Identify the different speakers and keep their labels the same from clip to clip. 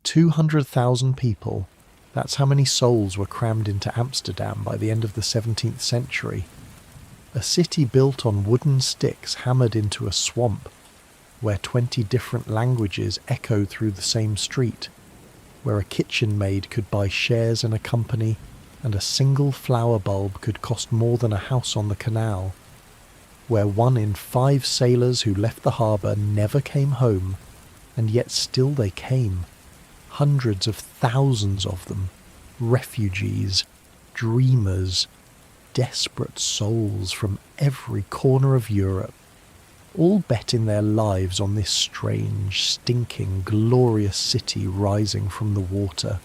Speaker 1: 200,000 people. That's how many souls were crammed into Amsterdam by the end of the 17th century. A city built on wooden sticks hammered into a swamp, where 20 different languages echoed through the same street, where a kitchen maid could buy shares in a company and a single flower bulb could cost more than a house on the canal, where 1 in 5 sailors who left the harbour never came home, and yet still they came. Hundreds of thousands of them, refugees, dreamers, desperate souls from every corner of Europe, all betting their lives on this strange, stinking, glorious city rising from the water.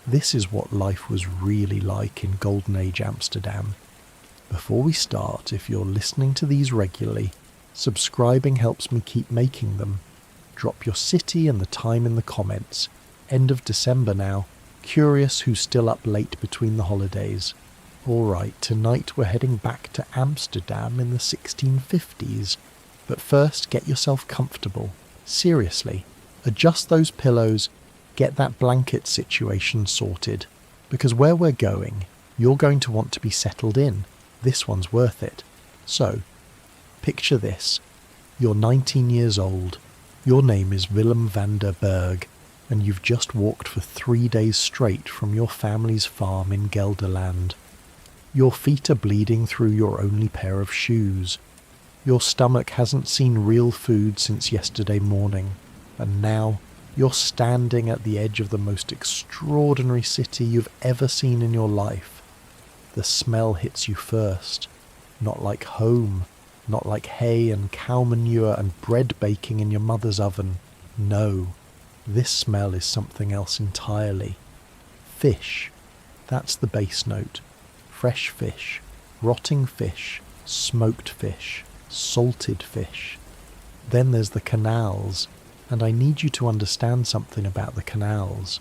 Speaker 1: This is what life was really like in Golden Age Amsterdam. Before we start, if you're listening to these regularly, subscribing helps me keep making them. Drop your city and the time in the comments. End of December now. Curious who's still up late between the holidays. Alright, tonight we're heading back to Amsterdam in the 1650s. But first, get yourself comfortable. Seriously, adjust those pillows, get that blanket situation sorted. Because where we're going, you're going to want to be settled in. This one's worth it. So, picture this. You're 19 years old. Your name is Willem van der Berg, and you've just walked for 3 days straight from your family's farm in Gelderland. Your feet are bleeding through your only pair of shoes. Your stomach hasn't seen real food since yesterday morning, and now you're standing at the edge of the most extraordinary city you've ever seen in your life. The smell hits you first, not like home, not like hay and cow manure and bread baking in your mother's oven. No, this smell is something else entirely. Fish, that's the base note. Fresh fish, rotting fish, smoked fish, salted fish. Then there's the canals, and I need you to understand something about the canals.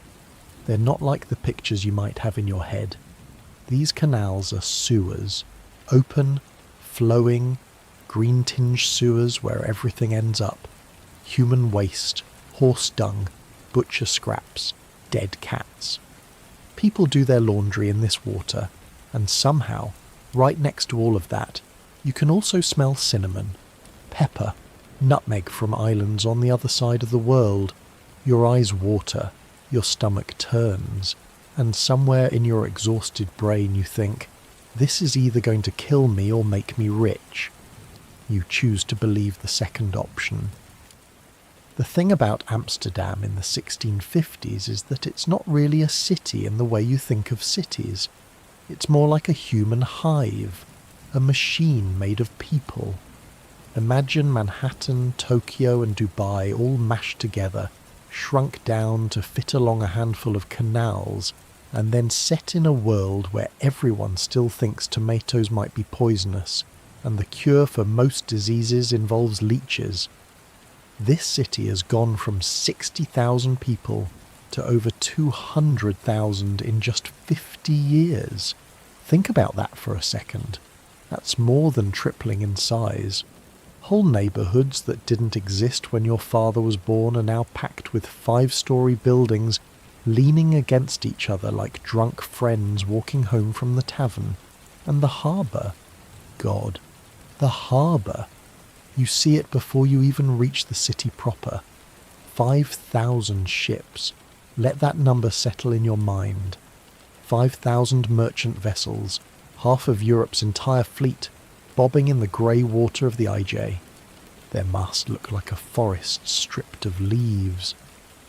Speaker 1: They're not like the pictures you might have in your head. These canals are sewers, open, flowing, green-tinged sewers where everything ends up. Human waste, horse dung, butcher scraps, dead cats. People do their laundry in this water, and somehow, right next to all of that, you can also smell cinnamon, pepper, nutmeg from islands on the other side of the world. Your eyes water, your stomach turns, and somewhere in your exhausted brain you think, this is either going to kill me or make me rich. You choose to believe the second option. The thing about Amsterdam in the 1650s is that it's not really a city in the way you think of cities. It's more like a human hive, a machine made of people. Imagine Manhattan, Tokyo and Dubai all mashed together, shrunk down to fit along a handful of canals, and then set in a world where everyone still thinks tomatoes might be poisonous, and the cure for most diseases involves leeches. This city has gone from 60,000 people to over 200,000 in just 50 years. Think about that for a second. That's more than tripling in size. Whole neighbourhoods that didn't exist when your father was born are now packed with 5-story buildings leaning against each other like drunk friends walking home from the tavern. And the harbour. God, the harbour. You see it before you even reach the city proper. 5,000 ships. Let that number settle in your mind. 5,000 merchant vessels, half of Europe's entire fleet, bobbing in the grey water of the IJ. Their masts look like a forest stripped of leaves,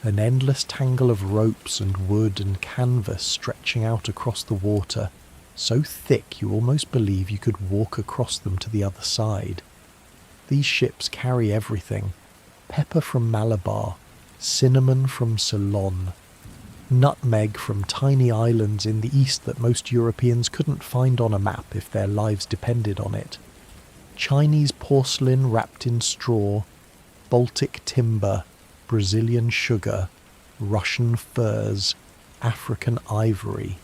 Speaker 1: an endless tangle of ropes and wood and canvas stretching out across the water, so thick you almost believe you could walk across them to the other side. These ships carry everything: pepper from Malabar, cinnamon from Ceylon, nutmeg from tiny islands in the east that most Europeans couldn't find on a map if their lives depended on it, Chinese porcelain wrapped in straw, Baltic timber, Brazilian sugar, Russian furs, African ivory,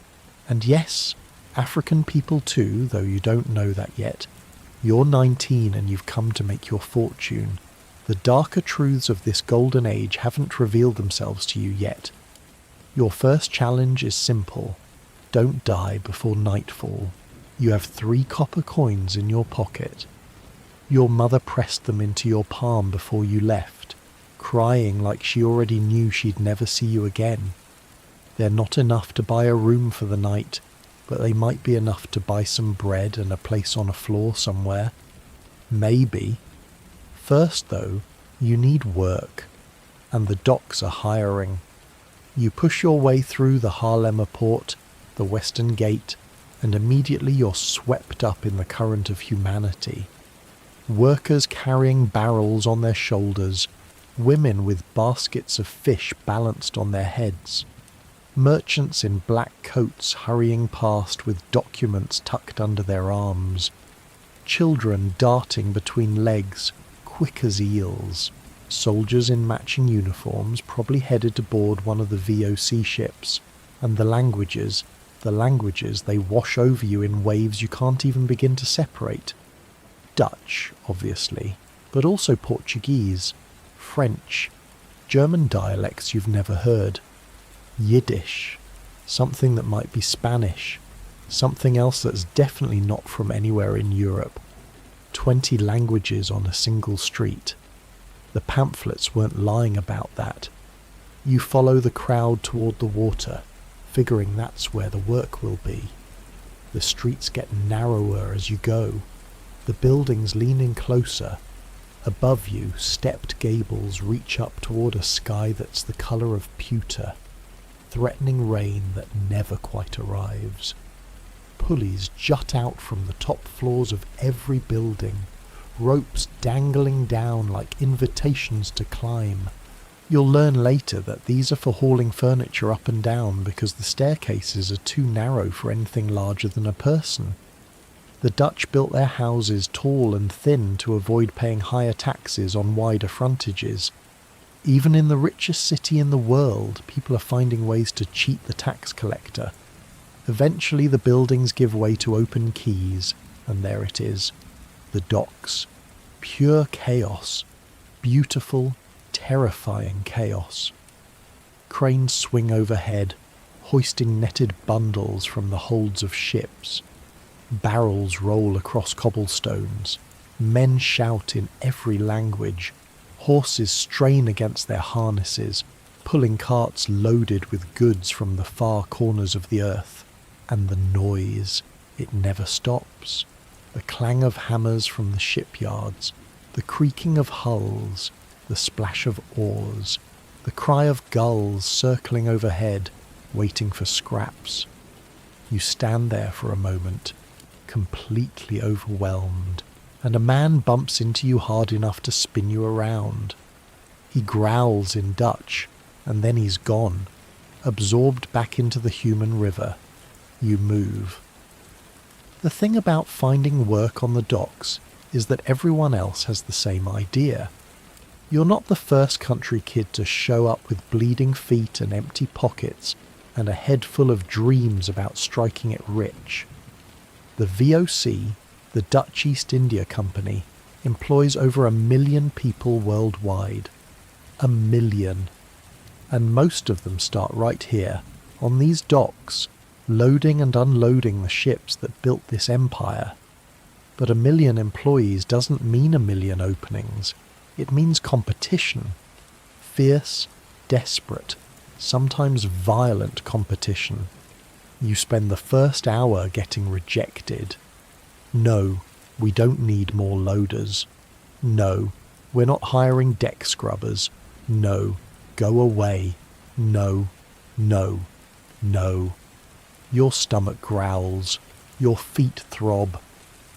Speaker 1: and yes, African people too, though you don't know that yet. You're 19 and you've come to make your fortune. The darker truths of this golden age haven't revealed themselves to you yet, Your first challenge is simple. Don't die before nightfall. You have 3 copper coins in your pocket. Your mother pressed them into your palm before you left, crying like she already knew she'd never see you again. They're not enough to buy a room for the night, but they might be enough to buy some bread and a place on a floor somewhere. Maybe. First, though, you need work, and the docks are hiring. You push your way through the Haarlemmer Poort, the Western Gate, and immediately you're swept up in the current of humanity. Workers carrying barrels on their shoulders, women with baskets of fish balanced on their heads, merchants in black coats hurrying past with documents tucked under their arms, children darting between legs, quick as eels, soldiers in matching uniforms probably headed to board one of the VOC ships, and the languages, they wash over you in waves you can't even begin to separate. Dutch, obviously, but also Portuguese, French, German dialects you've never heard, Yiddish, something that might be Spanish, something else that's definitely not from anywhere in Europe. 20 languages on a single street. The pamphlets weren't lying about that. You follow the crowd toward the water, figuring that's where the work will be. The streets get narrower as you go, the buildings leaning closer. Above you, stepped gables reach up toward a sky that's the colour of pewter, threatening rain that never quite arrives. Pulleys jut out from the top floors of every building, ropes dangling down like invitations to climb. You'll learn later that these are for hauling furniture up and down because the staircases are too narrow for anything larger than a person. The Dutch built their houses tall and thin to avoid paying higher taxes on wider frontages. Even in the richest city in the world, people are finding ways to cheat the tax collector. Eventually the buildings give way to open quays, and there it is. The docks. Pure chaos. Beautiful, terrifying chaos. Cranes swing overhead, hoisting netted bundles from the holds of ships. Barrels roll across cobblestones. Men shout in every language. Horses strain against their harnesses, pulling carts loaded with goods from the far corners of the earth. And the noise, it never stops. The clang of hammers from the shipyards, the creaking of hulls, the splash of oars, the cry of gulls circling overhead, waiting for scraps. You stand there for a moment, completely overwhelmed, and a man bumps into you hard enough to spin you around. He growls in Dutch, and then he's gone, absorbed back into the human river. You move. The thing about finding work on the docks is that everyone else has the same idea. You're not the first country kid to show up with bleeding feet and empty pockets and a head full of dreams about striking it rich. The VOC, the Dutch East India Company, employs over 1 million people worldwide. 1 million. And most of them start right here, on these docks, loading and unloading the ships that built this empire. But 1 million employees doesn't mean 1 million openings. It means competition. Fierce, desperate, sometimes violent competition. You spend the first hour getting rejected. No, we don't need more loaders. No, we're not hiring deck scrubbers. No, go away. No, no, no. Your stomach growls. Your feet throb.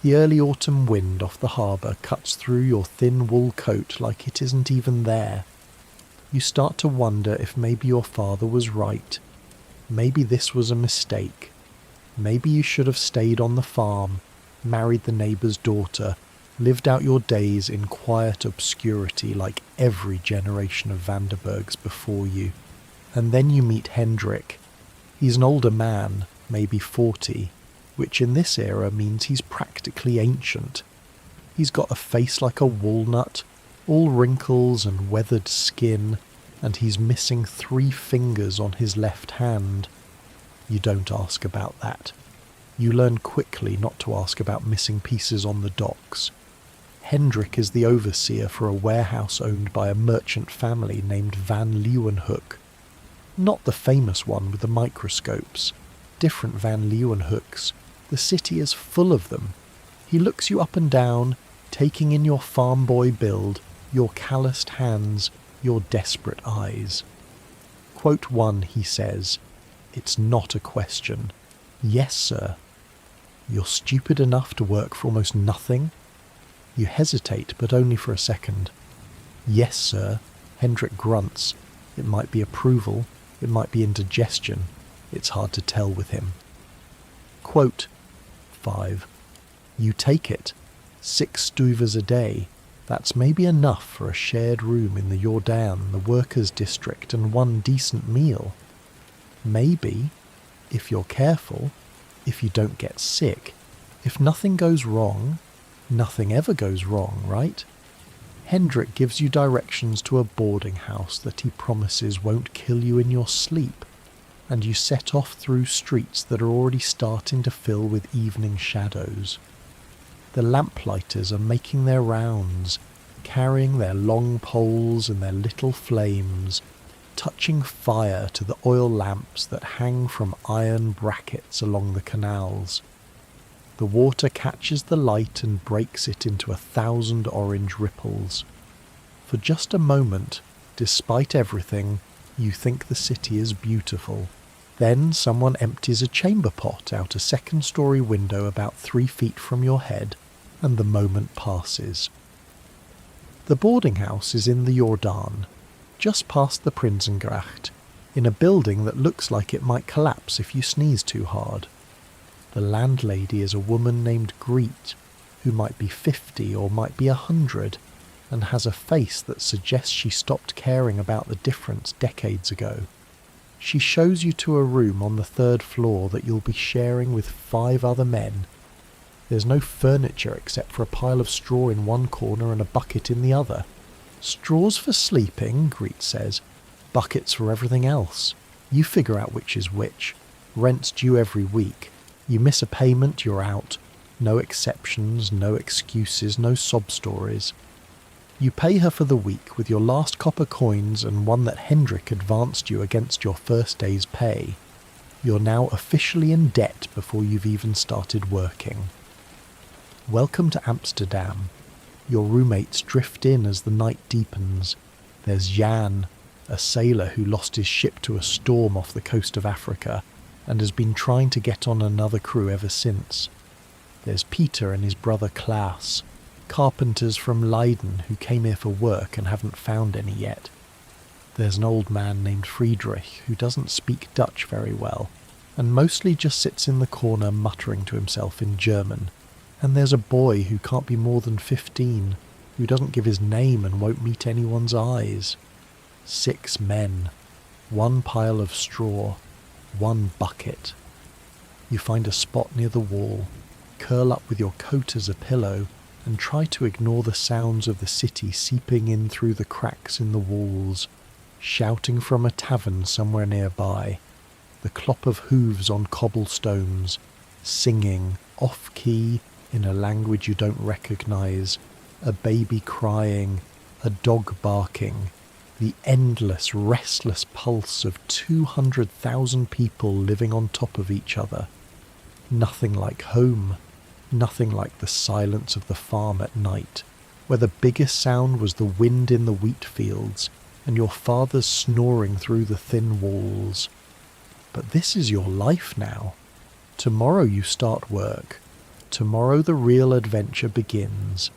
Speaker 1: The early autumn wind off the harbour cuts through your thin wool coat like it isn't even there. You start to wonder if maybe your father was right. Maybe this was a mistake. Maybe you should have stayed on the farm, married the neighbour's daughter, lived out your days in quiet obscurity like every generation of Vanderbergs before you. And then you meet Hendrik. He's an older man, maybe 40, which in this era means he's practically ancient. He's got a face like a walnut, all wrinkles and weathered skin, and he's missing 3 fingers on his left hand. You don't ask about that. You learn quickly not to ask about missing pieces on the docks. Hendrik is the overseer for a warehouse owned by a merchant family named Van Leeuwenhoek. Not the famous one with the microscopes. Different Van Leeuwenhoeks. The city is full of them. He looks you up and down, taking in your farm boy build, your calloused hands, your desperate eyes. Quote 1, he says, "It's not a question. Yes, sir. You're stupid enough to work for almost nothing?" You hesitate, but only for a second. "Yes, sir." Hendrik grunts. It might be approval, it might be indigestion. It's hard to tell with him. Quote 5. "You take it. 6 stuvers a day. That's maybe enough for a shared room in the Jordaan, the workers' district, and 1 decent meal. Maybe, if you're careful, if you don't get sick, if nothing goes wrong, nothing ever goes wrong, right?" Hendrik gives you directions to a boarding house that he promises won't kill you in your sleep, and you set off through streets that are already starting to fill with evening shadows. The lamplighters are making their rounds, carrying their long poles and their little flames, touching fire to the oil lamps that hang from iron brackets along the canals. The water catches the light and breaks it into 1,000 orange ripples. For just a moment, despite everything, you think the city is beautiful. Then someone empties a chamber pot out a 2nd-story window about 3 feet from your head, and the moment passes. The boarding house is in the Jordaan, just past the Prinsengracht, in a building that looks like it might collapse if you sneeze too hard. The landlady is a woman named Griet, who might be 50 or might be 100, and has a face that suggests she stopped caring about the difference decades ago. She shows you to a room on the 3rd floor that you'll be sharing with 5 other men. There's no furniture except for a pile of straw in one corner and a bucket in the other. "Straws for sleeping," Griet says. "Buckets for everything else. You figure out which is which. Rent's due every week. You miss a payment, you're out. No exceptions, no excuses, no sob stories." You pay her for the week with your last copper coins and one that Hendrik advanced you against your first day's pay. You're now officially in debt before you've even started working. Welcome to Amsterdam. Your roommates drift in as the night deepens. There's Jan, a sailor who lost his ship to a storm off the coast of Africa and has been trying to get on another crew ever since. There's Peter and his brother Klaas, carpenters from Leiden who came here for work and haven't found any yet. There's an old man named Friedrich who doesn't speak Dutch very well and mostly just sits in the corner muttering to himself in German. And there's a boy who can't be more than 15, who doesn't give his name and won't meet anyone's eyes. 6 men, 1 pile of straw, 1 bucket. You find a spot near the wall, curl up with your coat as a pillow, and try to ignore the sounds of the city seeping in through the cracks in the walls, shouting from a tavern somewhere nearby, the clop of hooves on cobblestones, singing, off-key, in a language you don't recognize, a baby crying, a dog barking, the endless, restless pulse of 200,000 people living on top of each other. Nothing like home, nothing like the silence of the farm at night, where the biggest sound was the wind in the wheat fields and your father's snoring through the thin walls. But this is your life now. Tomorrow you start work. Tomorrow the real adventure begins,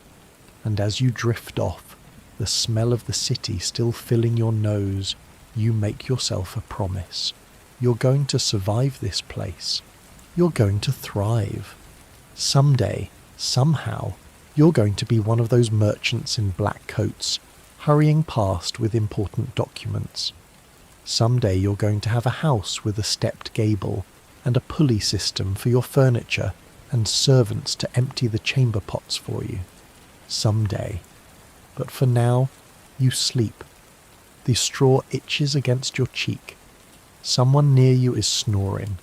Speaker 1: and as you drift off, the smell of the city still filling your nose, you make yourself a promise. You're going to survive this place. You're going to thrive. Someday, somehow, you're going to be one of those merchants in black coats, hurrying past with important documents. Someday you're going to have a house with a stepped gable, and a pulley system for your furniture, and servants to empty the chamber pots for you. Someday. But for now, you sleep. The straw itches against your cheek. Someone near you is snoring.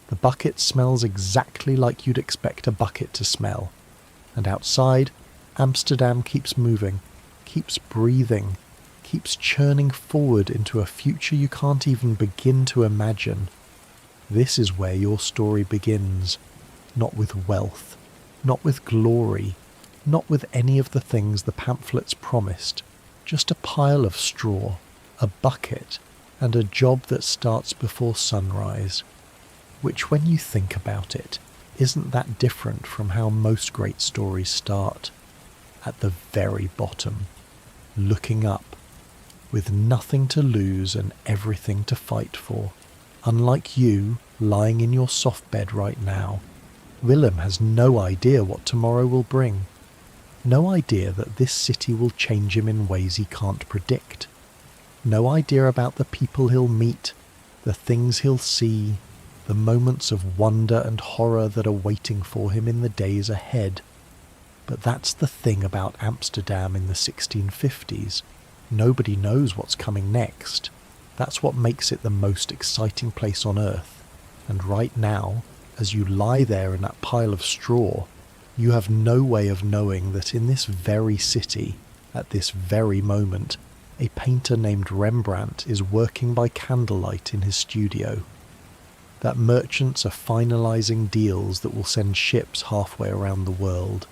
Speaker 1: The bucket smells exactly like you'd expect a bucket to smell. And outside, Amsterdam keeps moving, keeps breathing, keeps churning forward into a future you can't even begin to imagine. This is where your story begins, not with wealth, not with glory, not with any of the things the pamphlets promised, just a pile of straw, a bucket, and a job that starts before sunrise, which, when you think about it, isn't that different from how most great stories start, at the very bottom, looking up, with nothing to lose and everything to fight for. Unlike you, lying in your soft bed right now, Willem has no idea what tomorrow will bring. No idea that this city will change him in ways he can't predict. No idea about the people he'll meet, the things he'll see, the moments of wonder and horror that are waiting for him in the days ahead. But that's the thing about Amsterdam in the 1650s. Nobody knows what's coming next. That's what makes it the most exciting place on earth. And right now, as you lie there in that pile of straw, you have no way of knowing that in this very city, at this very moment, a painter named Rembrandt is working by candlelight in his studio. That merchants are finalising deals that will send ships halfway around the world.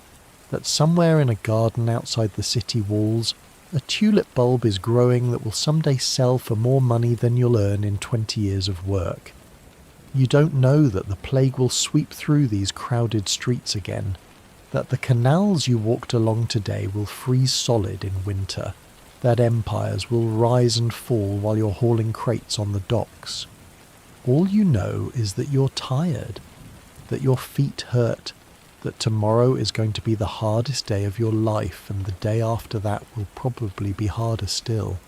Speaker 1: That somewhere in a garden outside the city walls, a tulip bulb is growing that will someday sell for more money than you'll earn in 20 years of work. You don't know that the plague will sweep through these crowded streets again, that the canals you walked along today will freeze solid in winter, that empires will rise and fall while you're hauling crates on the docks. All you know is that you're tired, that your feet hurt, that tomorrow is going to be the hardest day of your life and the day after that will probably be harder still.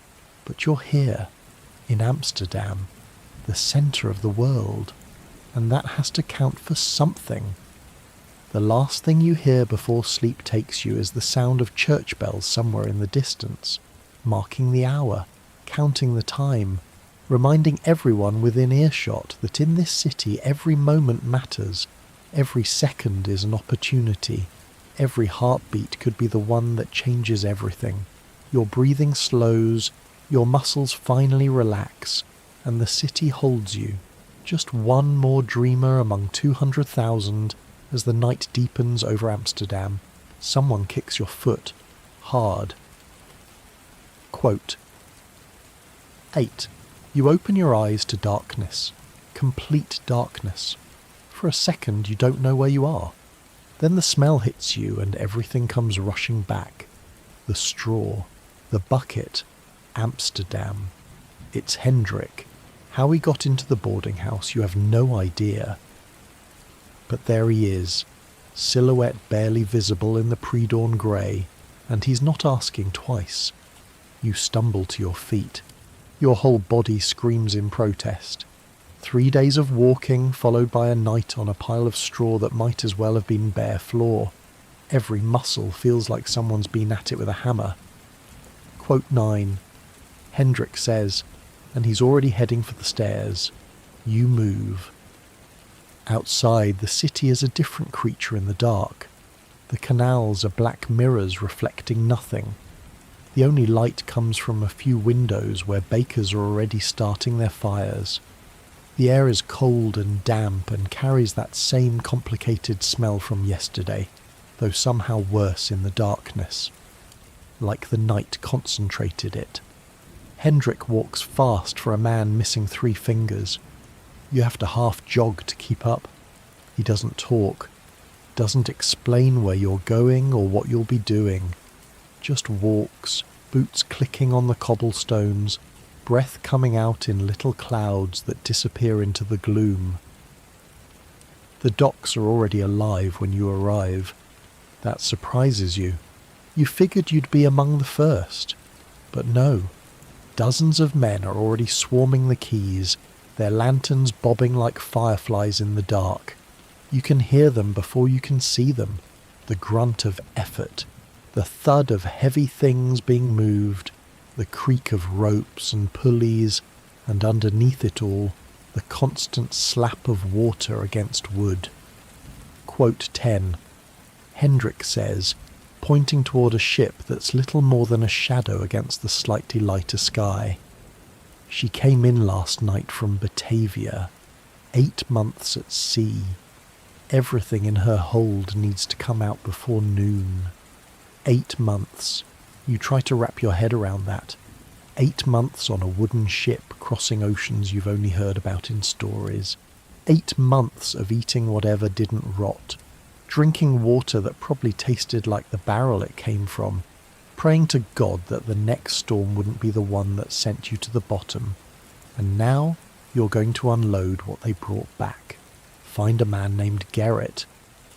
Speaker 1: But you're here, in Amsterdam, the centre of the world, and that has to count for something. The last thing you hear before sleep takes you is the sound of church bells somewhere in the distance, marking the hour, counting the time, reminding everyone within earshot that in this city every moment matters, every second is an opportunity, every heartbeat could be the one that changes everything. Your breathing slows, your muscles finally relax, and the city holds you, just one more dreamer among 200,000. As the night deepens over Amsterdam, someone kicks your foot, hard. Quote, 8. You open your eyes to darkness, complete darkness. For a second you don't know where you are. Then the smell hits you and everything comes rushing back. The straw, the bucket, Amsterdam. It's Hendrik. How he got into the boarding house you have no idea. But there he is, silhouette barely visible in the pre-dawn grey, and he's not asking twice. You stumble to your feet. Your whole body screams in protest. 3 days of walking, followed by a night on a pile of straw that might as well have been bare floor. Every muscle feels like someone's been at it with a hammer. Quote 9. Hendrik says, and he's already heading for the stairs. You move. Outside, the city is a different creature in the dark. The canals are black mirrors reflecting nothing. The only light comes from a few windows where bakers are already starting their fires. The air is cold and damp and carries that same complicated smell from yesterday, though somehow worse in the darkness. Like the night concentrated it. Hendrik walks fast for a man missing 3 fingers. You have to half jog to keep up. He doesn't talk, doesn't explain where you're going or what you'll be doing. Just walks, boots clicking on the cobblestones, breath coming out in little clouds that disappear into the gloom. The docks are already alive when you arrive. That surprises you. You figured you'd be among the first. But no. Dozens of men are already swarming the quays, their lanterns bobbing like fireflies in the dark. You can hear them before you can see them, the grunt of effort, the thud of heavy things being moved, the creak of ropes and pulleys, and underneath it all, the constant slap of water against wood. Quote 10. Hendrik says, pointing toward a ship that's little more than a shadow against the slightly lighter sky. She came in last night from Batavia, 8 months at sea. Everything in her hold needs to come out before noon. 8 months. You try to wrap your head around that. 8 months on a wooden ship crossing oceans you've only heard about in stories. 8 months of eating whatever didn't rot. Drinking water that probably tasted like the barrel it came from. Praying to God that the next storm wouldn't be the one that sent you to the bottom. And now you're going to unload what they brought back. Find a man named Gerrit.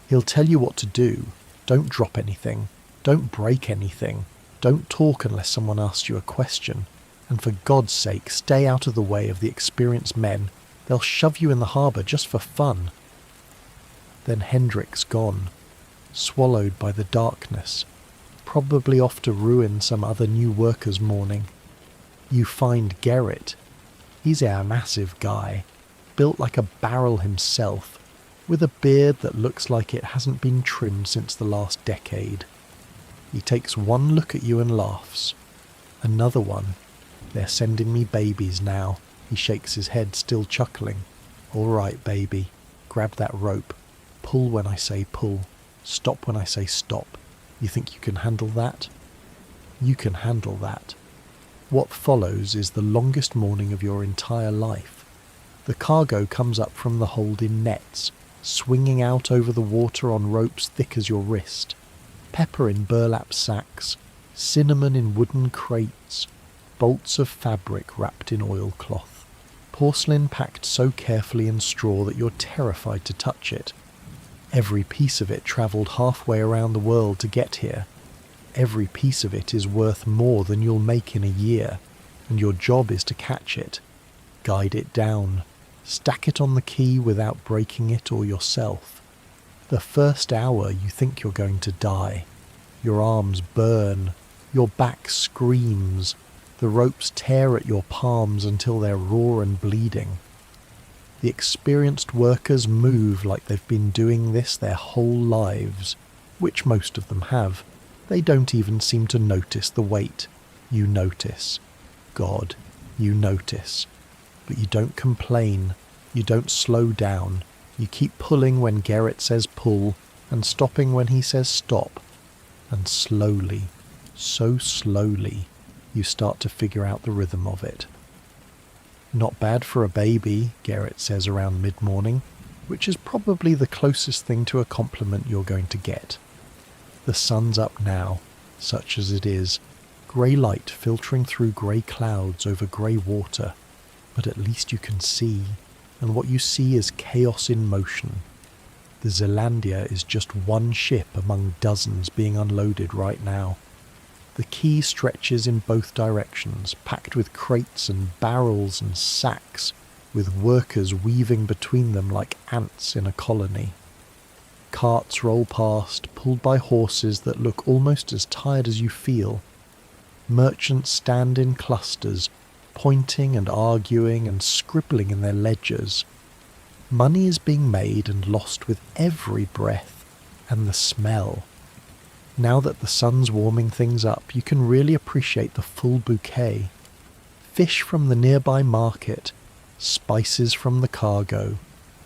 Speaker 1: He'll tell you what to do. Don't drop anything. Don't break anything. Don't talk unless someone asks you a question. And for God's sake, stay out of the way of the experienced men. They'll shove you in the harbour just for fun. Then Hendrik's gone, swallowed by the darkness, probably off to ruin some other new workers' morning. You find Gerrit. He's a massive guy, built like a barrel himself, with a beard that looks like it hasn't been trimmed since the last decade. He takes one look at you and laughs. Another one. They're sending me babies now. He shakes his head, still chuckling. All right, baby. Grab that rope. Pull when I say pull. Stop when I say stop. You think you can handle that? You can handle that. What follows is the longest morning of your entire life. The cargo comes up from the hold in nets, swinging out over the water on ropes thick as your wrist. Pepper in burlap sacks, cinnamon in wooden crates, bolts of fabric wrapped in oilcloth, porcelain packed so carefully in straw that you're terrified to touch it. Every piece of it travelled halfway around the world to get here. Every piece of it is worth more than you'll make in a year, and your job is to catch it, guide it down, stack it on the quay without breaking it or yourself. The first hour you think you're going to die. Your arms burn, your back screams, the ropes tear at your palms until they're raw and bleeding. The experienced workers move like they've been doing this their whole lives, which most of them have. They don't even seem to notice the weight. You notice. God, you notice. But you don't complain. You don't slow down. You keep pulling when Gerrit says pull, and stopping when he says stop. And slowly, so slowly, you start to figure out the rhythm of it. Not bad for a baby, Gerrit says around mid-morning, which is probably the closest thing to a compliment you're going to get. The sun's up now, such as it is, grey light filtering through grey clouds over grey water, but at least you can see, and what you see is chaos in motion. The Zealandia is just one ship among dozens being unloaded right now. The quay stretches in both directions, packed with crates and barrels and sacks, with workers weaving between them like ants in a colony. Carts roll past, pulled by horses that look almost as tired as you feel. Merchants stand in clusters, pointing and arguing and scribbling in their ledgers. Money is being made and lost with every breath, and the smell. Now that the sun's warming things up, you can really appreciate the full bouquet. Fish from the nearby market, spices from the cargo,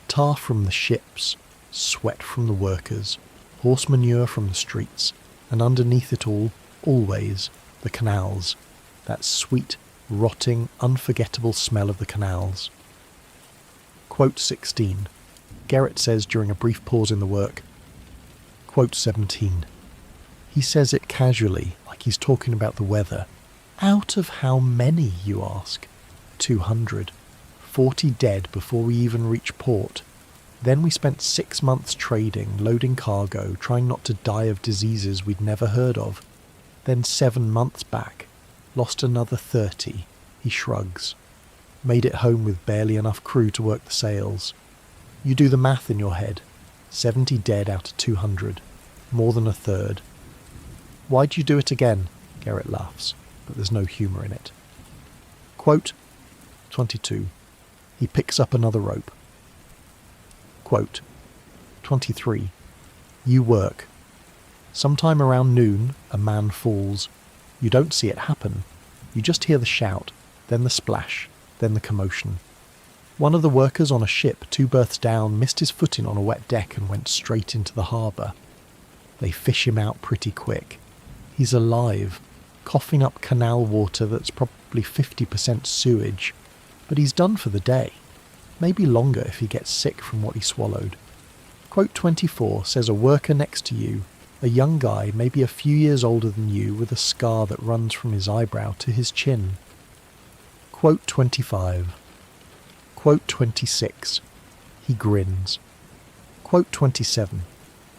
Speaker 1: tar from the ships, sweat from the workers, horse manure from the streets, and underneath it all, always, the canals. That sweet, rotting, unforgettable smell of the canals. Quote 16. Gerrit says during a brief pause in the work. Quote 17. He says it casually, like he's talking about the weather. Out of how many, you ask? 200. 40 dead before we even reach port. Then we spent 6 months trading, loading cargo, trying not to die of diseases we'd never heard of. Then 7 months back. Lost another 30. He shrugs. Made it home with barely enough crew to work the sails. You do the math in your head. 70 dead out of 200. More than a third. Why'd you do it again? Gerrit laughs. but there's no humour in it. Quote 22. He picks up another rope. Quote 23. You work. Sometime around noon, a man falls. You don't see it happen. You just hear the shout, then the splash, then the commotion. One of the workers on a ship 2 berths down missed his footing on a wet deck and went straight into the harbour. They fish him out pretty quick. He's alive, coughing up canal water that's probably 50% sewage, but he's done for the day. Maybe longer if he gets sick from what he swallowed. Quote 24 says a worker next to you, a young guy maybe a few years older than you with a scar that runs from his eyebrow to his chin. Quote 25. Quote 26. He grins. Quote 27.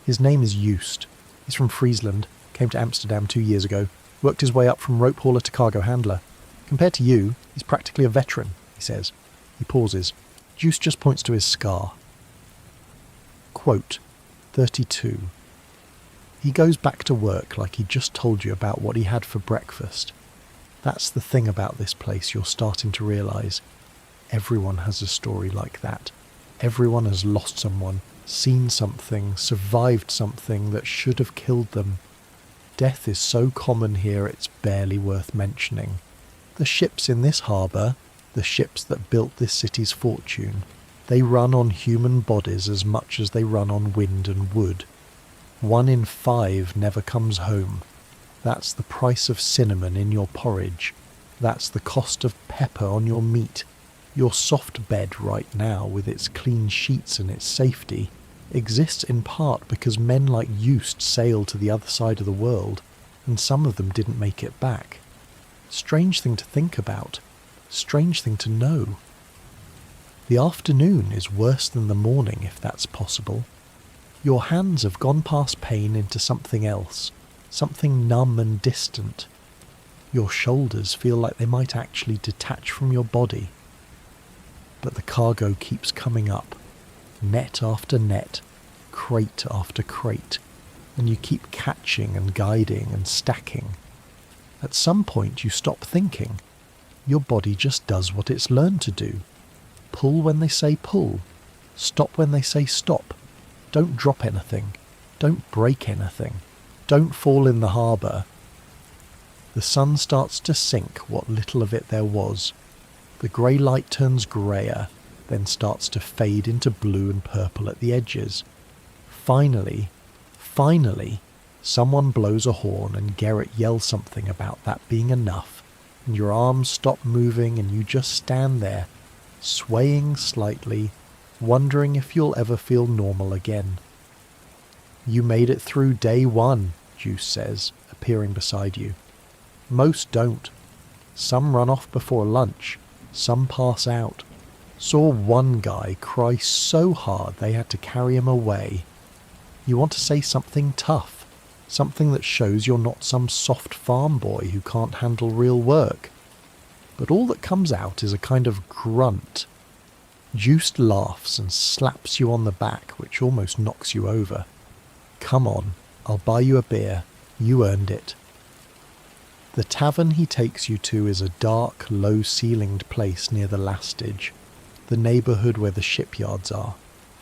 Speaker 1: His name is Joost. He's from Friesland, came to Amsterdam 2 years ago, worked his way up from rope hauler to cargo handler. Compared to you, he's practically a veteran, he says. He pauses. Joost just points to his scar. Quote 32. He goes back to work like he just told you about what he had for breakfast. That's the thing about this place you're starting to realise. Everyone has a story like that. Everyone has lost someone, seen something, survived something that should have killed them. Death is so common here it's barely worth mentioning. The ships in this harbour, the ships that built this city's fortune, they run on human bodies as much as they run on wind and wood. 1 in 5 never comes home. That's the price of cinnamon in your porridge. That's the cost of pepper on your meat. Your soft bed right now, with its clean sheets and its safety, exists in part because men like Joost sailed to the other side of the world, and some of them didn't make it back. Strange thing to think about. Strange thing to know. The afternoon is worse than the morning, if that's possible. Your hands have gone past pain into something else, something numb and distant. Your shoulders feel like they might actually detach from your body. But the cargo keeps coming up, net after net, crate after crate, and you keep catching and guiding and stacking. At some point you stop thinking. Your body just does what it's learned to do. Pull when they say pull. Stop when they say stop. Don't drop anything. Don't break anything. Don't fall in the harbour. The sun starts to sink what little of it there was. The grey light turns greyer, then starts to fade into blue and purple at the edges. Finally, someone blows a horn and Gerrit yells something about that being enough, and your arms stop moving and you just stand there, swaying slightly, wondering if you'll ever feel normal again. You made it through day 1, Joost says, appearing beside you. Most don't. Some run off before lunch. Some pass out. Saw one guy cry so hard they had to carry him away. You want to say something tough, something that shows you're not some soft farm boy who can't handle real work. But all that comes out is a kind of grunt. Joost laughs and slaps you on the back, which almost knocks you over. Come on, I'll buy you a beer. You earned it. The tavern he takes you to is a dark, low-ceilinged place near the Lastage, the neighbourhood where the shipyards are.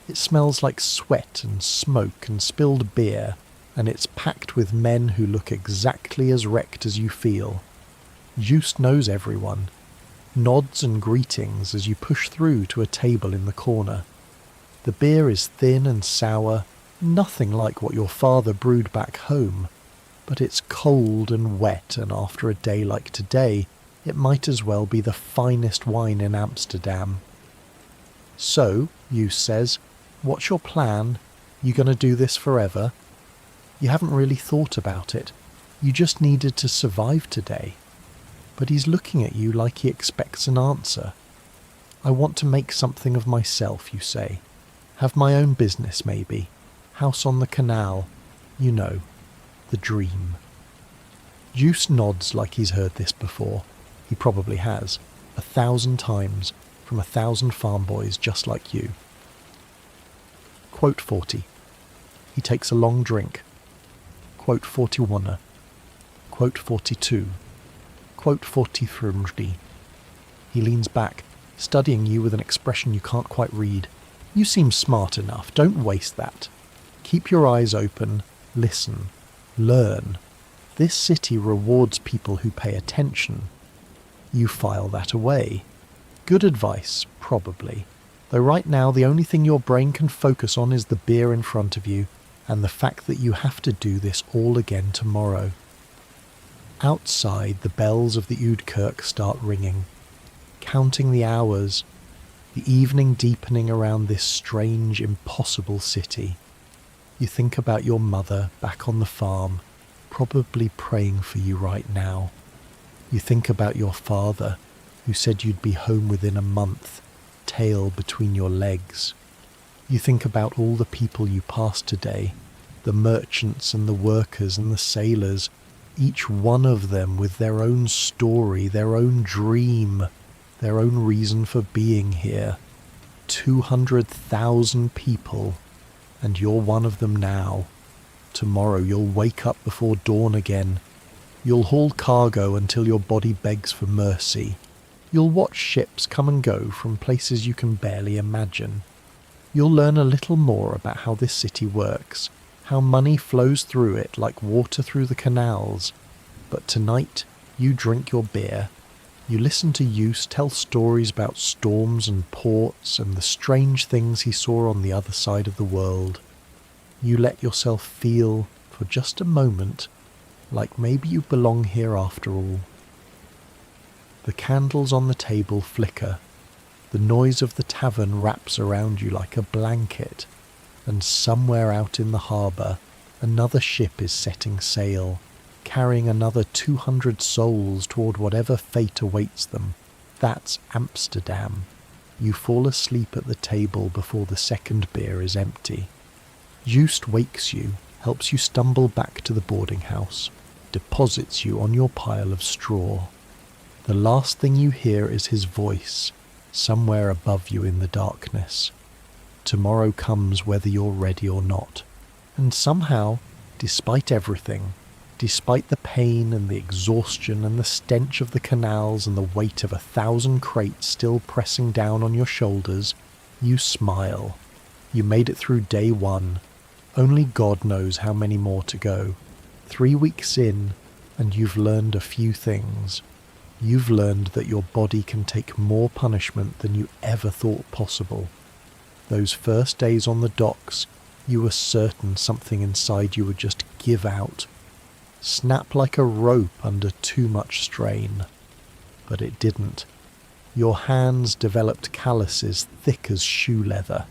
Speaker 1: It smells like sweat and smoke and spilled beer, and it's packed with men who look exactly as wrecked as you feel. Joost knows everyone. Nods and greetings as you push through to a table in the corner. The beer is thin and sour, nothing like what your father brewed back home. But it's cold and wet, and after a day like today, it might as well be the finest wine in Amsterdam. So, Joost says, what's your plan? You gonna do this forever? You haven't really thought about it. You just needed to survive today. But he's looking at you like he expects an answer. I want to make something of myself, you say. Have my own business, maybe. House on the canal. You know. The dream. Joost nods like he's heard this before. He probably has, 1,000 times, from 1,000 farm boys just like you. Quote 40. He takes a long drink. Quote 41. Quote 42. quote 45. He leans back, studying you with an expression you can't quite read. You seem smart enough, don't waste that. Keep your eyes open, listen, learn. This city rewards people who pay attention. You file that away. Good advice, probably. Though right now the only thing your brain can focus on is the beer in front of you and the fact that you have to do this all again tomorrow. Outside, the bells of the Oud Kirk start ringing, counting the hours, the evening deepening around this strange, impossible city. You think about your mother back on the farm, probably praying for you right now. You think about your father, who said you'd be home within a month, tail between your legs. You think about all the people you passed today, the merchants and the workers and the sailors, each one of them with their own story, their own dream, their own reason for being here. 200,000 people, and you're one of them now. Tomorrow you'll wake up before dawn again. You'll haul cargo until your body begs for mercy. You'll watch ships come and go from places you can barely imagine. You'll learn a little more about how this city works, how money flows through it like water through the canals. But tonight, you drink your beer. You listen to Yus tell stories about storms and ports and the strange things he saw on the other side of the world. You let yourself feel, for just a moment, like maybe you belong here after all. The candles on the table flicker. The noise of the tavern wraps around you like a blanket, and somewhere out in the harbour, another ship is setting sail, carrying another 200 souls toward whatever fate awaits them. That's Amsterdam. You fall asleep at the table before the second beer is empty. Joost wakes you, helps you stumble back to the boarding house, deposits you on your pile of straw. The last thing you hear is his voice, somewhere above you in the darkness. Tomorrow comes whether you're ready or not. And somehow, despite everything, despite the pain and the exhaustion and the stench of the canals and the weight of 1,000 crates still pressing down on your shoulders, you smile. You made it through day 1. Only God knows how many more to go. 3 weeks in, and you've learned a few things. You've learned that your body can take more punishment than you ever thought possible. Those first days on the docks, you were certain something inside you would just give out, snap like a rope under too much strain. But it didn't. Your hands developed calluses thick as shoe leather.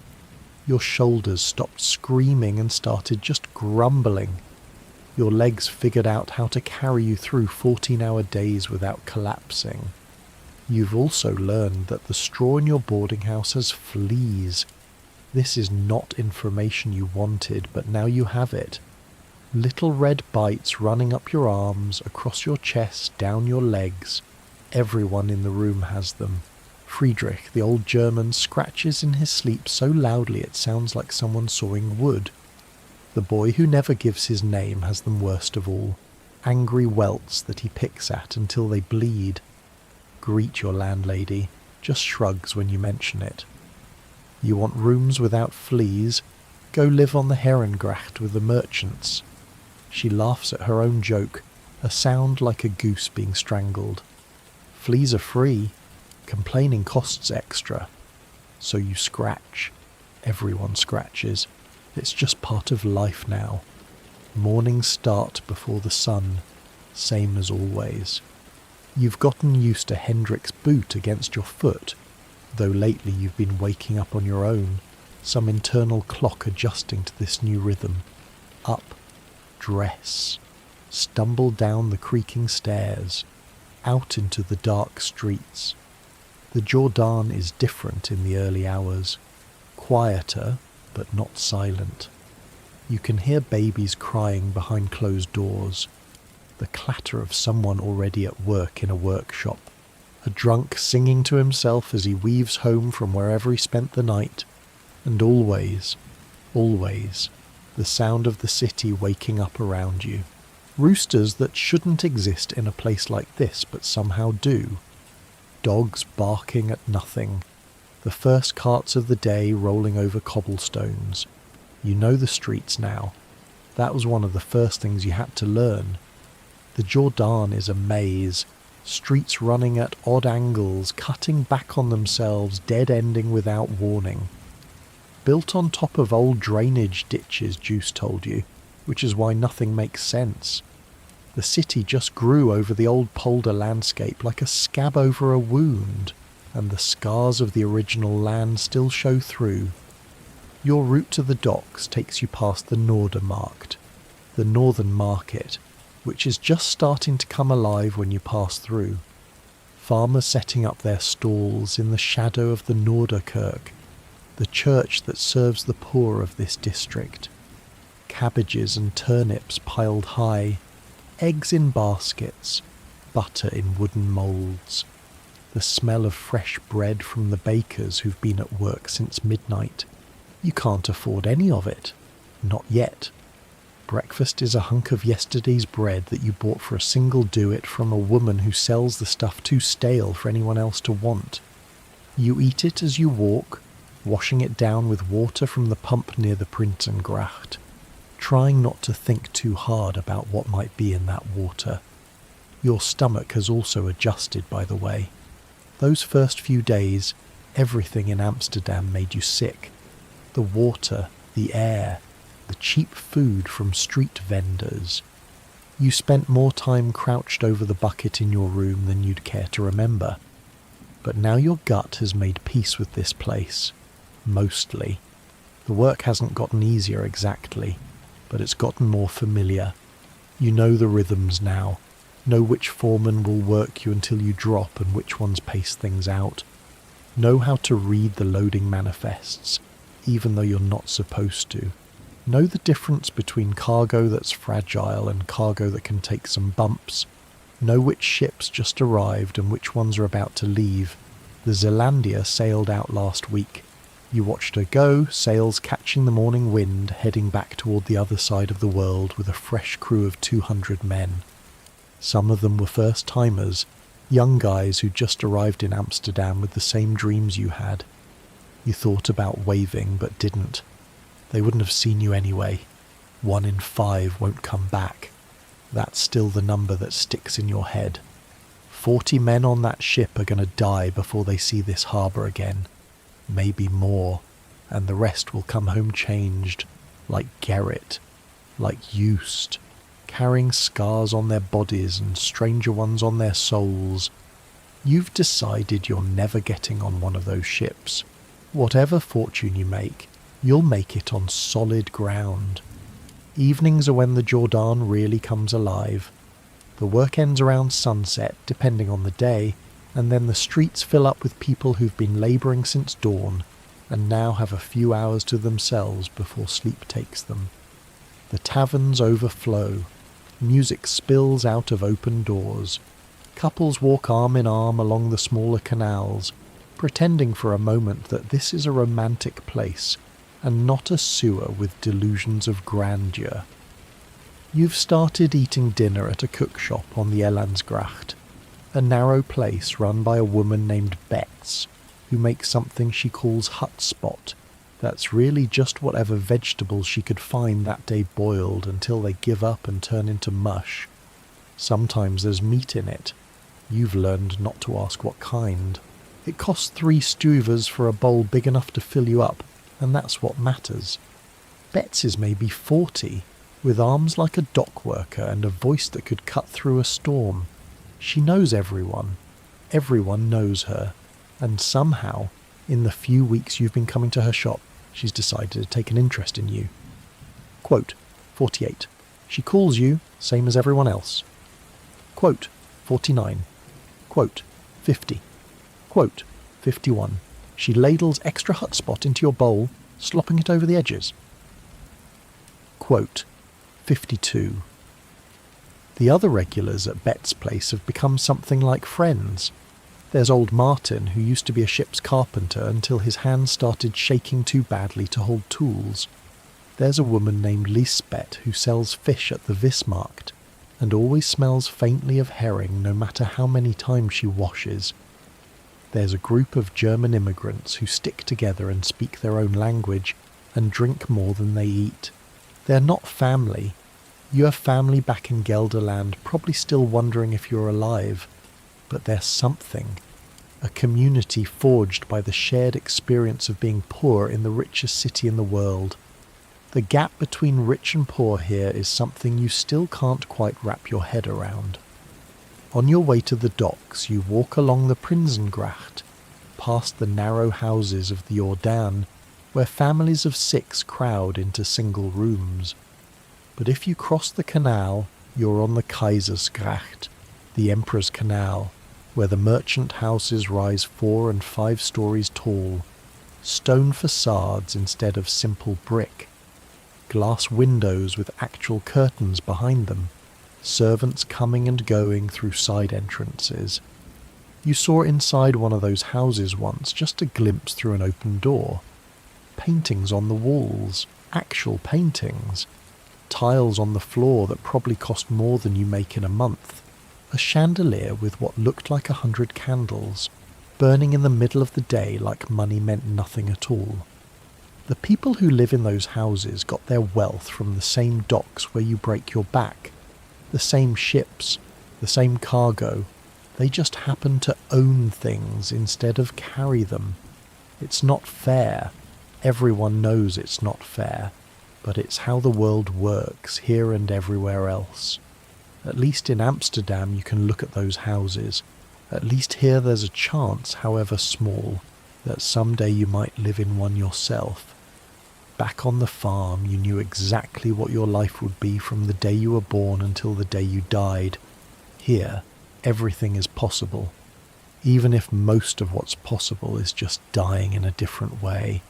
Speaker 1: Your shoulders stopped screaming and started just grumbling. Your legs figured out how to carry you through 14-hour days without collapsing. You've also learned that the straw in your boarding house has fleas. This is not information you wanted, but now you have it. Little red bites running up your arms, across your chest, down your legs. Everyone in the room has them. Friedrich, the old German, scratches in his sleep so loudly it sounds like someone sawing wood. The boy who never gives his name has them worst of all. Angry welts that he picks at until they bleed. Greet your landlady, just shrugs when you mention it. You want rooms without fleas? Go live on the Herengracht with the merchants. She laughs at her own joke, a sound like a goose being strangled. Fleas are free. Complaining costs extra. So you scratch. Everyone scratches. It's just part of life now. Mornings start before the sun, same as always. You've gotten used to Hendrik's boot against your foot, though lately you've been waking up on your own, some internal clock adjusting to this new rhythm. Up, dress, stumble down the creaking stairs, out into the dark streets. The Jordan is different in the early hours, quieter but not silent. You can hear babies crying behind closed doors, the clatter of someone already at work in a workshop, a drunk singing to himself as he weaves home from wherever he spent the night, and always, always, the sound of the city waking up around you. Roosters that shouldn't exist in a place like this but somehow do. Dogs barking at nothing. The first carts of the day rolling over cobblestones. You know the streets now. That was one of the first things you had to learn. The Jordan is a maze. Streets running at odd angles, cutting back on themselves, dead-ending without warning. Built on top of old drainage ditches, Juice told you, which is why nothing makes sense. The city just grew over the old polder landscape like a scab over a wound, and the scars of the original land still show through. Your route to the docks takes you past the Noordermarkt, the northern market, which is just starting to come alive when you pass through. Farmers setting up their stalls in the shadow of the Noorderkerk, the church that serves the poor of this district. Cabbages and turnips piled high, eggs in baskets, butter in wooden moulds, the smell of fresh bread from the bakers who've been at work since midnight. You can't afford any of it. Not yet. Breakfast is a hunk of yesterday's bread that you bought for a single do-it from a woman who sells the stuff too stale for anyone else to want. You eat it as you walk, washing it down with water from the pump near the Prinsengracht, trying not to think too hard about what might be in that water. Your stomach has also adjusted, by the way. Those first few days, everything in Amsterdam made you sick. The water, the air, the cheap food from street vendors. You spent more time crouched over the bucket in your room than you'd care to remember. But now your gut has made peace with this place. Mostly. The work hasn't gotten easier exactly, but it's gotten more familiar. You know the rhythms now. Know which foreman will work you until you drop and which ones pace things out. Know how to read the loading manifests, even though you're not supposed to. Know the difference between cargo that's fragile and cargo that can take some bumps. Know which ships just arrived and which ones are about to leave. The Zealandia sailed out last week. You watched her go, sails catching the morning wind, heading back toward the other side of the world with a fresh crew of 200 men. Some of them were first-timers, young guys who just arrived in Amsterdam with the same dreams you had. You thought about waving, but didn't. They wouldn't have seen you anyway. 1 in 5 won't come back. That's still the number that sticks in your head. 40 men on that ship are going to die before they see this harbour again. Maybe more, and the rest will come home changed, like Gerrit, like Joost, carrying scars on their bodies and stranger ones on their souls. You've decided you're never getting on one of those ships. Whatever fortune you make, you'll make it on solid ground. Evenings are when the Jordan really comes alive. The work ends around sunset, depending on the day, and then the streets fill up with people who've been labouring since dawn, and now have a few hours to themselves before sleep takes them. The taverns overflow. Music spills out of open doors. Couples walk arm in arm along the smaller canals, pretending for a moment that this is a romantic place, and not a sewer with delusions of grandeur. You've started eating dinner at a cookshop on the Elandsgracht, a narrow place run by a woman named Betts, who makes something she calls hutspot. That's really just whatever vegetables she could find that day boiled until they give up and turn into mush. Sometimes there's meat in it. You've learned not to ask what kind. It costs 3 stuvers for a bowl big enough to fill you up, and that's what matters. Betts is maybe 40, with arms like a dock worker and a voice that could cut through a storm. She knows everyone. Everyone knows her. And somehow, in the few weeks you've been coming to her shop, she's decided to take an interest in you. Quote, 48. She calls you, same as everyone else. Quote, 49. Quote, 50. Quote, 51. She ladles extra hutspot into your bowl, slopping it over the edges. Quote, 52. The other regulars at Bet's place have become something like friends. There's old Martin, who used to be a ship's carpenter until his hands started shaking too badly to hold tools. There's a woman named Lisbeth who sells fish at the Vismarkt. and always smells faintly of herring no matter how many times she washes. There's a group of German immigrants who stick together and speak their own language and drink more than they eat. They're not family. You have family back in Gelderland probably still wondering if you're alive, but they're something. A community forged by the shared experience of being poor in the richest city in the world. The gap between rich and poor here is something you still can't quite wrap your head around. On your way to the docks, you walk along the Prinsengracht, past the narrow houses of the Jordaan, where families of 6 crowd into single rooms. But if you cross the canal, you're on the Keizersgracht, the Emperor's Canal, where the merchant houses rise 4 and 5 stories tall, stone facades instead of simple brick, glass windows with actual curtains behind them, servants coming and going through side entrances. You saw inside one of those houses once, just a glimpse through an open door. Paintings on the walls, actual paintings. Tiles on the floor that probably cost more than you make in a month. A chandelier with what looked like 100 candles, burning in the middle of the day like money meant nothing at all. The people who live in those houses got their wealth from the same docks where you break your back, the same ships, the same cargo. They just happen to own things instead of carry them. It's not fair. Everyone knows it's not fair, but it's how the world works here and everywhere else. At least in Amsterdam you can look at those houses. At least here there's a chance, however small, that someday you might live in one yourself. Back on the farm you knew exactly what your life would be from the day you were born until the day you died. Here, everything is possible, even if most of what's possible is just dying in a different way.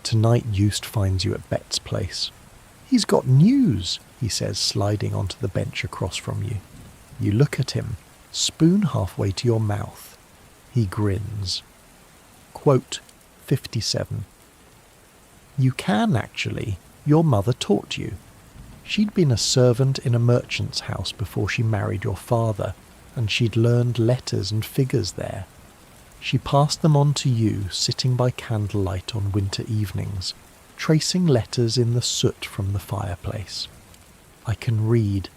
Speaker 1: Tonight Joost finds you at Bet's place. "He's got news," he says, sliding onto the bench across from you. You look at him, spoon halfway to your mouth. He grins. Quote 57. "You can, actually. Your mother taught you. She'd been a servant in a merchant's house before she married your father, and she'd learned letters and figures there. She passed them on to you, sitting by candlelight on winter evenings, tracing letters in the soot from the fireplace. I can read.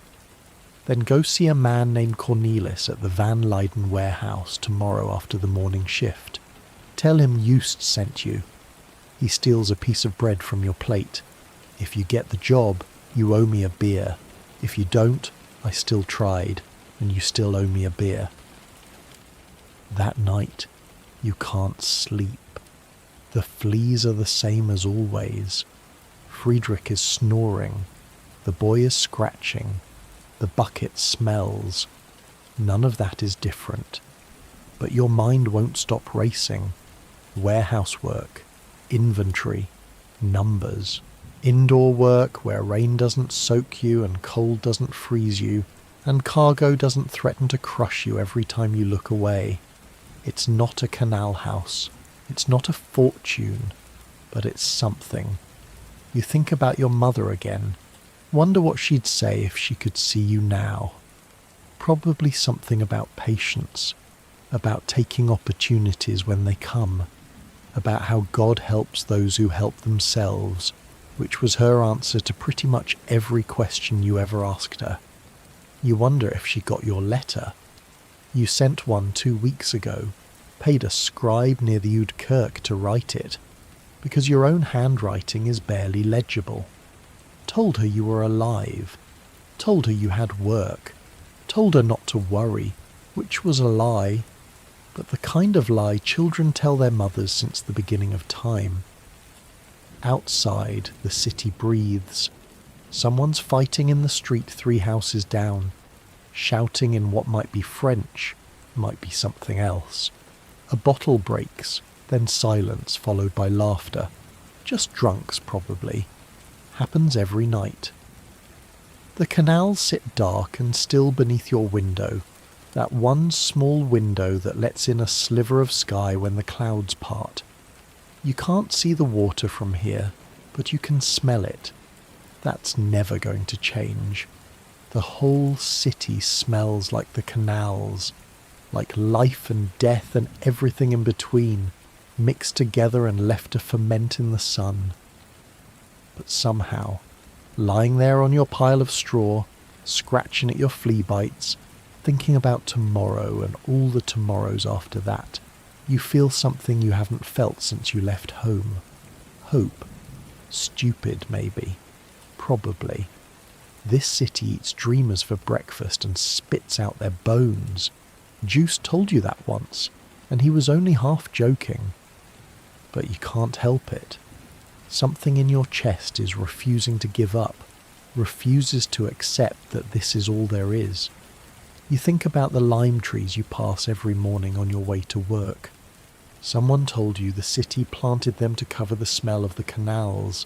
Speaker 1: Then go see a man named Cornelis at the Van Leyden warehouse tomorrow after the morning shift. Tell him Joost sent you. He steals a piece of bread from your plate. If you get the job, you owe me a beer. If you don't, I still tried, and you still owe me a beer." That night, you can't sleep. The fleas are the same as always. Friedrich is snoring. The boy is scratching. The bucket smells. None of that is different. But your mind won't stop racing. Warehouse work, inventory, numbers, indoor work where rain doesn't soak you and cold doesn't freeze you, and cargo doesn't threaten to crush you every time you look away. It's not a canal house. It's not a fortune, but it's something. You think about your mother again. Wonder what she'd say if she could see you now. Probably something about patience, about taking opportunities when they come, about how God helps those who help themselves, which was her answer to pretty much every question you ever asked her. You wonder if she got your letter. You sent one 2 weeks ago, paid a scribe near the Oude Kerk to write it, because your own handwriting is barely legible. Told her you were alive, told her you had work, told her not to worry, which was a lie, but the kind of lie children tell their mothers since the beginning of time. Outside, the city breathes. Someone's fighting in the street 3 houses down, shouting in what might be French, might be something else. A bottle breaks, then silence followed by laughter. Just drunks, probably. Happens every night. The canals sit dark and still beneath your window, that one small window that lets in a sliver of sky when the clouds part. You can't see the water from here, but you can smell it. That's never going to change. The whole city smells like the canals, like life and death and everything in between, mixed together and left to ferment in the sun. But somehow, lying there on your pile of straw, scratching at your flea bites, thinking about tomorrow and all the tomorrows after that, you feel something you haven't felt since you left home. Hope. Stupid, maybe. Probably. This city eats dreamers for breakfast and spits out their bones. Juice told you that once, and he was only half joking. But you can't help it. Something in your chest is refusing to give up, refuses to accept that this is all there is. You think about the lime trees you pass every morning on your way to work. Someone told you the city planted them to cover the smell of the canals,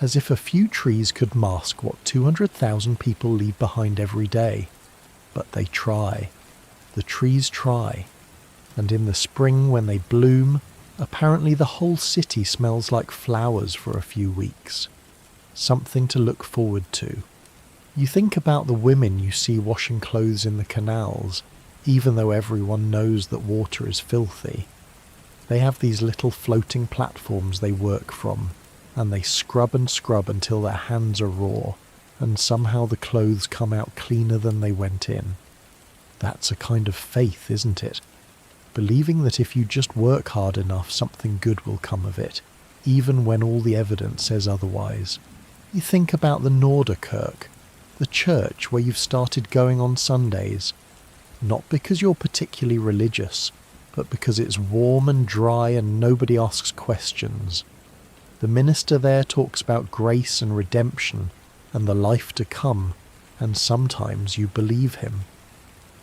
Speaker 1: as if a few trees could mask what 200,000 people leave behind every day. But they try. The trees try. And in the spring when they bloom, apparently the whole city smells like flowers for a few weeks. Something to look forward to. You think about the women you see washing clothes in the canals, even though everyone knows that water is filthy. They have these little floating platforms they work from, and they scrub and scrub until their hands are raw, and somehow the clothes come out cleaner than they went in. That's a kind of faith, isn't it? Believing that if you just work hard enough, something good will come of it, even when all the evidence says otherwise. You think about the Norderkirk, the church where you've started going on Sundays, not because you're particularly religious, but because it's warm and dry and nobody asks questions. The minister there talks about grace and redemption and the life to come, and sometimes you believe him.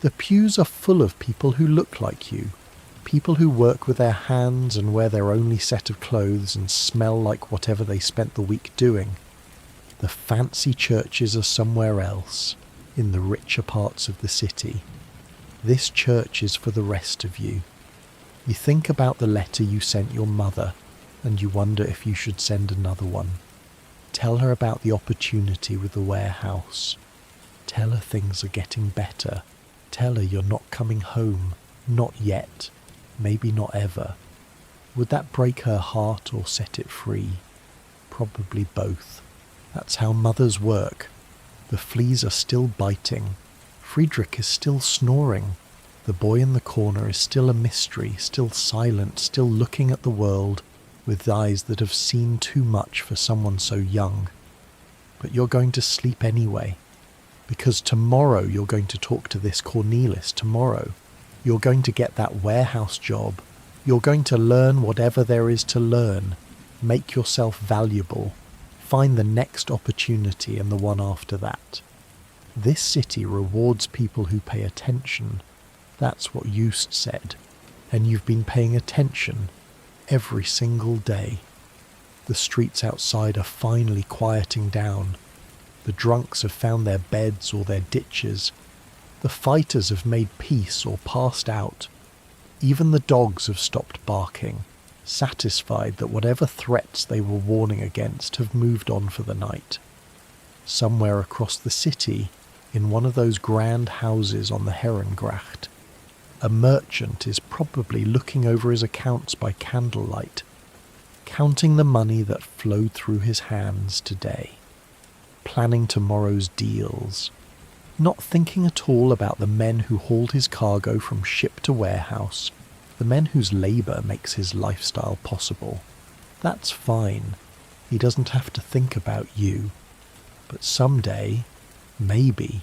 Speaker 1: The pews are full of people who look like you, people who work with their hands and wear their only set of clothes and smell like whatever they spent the week doing. The fancy churches are somewhere else, in the richer parts of the city. This church is for the rest of you. You think about the letter you sent your mother, and you wonder if you should send another one. Tell her about the opportunity with the warehouse. Tell her things are getting better. Tell her you're not coming home. Not yet. Maybe not ever. Would that break her heart or set it free? Probably both. That's how mothers work. The fleas are still biting. Friedrich is still snoring. The boy in the corner is still a mystery, still silent, still looking at the world with eyes that have seen too much for someone so young. But you're going to sleep anyway, because tomorrow you're going to talk to this Cornelis tomorrow. You're going to get that warehouse job. You're going to learn whatever there is to learn. Make yourself valuable. Find the next opportunity and the one after that. This city rewards people who pay attention. That's what Just said. And you've been paying attention every single day. The streets outside are finally quieting down. The drunks have found their beds or their ditches. The fighters have made peace or passed out. Even the dogs have stopped barking, satisfied that whatever threats they were warning against have moved on for the night. Somewhere across the city, in one of those grand houses on the Herengracht, a merchant is probably looking over his accounts by candlelight, counting the money that flowed through his hands today, planning tomorrow's deals, not thinking at all about the men who hauled his cargo from ship to warehouse, the men whose labour makes his lifestyle possible. That's fine. He doesn't have to think about you. But someday, maybe,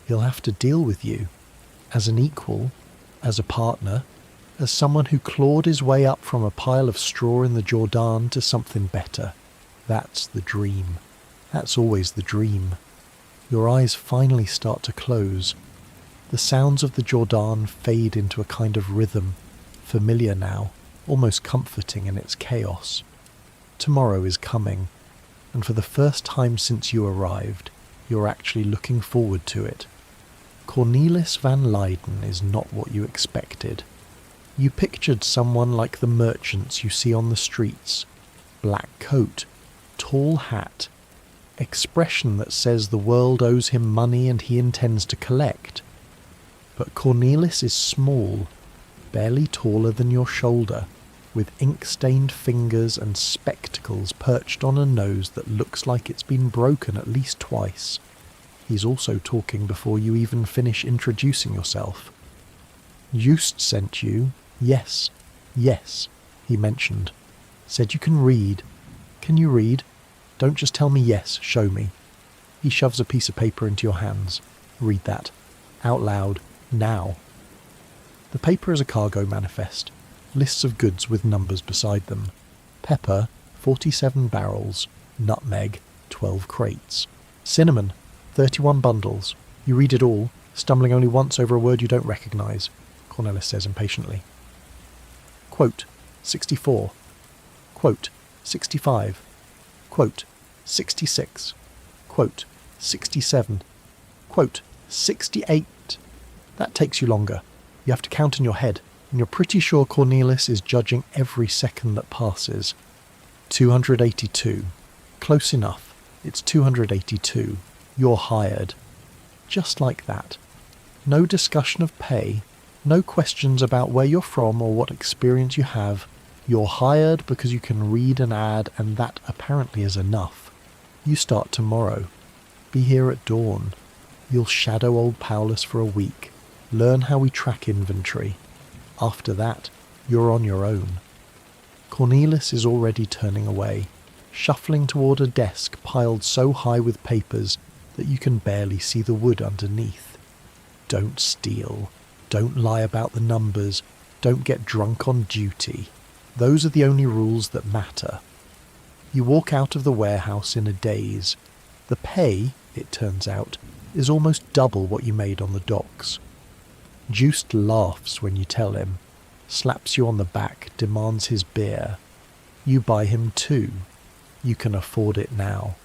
Speaker 1: he'll have to deal with you, as an equal, as a partner, as someone who clawed his way up from a pile of straw in the Jordan to something better. That's the dream. That's always the dream. Your eyes finally start to close. The sounds of the Jordan fade into a kind of rhythm, familiar now, almost comforting in its chaos. Tomorrow is coming, and for the first time since you arrived, you're actually looking forward to it. Cornelis van Leyden is not what you expected. You pictured someone like the merchants you see on the streets. Black coat, tall hat, expression that says the world owes him money and he intends to collect. But Cornelis is small, barely taller than your shoulder, with ink-stained fingers and spectacles perched on a nose that looks like it's been broken at least twice. He's also talking before you even finish introducing yourself. Just sent you. Yes, he mentioned. Said you can read. Can you read? Don't just tell me yes, show me. He shoves a piece of paper into your hands. Read that. Out loud. Now. The paper is a cargo manifest. Lists of goods with numbers beside them. Pepper, 47 barrels. Nutmeg, 12 crates. Cinnamon, 31 bundles. You read it all, stumbling only once over a word you don't recognise, Cornelis says impatiently. Quote, 64. Quote, 65. Quote, 66. Quote, 67. Quote, 68. That takes you longer. You have to count in your head, and you're pretty sure Cornelis is judging every second that passes. 282. Close enough. It's 282. You're hired. Just like that. No discussion of pay, no questions about where you're from or what experience you have. You're hired because you can read an ad, and that apparently is enough. You start tomorrow. Be here at dawn. You'll shadow old Paulus for a week. Learn how we track inventory. After that, you're on your own. Cornelis is already turning away, shuffling toward a desk piled so high with papers that you can barely see the wood underneath. Don't steal. Don't lie about the numbers. Don't get drunk on duty. Those are the only rules that matter. You walk out of the warehouse in a daze. The pay, it turns out, is almost double what you made on the docks. Joost laughs when you tell him, slaps you on the back, demands his beer. You buy him 2. You can afford it now.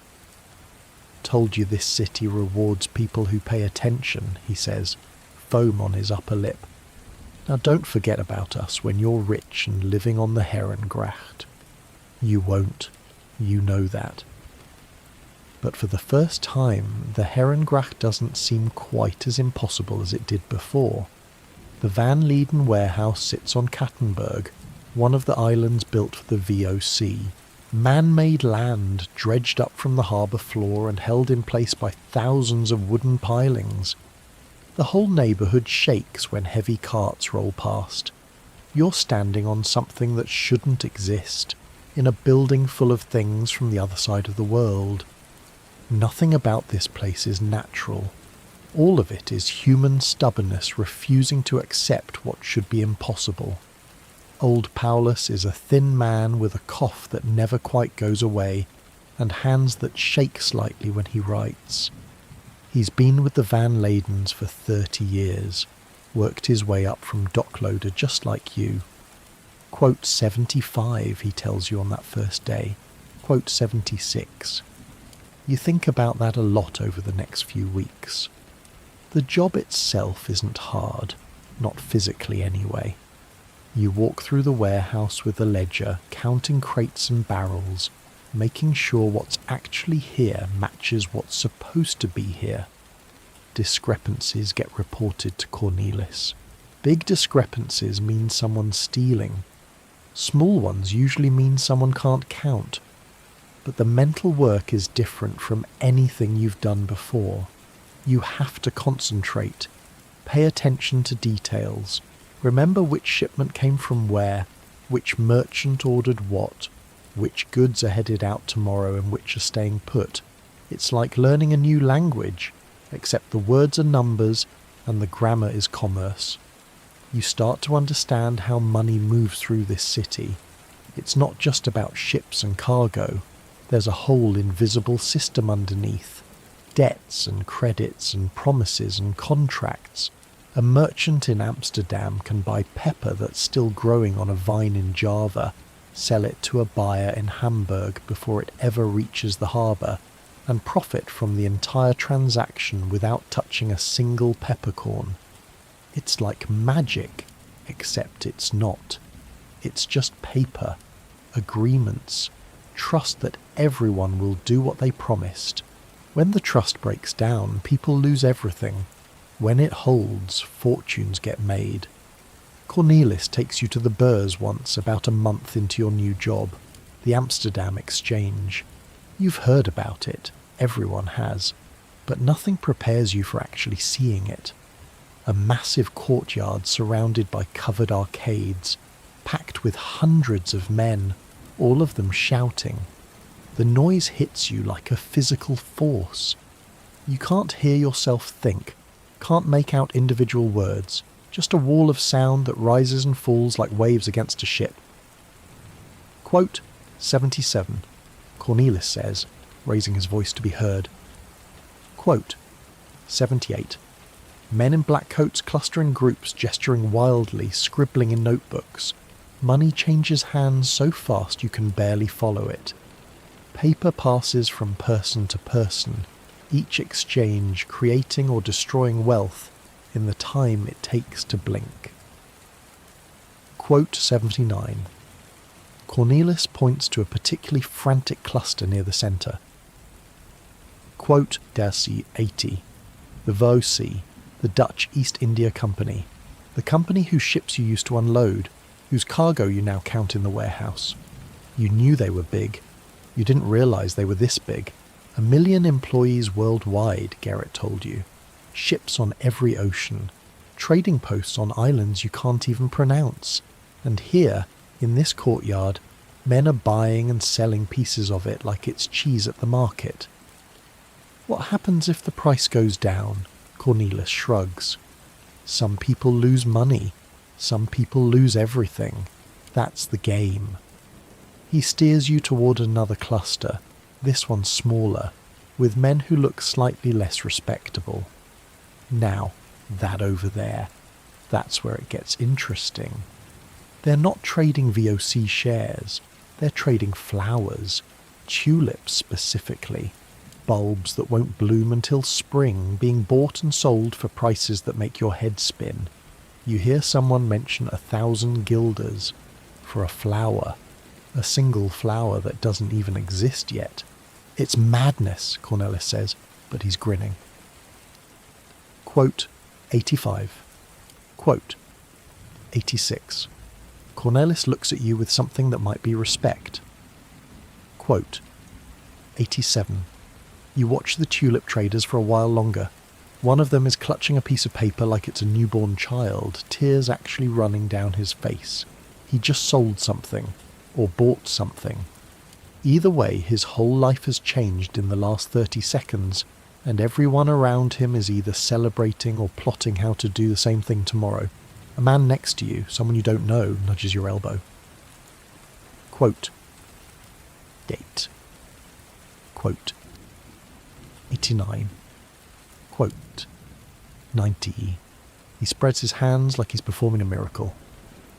Speaker 1: Told you this city rewards people who pay attention, he says, foam on his upper lip. Now don't forget about us when you're rich and living on the Herrengracht. You won't. You know that. But for the first time, the Herrengracht doesn't seem quite as impossible as it did before. The Van Leiden warehouse sits on Kattenberg, one of the islands built for the VOC. Man-made land dredged up from the harbour floor and held in place by thousands of wooden pilings. The whole neighbourhood shakes when heavy carts roll past. You're standing on something that shouldn't exist, in a building full of things from the other side of the world. Nothing about this place is natural. All of it is human stubbornness refusing to accept what should be impossible. Old Paulus is a thin man with a cough that never quite goes away and hands that shake slightly when he writes. He's been with the Van Leidens for 30 years, worked his way up from dockloader just like you. Quote 75, he tells you on that first day. Quote 76. You think about that a lot over the next few weeks. The job itself isn't hard, not physically anyway. You walk through the warehouse with a ledger, counting crates and barrels, making sure what's actually here matches what's supposed to be here. Discrepancies get reported to Cornelis. Big discrepancies mean someone's stealing. Small ones usually mean someone can't count. But the mental work is different from anything you've done before. You have to concentrate, pay attention to details, remember which shipment came from where, which merchant ordered what, which goods are headed out tomorrow and which are staying put. It's like learning a new language, except the words are numbers and the grammar is commerce. You start to understand how money moves through this city. It's not just about ships and cargo. There's a whole invisible system underneath. Debts and credits and promises and contracts. A merchant in Amsterdam can buy pepper that's still growing on a vine in Java, sell it to a buyer in Hamburg before it ever reaches the harbour, and profit from the entire transaction without touching a single peppercorn. It's like magic, except it's not. It's just paper, agreements, Trust that everyone will do what they promised. When the trust breaks down, people lose everything. When it holds, fortunes get made. Cornelis takes you to the Beurs once, about a month into your new job, the Amsterdam Exchange. You've heard about it, everyone has, but nothing prepares you for actually seeing it. A massive courtyard surrounded by covered arcades, packed with hundreds of men, all of them shouting. The noise hits you like a physical force. You can't hear yourself think, can't make out individual words, just a wall of sound that rises and falls like waves against a ship. Quote 77. Cornelis says, raising his voice to be heard. Quote 78. Men in black coats cluster in groups, gesturing wildly, scribbling in notebooks. Money changes hands so fast you can barely follow it. Paper passes from person to person, each exchange creating or destroying wealth in the time it takes to blink. Quote 79. Cornelis points to a particularly frantic cluster near the centre. Quote Darcy 80. The VOC, the Dutch East India Company, the company whose ships you used to unload, whose cargo you now count in the warehouse. You knew they were big. You didn't realise they were this big. 1 million employees worldwide, Garrett told you. Ships on every ocean. Trading posts on islands you can't even pronounce. And here, in this courtyard, men are buying and selling pieces of it like it's cheese at the market. What happens if the price goes down? Cornelis shrugs. Some people lose money. Some people lose everything. That's the game. He steers you toward another cluster, this one smaller, with men who look slightly less respectable. Now, that over there, that's where it gets interesting. They're not trading VOC shares, they're trading flowers, tulips specifically, bulbs that won't bloom until spring, being bought and sold for prices that make your head spin. You hear someone mention 1,000 guilders for a flower, a single flower that doesn't even exist yet. It's madness, Cornelis says, but he's grinning. Quote 85. Quote 86. Cornelis looks at you with something that might be respect. Quote 87. You watch the tulip traders for a while longer. One of them is clutching a piece of paper like it's a newborn child, tears actually running down his face. He just sold something, or bought something. Either way, his whole life has changed in the last 30 seconds, and everyone around him is either celebrating or plotting how to do the same thing tomorrow. A man next to you, someone you don't know, nudges your elbow. Quote. Date. Quote. 89. Quote. 90. He spreads his hands like he's performing a miracle.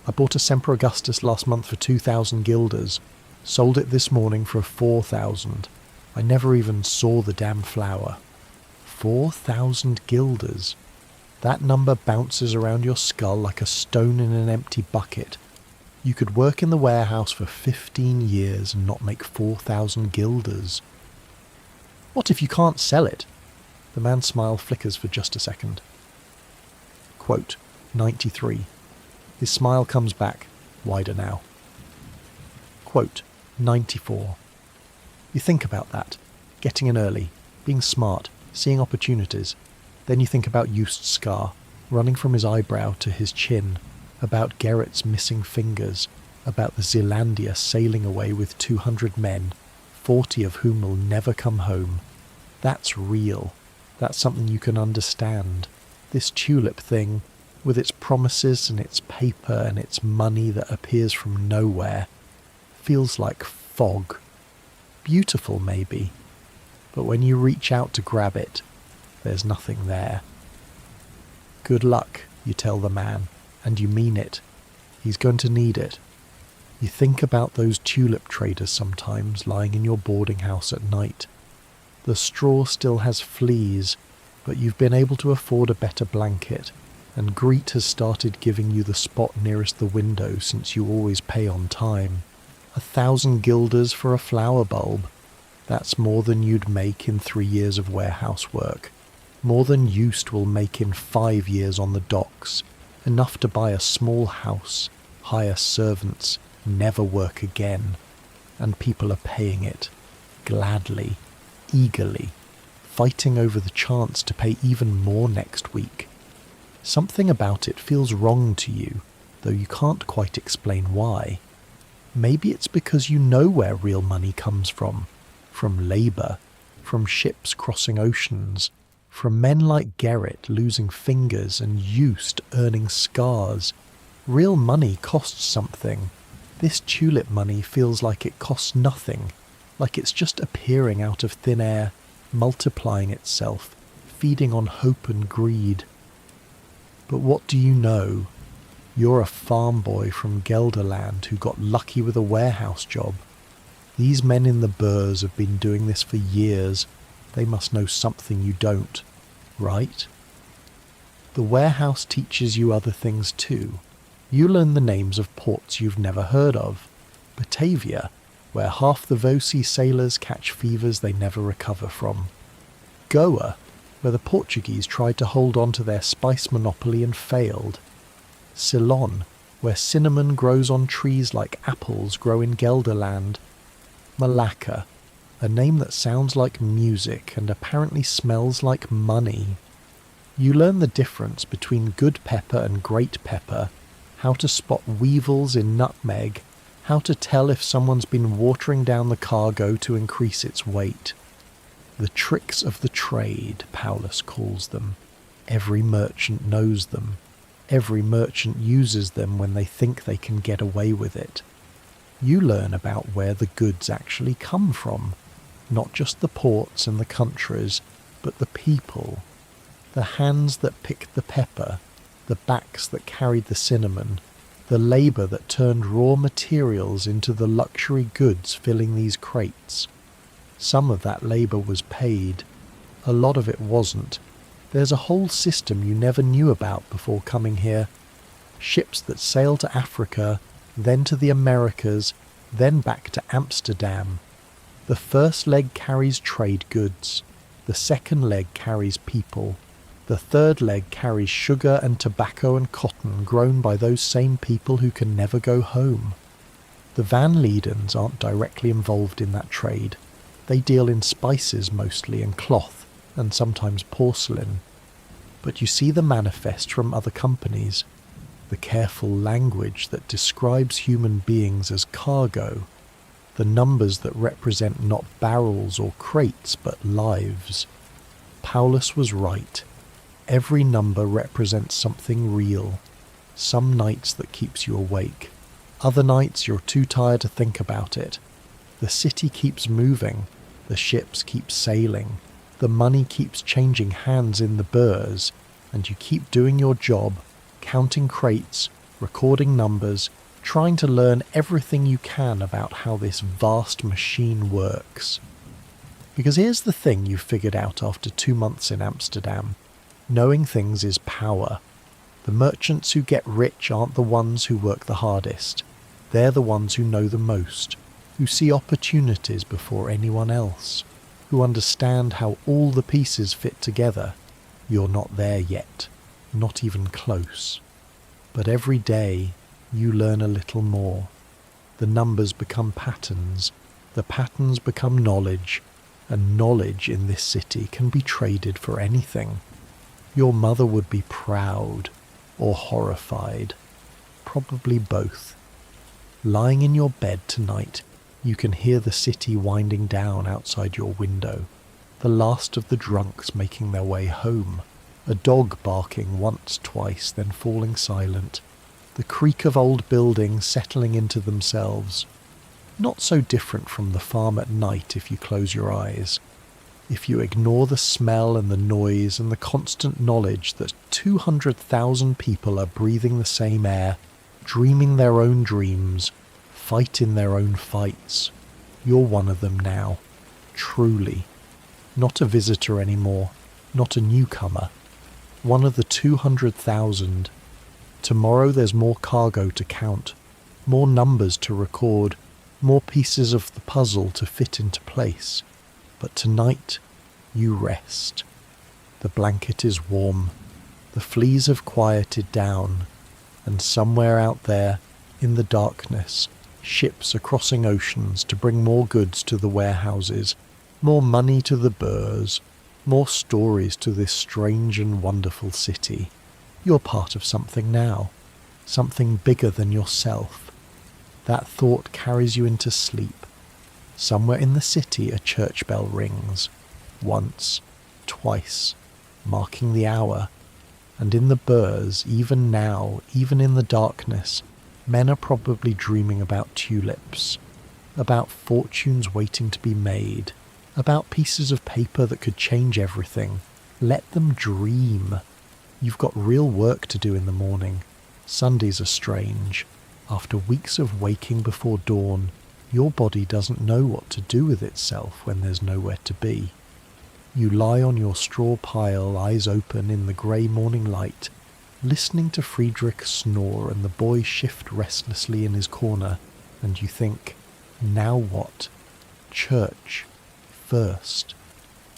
Speaker 1: I bought a Semper Augustus last month for 2,000 guilders. Sold it this morning for 4,000. I never even saw the damn flower. 4,000 guilders. That number bounces around your skull like a stone in an empty bucket. You could work in the warehouse for 15 years and not make 4,000 guilders. What if you can't sell it? The man's smile flickers for just a second. Quote, 93. His smile comes back, wider now. Quote, 94. You think about that, getting in early, being smart, seeing opportunities. Then you think about Just's scar, running from his eyebrow to his chin, about Gerrit's missing fingers, about the Zealandia sailing away with 200 men, 40 of whom will never come home. That's real. That's something you can understand. This tulip thing, with its promises and its paper and its money that appears from nowhere, feels like fog. Beautiful, maybe, but when you reach out to grab it, there's nothing there. Good luck, you tell the man, and you mean it. He's going to need it. You think about those tulip traders sometimes lying in your boarding house at night. The straw still has fleas, but you've been able to afford a better blanket, and Greet has started giving you the spot nearest the window since you always pay on time. 1,000 guilders for a flower bulb. That's more than you'd make in 3 years of warehouse work. More than Eust will make in 5 years on the docks. Enough to buy a small house, hire servants, never work again. And people are paying it. Gladly, eagerly, fighting over the chance to pay even more next week. Something about it feels wrong to you, though you can't quite explain why. Maybe it's because you know where real money comes from labour, from ships crossing oceans, from men like Gerrit losing fingers and Eust earning scars. Real money costs something. This tulip money feels like it costs nothing, like it's just appearing out of thin air, multiplying itself, feeding on hope and greed. But what do you know? You're a farm boy from Gelderland who got lucky with a warehouse job. These men in the burrs have been doing this for years. They must know something you don't, right? The warehouse teaches you other things too. You learn the names of ports you've never heard of. Batavia, where half the Vosi sailors catch fevers they never recover from. Goa, where the Portuguese tried to hold on to their spice monopoly and failed. Ceylon, where cinnamon grows on trees like apples grow in Gelderland. Malacca, a name that sounds like music and apparently smells like money. You learn the difference between good pepper and great pepper, how to spot weevils in nutmeg, how to tell if someone's been watering down the cargo to increase its weight. The tricks of the trade, Paulus calls them. Every merchant knows them. Every merchant uses them when they think they can get away with it. You learn about where the goods actually come from, not just the ports and the countries, but the people. The hands that picked the pepper, the backs that carried the cinnamon, the labour that turned raw materials into the luxury goods filling these crates. Some of that labour was paid. A lot of it wasn't. There's a whole system you never knew about before coming here. Ships that sail to Africa, then to the Americas, then back to Amsterdam. The first leg carries trade goods. The second leg carries people. The third leg carries sugar and tobacco and cotton grown by those same people who can never go home. The Van Leidens aren't directly involved in that trade. They deal in spices mostly and cloth, and sometimes porcelain. But you see the manifest from other companies, the careful language that describes human beings as cargo, the numbers that represent not barrels or crates but lives. Paulus was right. Every number represents something real. Some nights that keeps you awake. Other nights you're too tired to think about it. The city keeps moving. The ships keep sailing. The money keeps changing hands in the burrs, and you keep doing your job, counting crates, recording numbers, trying to learn everything you can about how this vast machine works. Because here's the thing you figured out after 2 months in Amsterdam. Knowing things is power. The merchants who get rich aren't the ones who work the hardest. They're the ones who know the most, who see opportunities before anyone else, who understand how all the pieces fit together. You're not there yet, not even close. But every day you learn a little more. The numbers become patterns, the patterns become knowledge, and knowledge in this city can be traded for anything. Your mother would be proud or horrified, probably both. Lying in your bed tonight, you can hear the city winding down outside your window, the last of the drunks making their way home, a dog barking once, twice, then falling silent, the creak of old buildings settling into themselves. Not so different from the farm at night if you close your eyes. If you ignore the smell and the noise and the constant knowledge that 200,000 people are breathing the same air, dreaming their own dreams, fighting their own fights. You're one of them now, truly. Not a visitor anymore, not a newcomer. One of the 200,000. Tomorrow there's more cargo to count, more numbers to record, more pieces of the puzzle to fit into place. But tonight, you rest. The blanket is warm, the fleas have quieted down, and somewhere out there, in the darkness, ships are crossing oceans to bring more goods to the warehouses, more money to the burrs, more stories to this strange and wonderful city. You're part of something now, something bigger than yourself. That thought carries you into sleep. Somewhere in the city a church bell rings, once, twice, marking the hour, and in the burrs, even now, even in the darkness, men are probably dreaming about tulips, about fortunes waiting to be made, about pieces of paper that could change everything. Let them dream. You've got real work to do in the morning. Sundays are strange. After weeks of waking before dawn, your body doesn't know what to do with itself when there's nowhere to be. You lie on your straw pile, eyes open in the grey morning light, listening to Friedrich snore and the boy shift restlessly in his corner, and you think, now what? Church, first.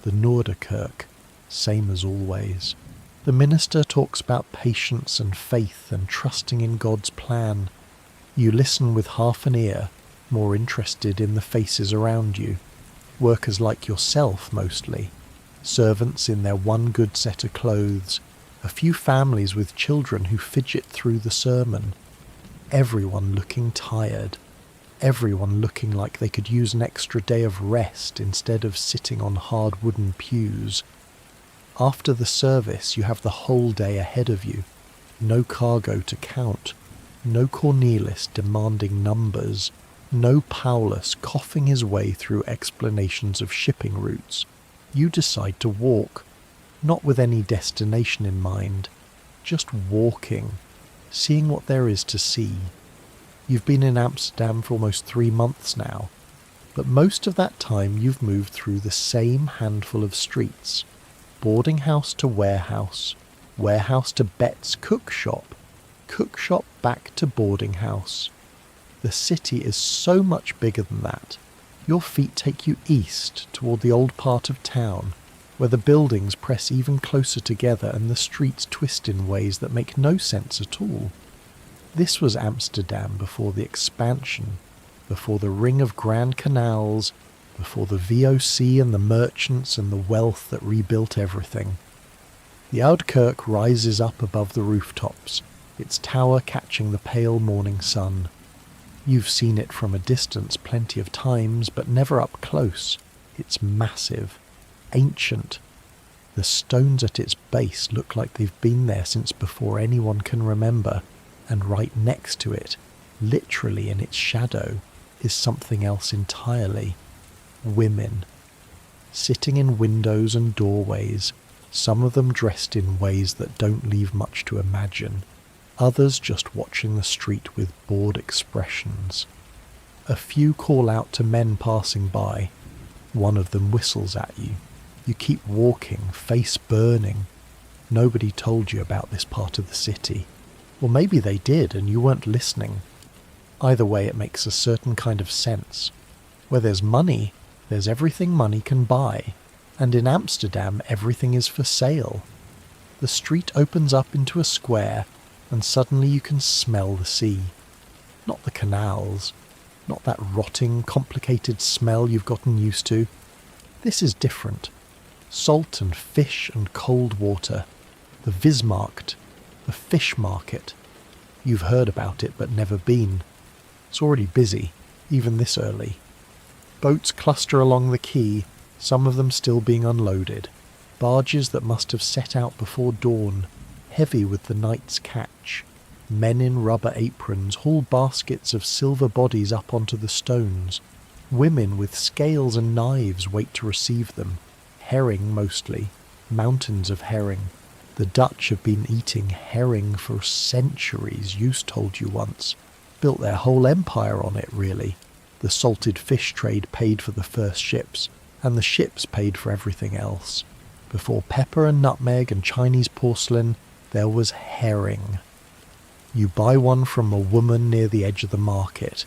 Speaker 1: The Noorderkerk, same as always. The minister talks about patience and faith and trusting in God's plan. You listen with half an ear, more interested in the faces around you. Workers like yourself, mostly. Servants in their one good set of clothes. A few families with children who fidget through the sermon. Everyone looking tired. Everyone looking like they could use an extra day of rest instead of sitting on hard wooden pews. After the service, you have the whole day ahead of you. No cargo to count. No Cornelis demanding numbers. No Paulus coughing his way through explanations of shipping routes. You decide to walk, not with any destination in mind, just walking, seeing what there is to see. You've been in Amsterdam for almost 3 months now, but most of that time you've moved through the same handful of streets. Boarding house to warehouse, warehouse to Bet's cook shop back to boarding house. The city is so much bigger than that. Your feet take you east toward the old part of town, where the buildings press even closer together and the streets twist in ways that make no sense at all. This was Amsterdam before the expansion, before the ring of grand canals, before the VOC and the merchants and the wealth that rebuilt everything. The Oude Kerk rises up above the rooftops, its tower catching the pale morning sun. You've seen it from a distance plenty of times, but never up close. It's massive, ancient. The stones at its base look like they've been there since before anyone can remember, and right next to it, literally in its shadow, is something else entirely. Women. Sitting in windows and doorways, some of them dressed in ways that don't leave much to imagine. Others just watching the street with bored expressions. A few call out to men passing by. One of them whistles at you. You keep walking, face burning. Nobody told you about this part of the city. Or maybe they did and you weren't listening. Either way, it makes a certain kind of sense. Where there's money, there's everything money can buy. And in Amsterdam, everything is for sale. The street opens up into a square, and suddenly you can smell the sea. Not the canals, not that rotting, complicated smell you've gotten used to. This is different. Salt and fish and cold water. The Vismarkt, the fish market. You've heard about it but never been. It's already busy, even this early. Boats cluster along the quay, some of them still being unloaded. Barges that must have set out before dawn, heavy with the night's catch. Men in rubber aprons haul baskets of silver bodies up onto the stones. Women with scales and knives wait to receive them. Herring mostly. Mountains of herring. The Dutch have been eating herring for centuries, Jus told you once. Built their whole empire on it, really. The salted fish trade paid for the first ships, and the ships paid for everything else. Before pepper and nutmeg and Chinese porcelain, there was herring. You buy one from a woman near the edge of the market.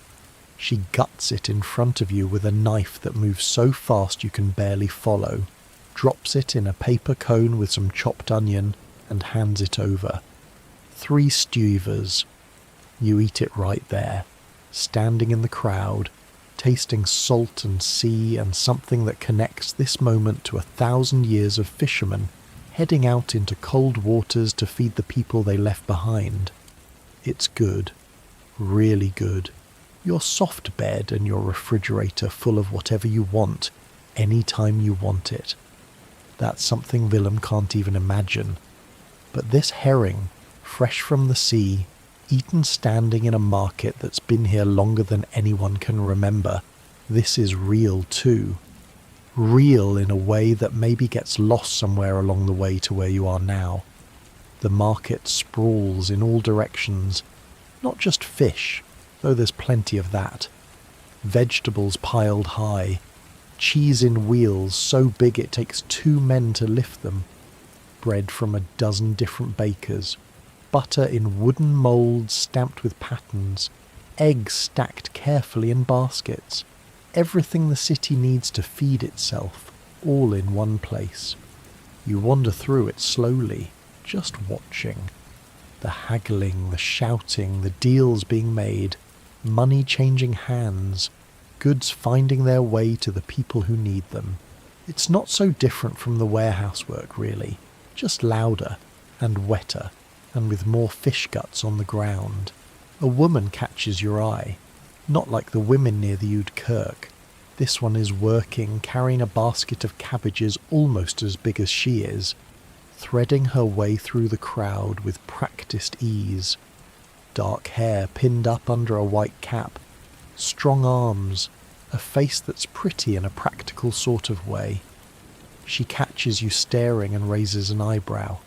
Speaker 1: She guts it in front of you with a knife that moves so fast you can barely follow, drops it in a paper cone with some chopped onion, and hands it over. 3 stuvers. You eat it right there, standing in the crowd, tasting salt and sea and something that connects this moment to 1,000 years of fishermen heading out into cold waters to feed the people they left behind. It's good. Really good. Your soft bed and your refrigerator full of whatever you want, any time you want it. That's something Willem can't even imagine. But this herring, fresh from the sea, eaten standing in a market that's been here longer than anyone can remember, this is real too. Real in a way that maybe gets lost somewhere along the way to where you are now. The market sprawls in all directions, not just fish, though there's plenty of that. Vegetables piled high, cheese in wheels so big it takes 2 men to lift them, bread from a dozen different bakers, butter in wooden moulds stamped with patterns, eggs stacked carefully in baskets, everything the city needs to feed itself, all in one place. You wander through it slowly, just watching. The haggling, the shouting, the deals being made, money changing hands, goods finding their way to the people who need them. It's not so different from the warehouse work, really, just louder and wetter, and with more fish guts on the ground. A woman catches your eye, not like the women near the Oud Kirk. This one is working, carrying a basket of cabbages almost as big as she is, threading her way through the crowd with practiced ease. Dark hair pinned up under a white cap, strong arms, a face that's pretty in a practical sort of way. She catches you staring and raises an eyebrow.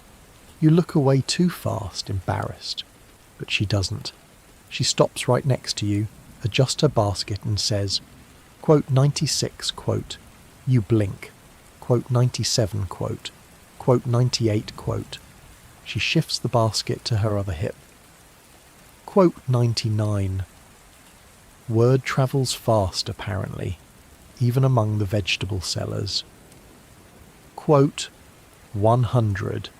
Speaker 1: You look away too fast, embarrassed, but she doesn't. She stops right next to you, adjusts her basket and says, quote 96, quote, you blink, quote 97, quote, quote 98, quote. She shifts the basket to her other hip. Quote 99. Word travels fast, apparently, even among the vegetable sellers. Quote 100.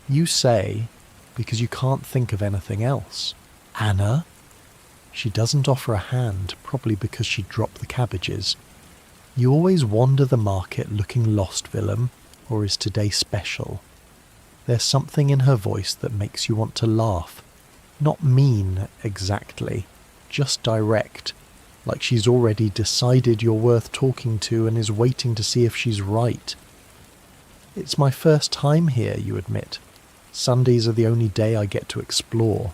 Speaker 1: You say, because you can't think of anything else, Anna? She doesn't offer a hand, probably because she dropped the cabbages. You always wander the market looking lost, Willem, or is today special? There's something in her voice that makes you want to laugh. Not mean, exactly, just direct, like she's already decided you're worth talking to and is waiting to see if she's right. It's my first time here, you admit. Sundays are the only day I get to explore.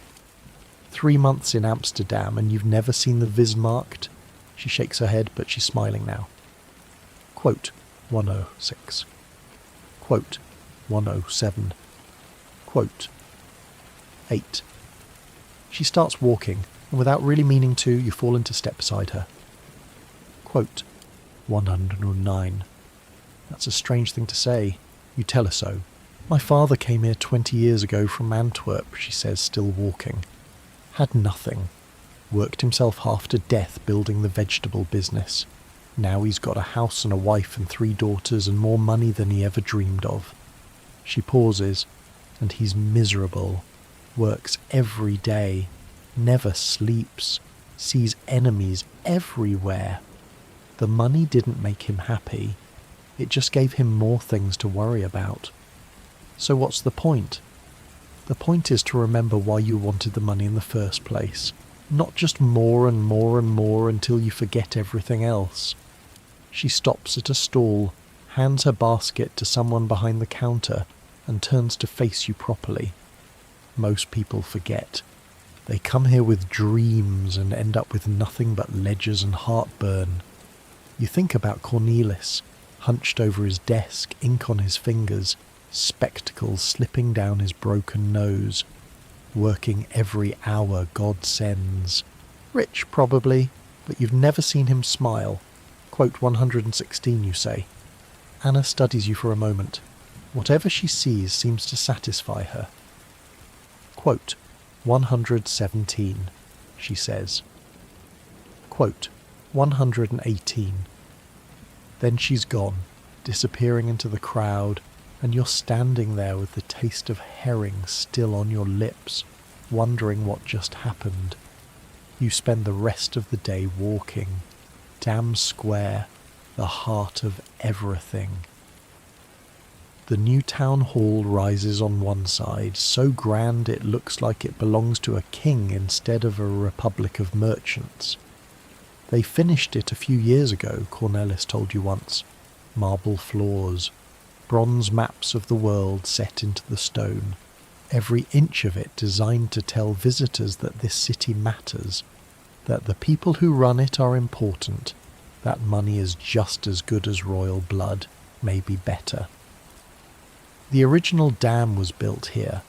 Speaker 1: 3 months in Amsterdam and you've never seen the Bismarck? She shakes her head, but she's smiling now. Quote 106. Quote 107. Quote 8. She starts walking, and without really meaning to, you fall into step beside her. Quote 109. That's a strange thing to say. You tell her so. My father came here 20 years ago from Antwerp, she says, still walking. Had nothing. Worked himself half to death building the vegetable business. Now he's got a house and a wife and 3 daughters and more money than he ever dreamed of. She pauses, and he's miserable. Works every day. Never sleeps. Sees enemies everywhere. The money didn't make him happy. It just gave him more things to worry about. So what's the point? The point is to remember why you wanted the money in the first place. Not just more and more and more until you forget everything else. She stops at a stall, hands her basket to someone behind the counter, and turns to face you properly. Most people forget. They come here with dreams and end up with nothing but ledgers and heartburn. You think about Cornelis, hunched over his desk, ink on his fingers, spectacles slipping down his broken nose, working every hour God sends. Rich, probably, but you've never seen him smile. Quote 116, you say. Anna studies you for a moment. Whatever she sees seems to satisfy her. Quote 117, she says. Quote, 118. Then she's gone, disappearing into the crowd, and you're standing there with the taste of herring still on your lips, wondering what just happened. You spend the rest of the day walking. Dam Square, the heart of everything. The new town hall rises on one side, so grand it looks like it belongs to a king instead of a republic of merchants. They finished it a few years ago, Cornelis told you once. Marble floors, bronze maps of the world set into the stone, every inch of it designed to tell visitors that this city matters, that the people who run it are important, that money is just as good as royal blood, maybe better. The original dam was built here,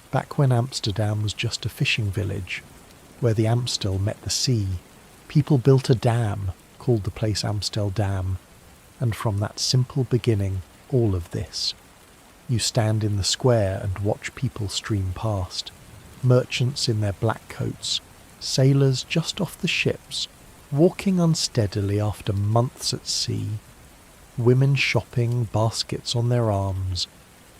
Speaker 1: back when Amsterdam was just a fishing village, where the Amstel met the sea. People built a dam, called the place Amsterdam, and from that simple beginning, all of this. You stand in the square and watch people stream past, merchants in their black coats, sailors just off the ships, walking unsteadily after months at sea, women shopping, baskets on their arms,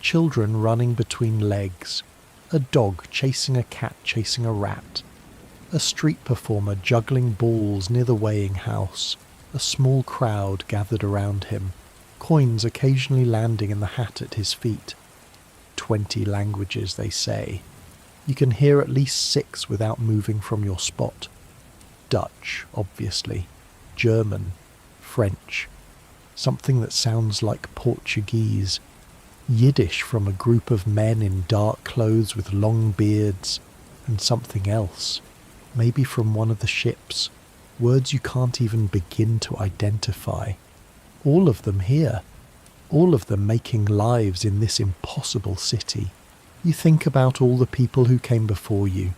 Speaker 1: children running between legs, a dog chasing a cat chasing a rat, a street performer juggling balls near the weighing house, a small crowd gathered around him, coins occasionally landing in the hat at his feet. 20 languages, they say. You can hear at least 6 without moving from your spot. Dutch, obviously, German, French, something that sounds like Portuguese, Yiddish from a group of men in dark clothes with long beards, and something else, maybe from one of the ships, words you can't even begin to identify. All of them here, all of them making lives in this impossible city. You think about all the people who came before you,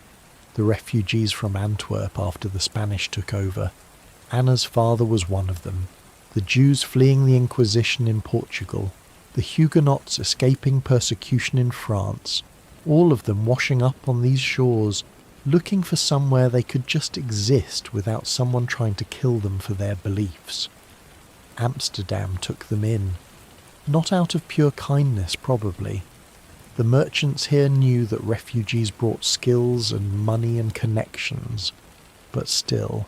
Speaker 1: the refugees from Antwerp after the Spanish took over. Anna's father was one of them, the Jews fleeing the Inquisition in Portugal, the Huguenots escaping persecution in France, all of them washing up on these shores, looking for somewhere they could just exist without someone trying to kill them for their beliefs. Amsterdam took them in, not out of pure kindness probably. The merchants here knew that refugees brought skills and money and connections, but still,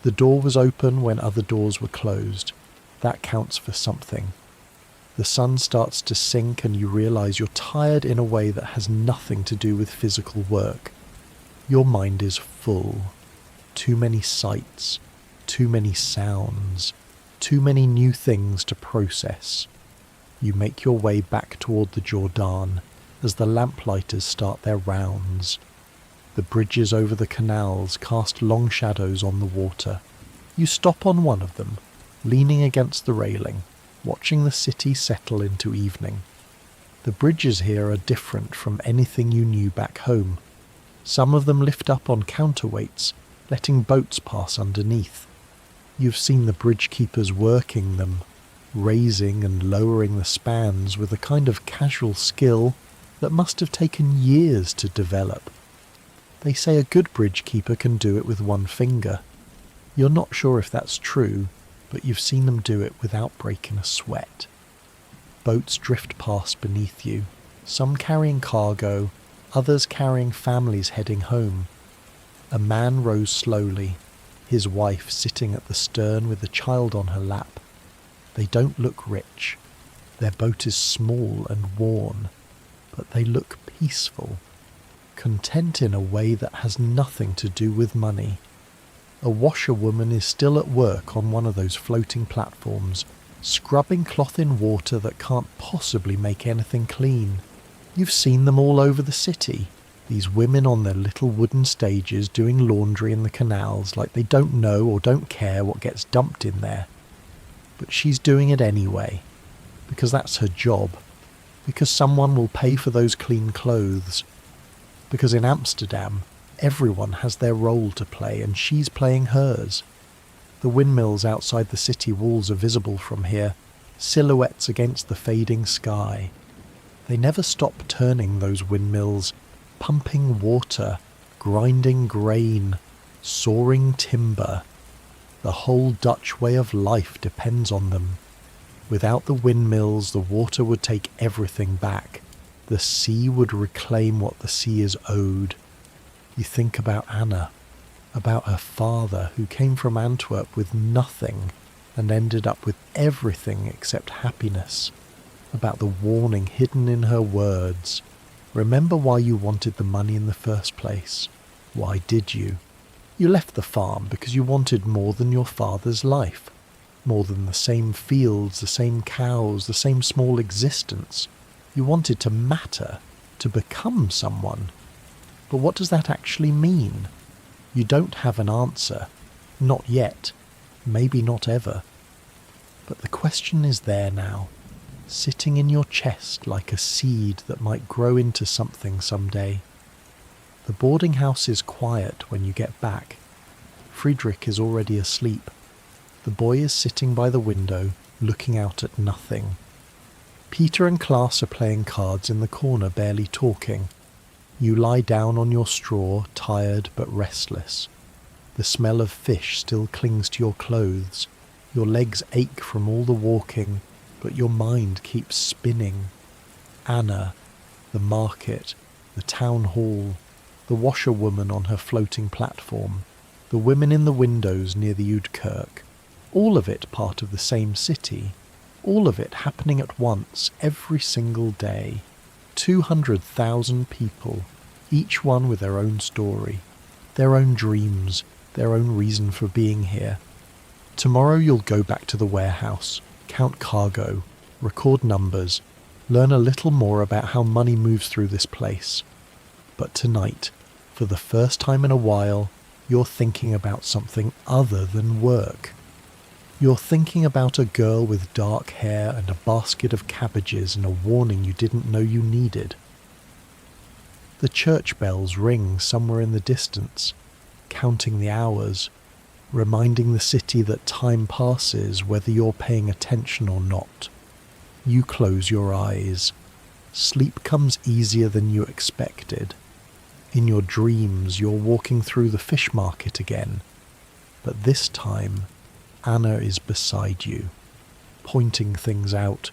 Speaker 1: the door was open when other doors were closed. That counts for something. The sun starts to sink and you realize you're tired in a way that has nothing to do with physical work. Your mind is full. Too many sights, too many sounds, too many new things to process. You make your way back toward the Jordan as the lamplighters start their rounds. The bridges over the canals cast long shadows on the water. You stop on one of them, leaning against the railing, watching the city settle into evening. The bridges here are different from anything you knew back home. Some of them lift up on counterweights, letting boats pass underneath. You've seen the bridge keepers working them, raising and lowering the spans with a kind of casual skill that must have taken years to develop. They say a good bridge keeper can do it with one finger. You're not sure if that's true, but you've seen them do it without breaking a sweat. Boats drift past beneath you, some carrying cargo, others carrying families heading home. A man rows slowly, his wife sitting at the stern with a child on her lap. They don't look rich. Their boat is small and worn, but they look peaceful, content in a way that has nothing to do with money. A washerwoman is still at work on one of those floating platforms, scrubbing cloth in water that can't possibly make anything clean. You've seen them all over the city, these women on their little wooden stages doing laundry in the canals like they don't know or don't care what gets dumped in there. But she's doing it anyway, because that's her job, because someone will pay for those clean clothes, because in Amsterdam, everyone has their role to play and she's playing hers. The windmills outside the city walls are visible from here, silhouettes against the fading sky. They never stop turning, those windmills, pumping water, grinding grain, sawing timber, The whole Dutch way of life depends on them. Without the windmills, the water would take everything back. The sea would reclaim what the sea is owed. You think about Anna, about her father who came from Antwerp with nothing and ended up with everything except happiness. About the warning hidden in her words. Remember why you wanted the money in the first place. Why did you? You left the farm because you wanted more than your father's life. More than the same fields, the same cows, the same small existence. You wanted to matter, to become someone. But what does that actually mean? You don't have an answer. Not yet. Maybe not ever. But the question is there now, sitting in your chest like a seed that might grow into something someday. The boarding house is quiet when you get back. Friedrich is already asleep. The boy is sitting by the window, looking out at nothing. Peter and Klaas are playing cards in the corner, barely talking. You lie down on your straw, tired but restless. The smell of fish still clings to your clothes. Your legs ache from all the walking, but your mind keeps spinning. Anna, the market, the town hall, the washerwoman on her floating platform, the women in the windows near the Oudkerk, all of it part of the same city, all of it happening at once every single day. 200,000 people, each one with their own story, their own dreams, their own reason for being here. Tomorrow you'll go back to the warehouse, count cargo, record numbers, learn a little more about how money moves through this place. But tonight, for the first time in a while, you're thinking about something other than work. You're thinking about a girl with dark hair and a basket of cabbages and a warning you didn't know you needed. The church bells ring somewhere in the distance, counting the hours, reminding the city that time passes whether you're paying attention or not. You close your eyes. Sleep comes easier than you expected. In your dreams, you're walking through the fish market again. But this time, Anna is beside you, pointing things out,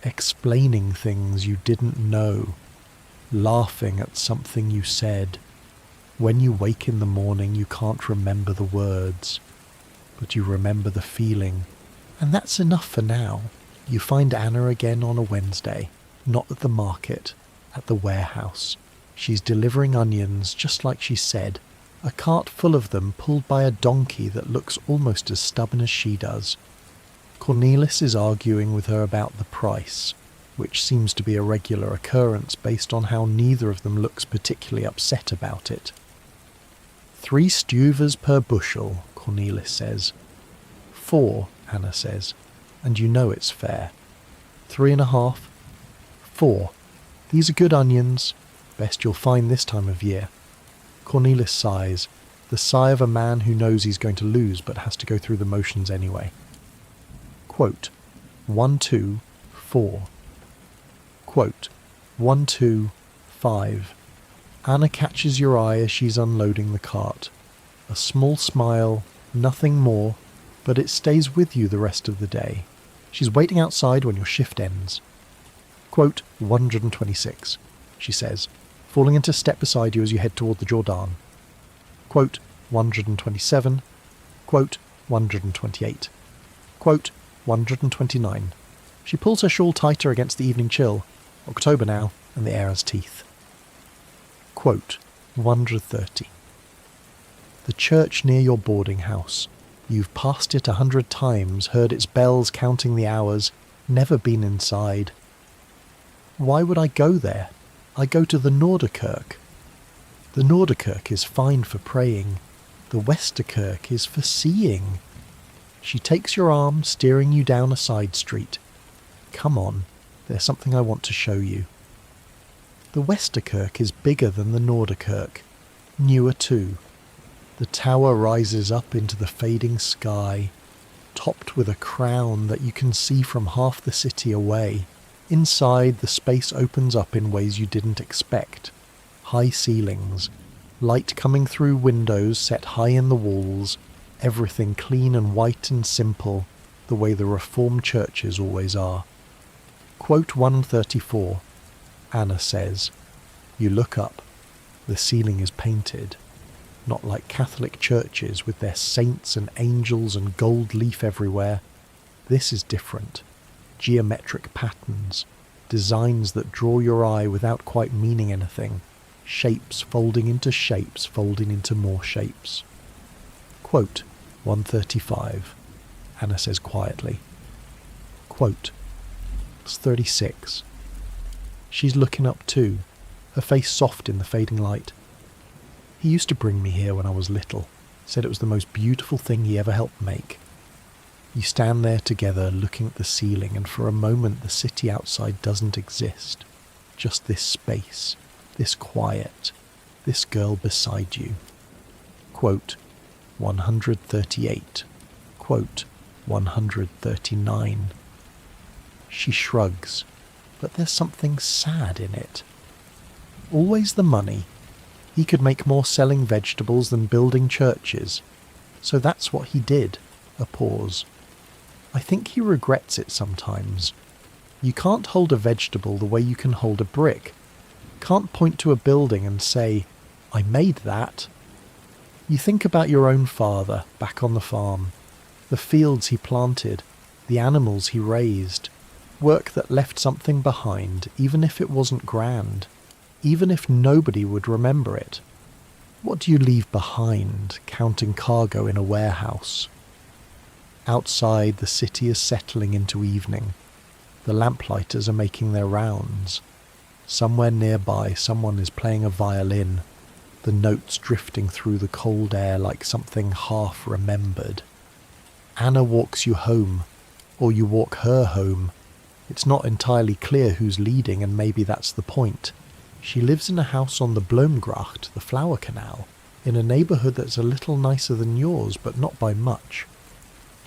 Speaker 1: explaining things you didn't know, laughing at something you said. When you wake in the morning, you can't remember the words, but you remember the feeling. And that's enough for now. You find Anna again on a Wednesday, not at the market, at the warehouse. She's delivering onions, just like she said, a cart full of them pulled by a donkey that looks almost as stubborn as she does. Cornelis is arguing with her about the price, which seems to be a regular occurrence based on how neither of them looks particularly upset about it. 3 stuvers per bushel, Cornelis says. 4, Anna says, and you know it's fair. 3.5. 4. These are good onions, best you'll find this time of year. Cornelis sighs, the sigh of a man who knows he's going to lose but has to go through the motions anyway. Quote, 1, 2, 4. Quote, 1, 2, 5. Anna catches your eye as she's unloading the cart. A small smile, nothing more, but it stays with you the rest of the day. She's waiting outside when your shift ends. Quote, 126, she says, falling into step beside you as you head toward the Jordan. Quote, 127. Quote, 128. Quote, 129. She pulls her shawl tighter against the evening chill. October now, and the air has teeth. Quote, 130. The church near your boarding house. You've passed it 100 times, heard its bells counting the hours, never been inside. Why would I go there? I go to the Noorderkerk. The Noorderkerk is fine for praying. The Westerkerk is for seeing. She takes your arm, steering you down a side street. Come on, there's something I want to show you. The Westerkerk is bigger than the Noorderkerk, newer too. The tower rises up into the fading sky, topped with a crown that you can see from half the city away. Inside, the space opens up in ways you didn't expect. High ceilings, light coming through windows set high in the walls, Everything clean and white and simple, the way the Reformed churches always are. Quote 134, Anna says, "You look up, the ceiling is painted, not like Catholic churches with their saints and angels and gold leaf everywhere. This is different. Geometric patterns, designs that draw your eye without quite meaning anything, shapes folding into more shapes." Quote 135, Anna says quietly. Quote 36. She's looking up too, her face soft in the fading light. "He used to bring me here when I was little, said it was the most beautiful thing he ever helped make." You stand there together looking at the ceiling, and for a moment the city outside doesn't exist. Just this space, this quiet, this girl beside you. Quote 138. Quote 139. She shrugs, but there's something sad in it. Always the money. He could make more selling vegetables than building churches. So that's what he did. A pause. I think he regrets it sometimes. You can't hold a vegetable the way you can hold a brick. Can't point to a building and say, "I made that." You think about your own father back on the farm, the fields he planted, the animals he raised, work that left something behind, even if it wasn't grand, even if nobody would remember it. What do you leave behind, counting cargo in a warehouse? Outside, the city is settling into evening. The lamplighters are making their rounds. Somewhere nearby, someone is playing a violin, the notes drifting through the cold air like something half remembered. Anna walks you home, or you walk her home. It's not entirely clear who's leading, and maybe that's the point. She lives in a house on the Bloemgracht, the flower canal, in a neighbourhood that's a little nicer than yours, but not by much.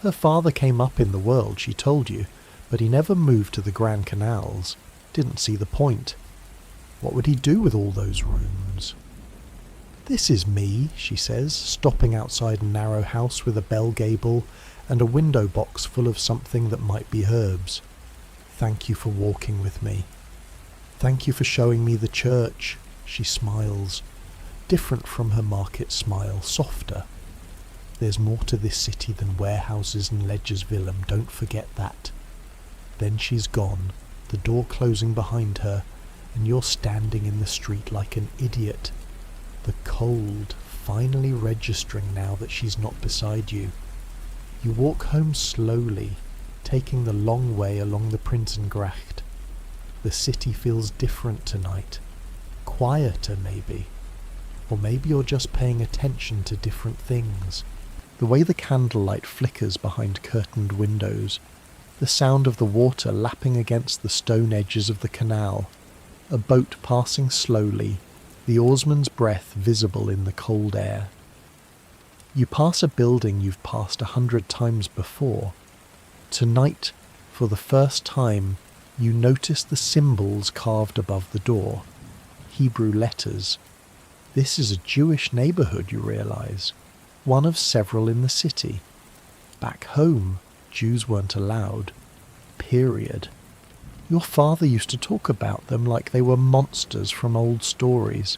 Speaker 1: Her father came up in the world, she told you, but he never moved to the Grand Canals. Didn't see the point. What would he do with all those rooms? "This is me," she says, stopping outside a narrow house with a bell gable and a window box full of something that might be herbs. "Thank you for walking with me. Thank you for showing me the church." She smiles, different from her market smile, softer. "There's more to this city than warehouses and Ledgersville, don't forget that." Then she's gone, the door closing behind her, and you're standing in the street like an idiot. The cold finally registering now that she's not beside you. You walk home slowly, taking the long way along the Prinsengracht. The city feels different tonight. Quieter, maybe. Or maybe you're just paying attention to different things. The way the candlelight flickers behind curtained windows, the sound of the water lapping against the stone edges of the canal, a boat passing slowly, the oarsman's breath visible in the cold air. You pass a building you've passed 100 times before. Tonight, for the first time, you notice the symbols carved above the door. Hebrew letters. This is a Jewish neighbourhood, you realise. One of several in the city. Back home, Jews weren't allowed. Period. Your father used to talk about them like they were monsters from old stories.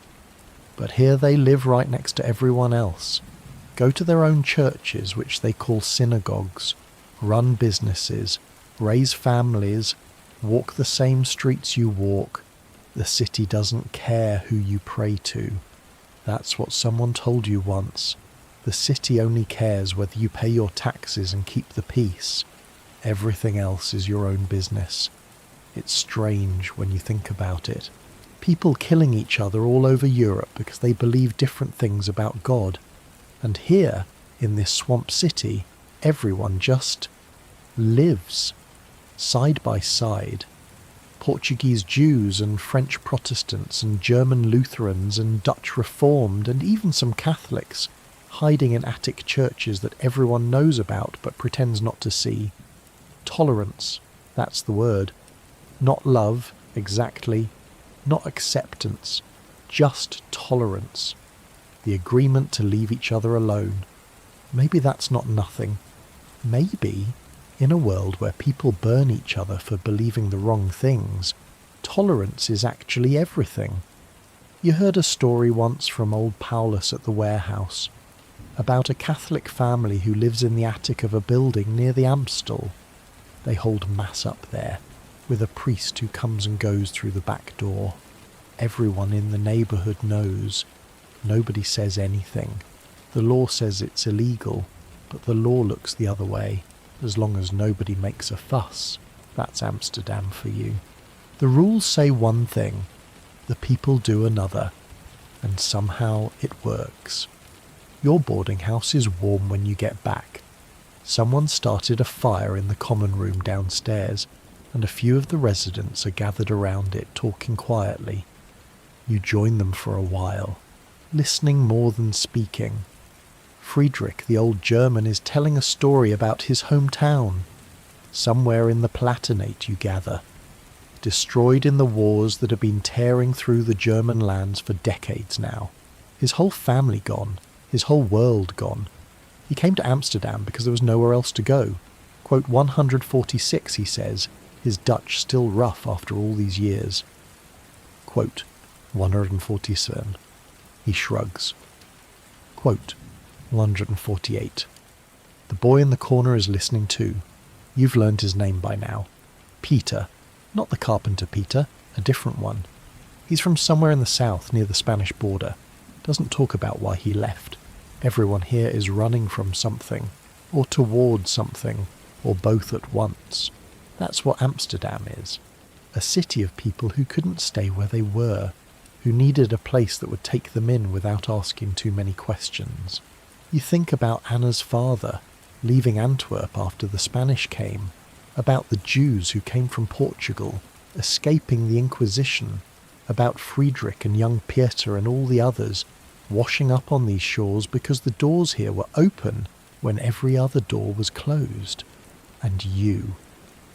Speaker 1: But here they live right next to everyone else. Go to their own churches, which they call synagogues, run businesses, raise families, walk the same streets you walk. The city doesn't care who you pray to. That's what someone told you once. The city only cares whether you pay your taxes and keep the peace. Everything else is your own business. It's strange when you think about it. People killing each other all over Europe because they believe different things about God. And here, in this swamp city, everyone just lives, side by side. Portuguese Jews and French Protestants and German Lutherans and Dutch Reformed and even some Catholics, hiding in attic churches that everyone knows about but pretends not to see. Tolerance, that's the word. Not love, exactly. Not acceptance. Just tolerance. The agreement to leave each other alone. maybe that's not nothing. Maybe, in a world where people burn each other for believing the wrong things, tolerance is actually everything. You heard a story once from old Paulus at the warehouse about a Catholic family who lives in the attic of a building near the Amstel. They hold mass up there, with a priest who comes and goes through the back door. Everyone in the neighbourhood knows. Nobody says anything. The law says it's illegal, but the law looks the other way. As long as nobody makes a fuss, that's Amsterdam for you. The rules say one thing, the people do another, and somehow it works. Your boarding house is warm when you get back. Someone started a fire in the common room downstairs, and a few of the residents are gathered around it talking quietly. You join them for a while, listening more than speaking. Friedrich, the old German, is telling a story about his hometown. Somewhere in the Palatinate you gather, destroyed in the wars that have been tearing through the German lands for decades now. His whole family gone, his whole world gone. He came to Amsterdam because there was nowhere else to go. Quote 146, he says, his Dutch still rough after all these years. Quote 147. He shrugs. Quote 148. The boy in the corner is listening too. You've learned his name by now. Peter. Not the carpenter Peter, a different one. He's from somewhere in the south near the Spanish border. Doesn't talk about why he left. Everyone here is running from something, or towards something, or both at once. That's what Amsterdam is. A city of people who couldn't stay where they were, who needed a place that would take them in without asking too many questions. You think about Anna's father, leaving Antwerp after the Spanish came, about the Jews who came from Portugal, escaping the Inquisition, about Friedrich and young Pieter and all the others, washing up on these shores because the doors here were open when every other door was closed. And you,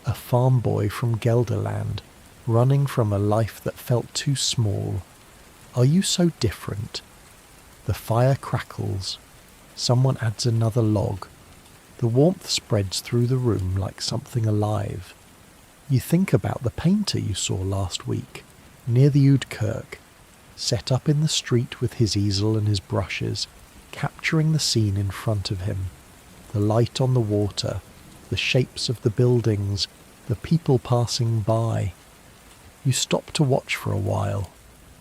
Speaker 1: a farm boy from Gelderland, running from a life that felt too small. Are you so different? The fire crackles. Someone adds another log. The warmth spreads through the room like something alive. You think about the painter you saw last week, near the Oude Kerk, set up in the street with his easel and his brushes, capturing the scene in front of him. The light on the water, the shapes of the buildings, the people passing by. You stop to watch for a while.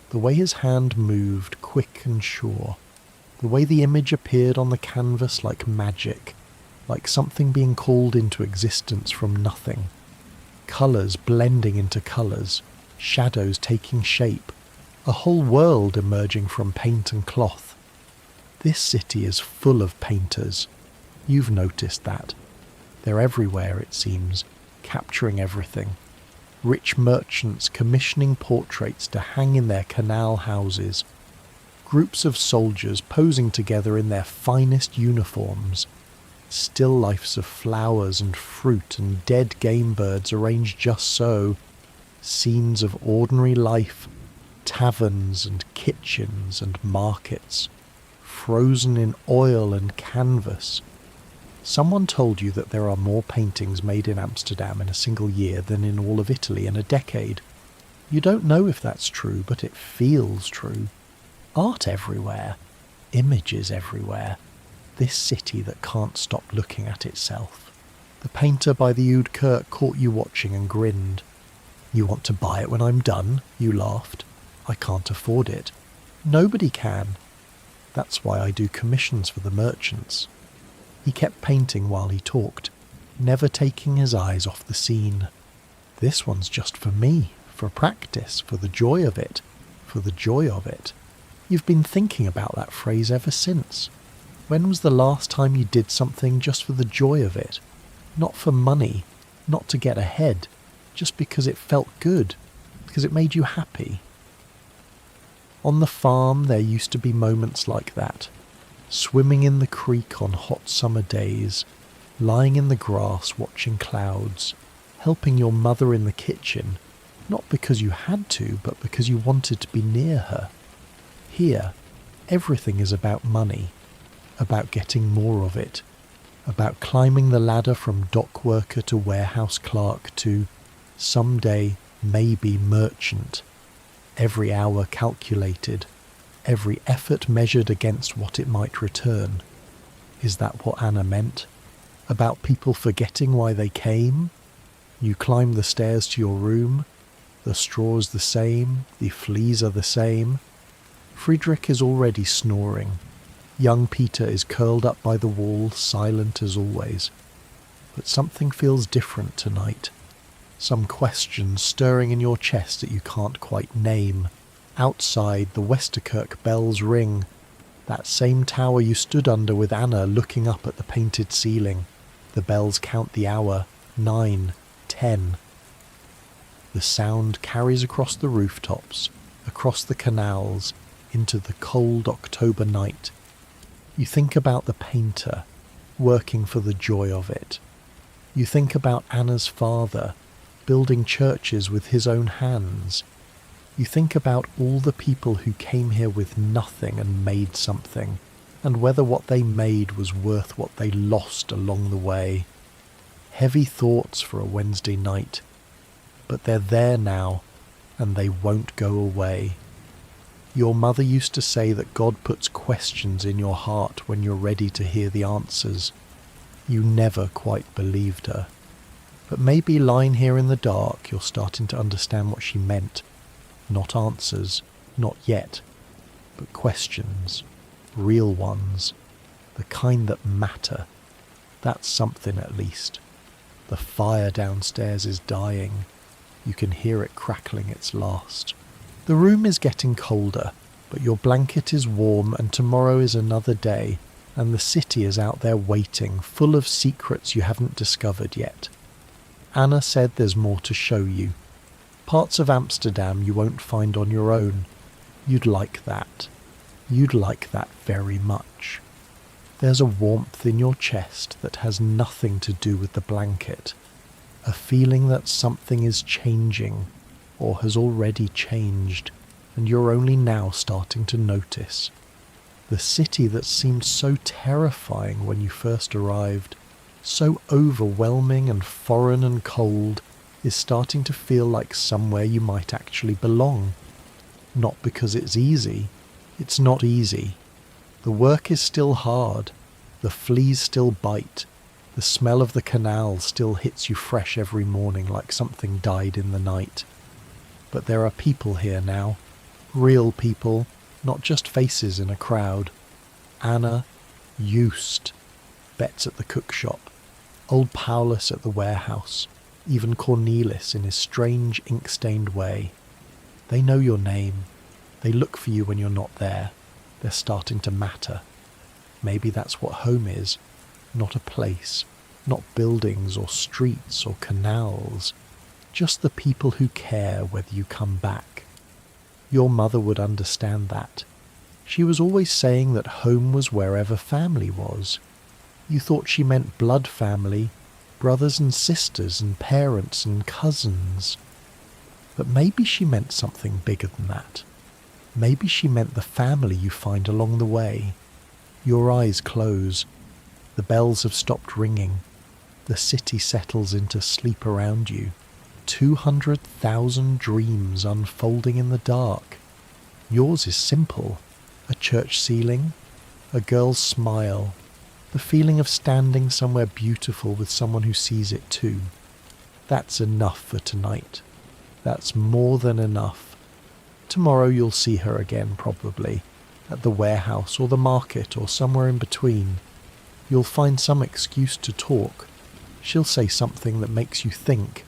Speaker 1: The way his hand moved, quick and sure. The way the image appeared on the canvas like magic, like something being called into existence from nothing. Colours blending into colours, shadows taking shape, a whole world emerging from paint and cloth. This city is full of painters. You've noticed that. They're everywhere, it seems, capturing everything. Rich merchants commissioning portraits to hang in their canal houses. Groups of soldiers posing together in their finest uniforms. Still lifes of flowers and fruit and dead game birds arranged just so. Scenes of ordinary life, taverns and kitchens and markets, frozen in oil and canvas. Someone told you that there are more paintings made in Amsterdam in a single year than in all of Italy in a decade. You don't know if that's true, but it feels true. Art everywhere, images everywhere. This city that can't stop looking at itself. The painter by the Oude Kerk caught you watching and grinned. You want to buy it when I'm done, you laughed. I can't afford it. Nobody can. That's why I do commissions for the merchants. He kept painting while he talked, never taking his eyes off the scene. This one's just for me, for practice, for the joy of it, for the joy of it. You've been thinking about that phrase ever since. When was the last time you did something just for the joy of it? Not for money, not to get ahead, just because it felt good, because it made you happy. On the farm there used to be moments like that. Swimming in the creek on hot summer days, lying in the grass watching clouds, helping your mother in the kitchen, not because you had to, but because you wanted to be near her. Here, everything is about money. about getting more of it, about climbing the ladder from dock worker to warehouse clerk to, someday, maybe merchant. Every hour calculated, every effort measured against what it might return. Is that what Anna meant? About people forgetting why they came? You climb the stairs to your room. The straw's the same, the fleas are the same. Friedrich is already snoring. Young Peter is curled up by the wall, silent as always. But something feels different tonight. Some questions stirring in your chest that you can't quite name. Outside, the Westerkirk bells ring. That same tower you stood under with Anna looking up at the painted ceiling. The bells count the hour, 9, 10. The sound carries across the rooftops, across the canals, into the cold October night. You think about the painter, working for the joy of it. You think about Anna's father, building churches with his own hands. You think about all the people who came here with nothing and made something, and whether what they made was worth what they lost along the way. Heavy thoughts for a Wednesday night, but they're there now, and they won't go away. Your mother used to say that God puts questions in your heart when you're ready to hear the answers. You never quite believed her. But maybe lying here in the dark, you're starting to understand what she meant. Not answers, not yet, but questions. Real ones. The kind that matter. That's something at least. The fire downstairs is dying. You can hear it crackling its last. The room is getting colder, but your blanket is warm and tomorrow is another day, and the city is out there waiting, full of secrets you haven't discovered yet. Anna said there's more to show you. Parts of Amsterdam you won't find on your own. You'd like that. You'd like that very much. There's a warmth in your chest that has nothing to do with the blanket. A feeling that something is changing, or has already changed, and you're only now starting to notice. The city that seemed so terrifying when you first arrived, so overwhelming and foreign and cold, is starting to feel like somewhere you might actually belong. Not because it's easy. It's not easy. The work is still hard. The fleas still bite. The smell of the canal still hits you fresh every morning like something died in the night. But there are people here now. Real people, not just faces in a crowd. Anna, Joost, Betts at the cook shop, old Paulus at the warehouse, even Cornelis in his strange ink-stained way. They know your name. They look for you when you're not there. They're starting to matter. Maybe that's what home is. Not a place, not buildings or streets or canals. Just the people who care whether you come back. Your mother would understand that. She was always saying that home was wherever family was. You thought she meant blood family, brothers and sisters and parents and cousins. But maybe she meant something bigger than that. Maybe she meant the family you find along the way. Your eyes close. The bells have stopped ringing. The city settles into sleep around you. 200,000 dreams unfolding in the dark. Yours is simple. A church ceiling, a girl's smile, the feeling of standing somewhere beautiful with someone who sees it too. That's enough for tonight. That's more than enough. Tomorrow you'll see her again probably, at the warehouse or the market or somewhere in between. You'll find some excuse to talk. She'll say something that makes you think.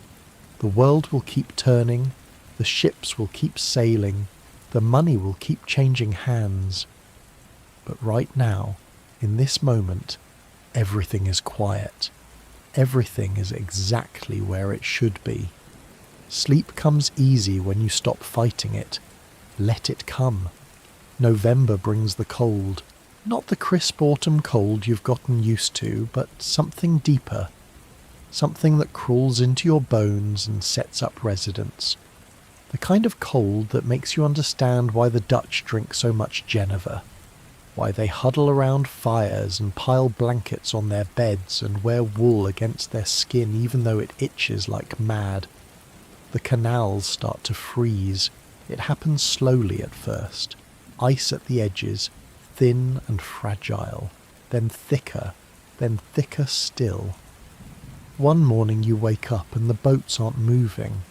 Speaker 1: The world will keep turning, the ships will keep sailing, the money will keep changing hands. But right now, in this moment, everything is quiet. Everything is exactly where it should be. Sleep comes easy when you stop fighting it. Let it come. November brings the cold. Not the crisp autumn cold you've gotten used to, but something deeper. Something that crawls into your bones and sets up residence. The kind of cold that makes you understand why the Dutch drink so much Genever. Why, they huddle around fires and pile blankets on their beds and wear wool against their skin even though it itches like mad. The canals start to freeze. It happens slowly at first. Ice at the edges, thin and fragile, then thicker still. One morning you wake up and the boats aren't moving.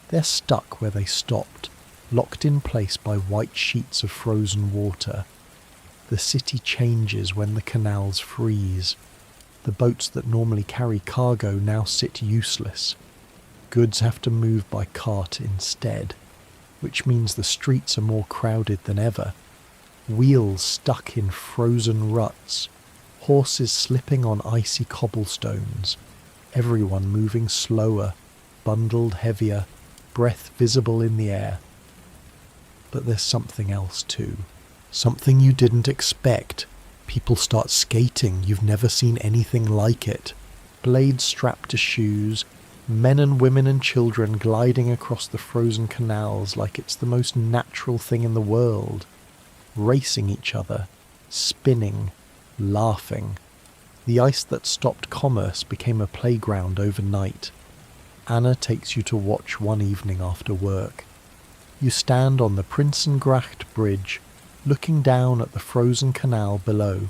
Speaker 1: They're stuck where they stopped, locked in place by white sheets of frozen water. The city changes when the canals freeze. The boats that normally carry cargo now sit useless. Goods have to move by cart instead, which means the streets are more crowded than ever. Wheels stuck in frozen ruts, horses slipping on icy cobblestones, everyone moving slower, bundled heavier, breath visible in the air. But there's something else too. Something you didn't expect. People start skating, you've never seen anything like it. Blades strapped to shoes, men and women and children gliding across the frozen canals like it's the most natural thing in the world. Racing each other, spinning, laughing. The ice that stopped commerce became a playground overnight. Anna takes you to watch one evening after work. You stand on the Prinsengracht bridge, looking down at the frozen canal below.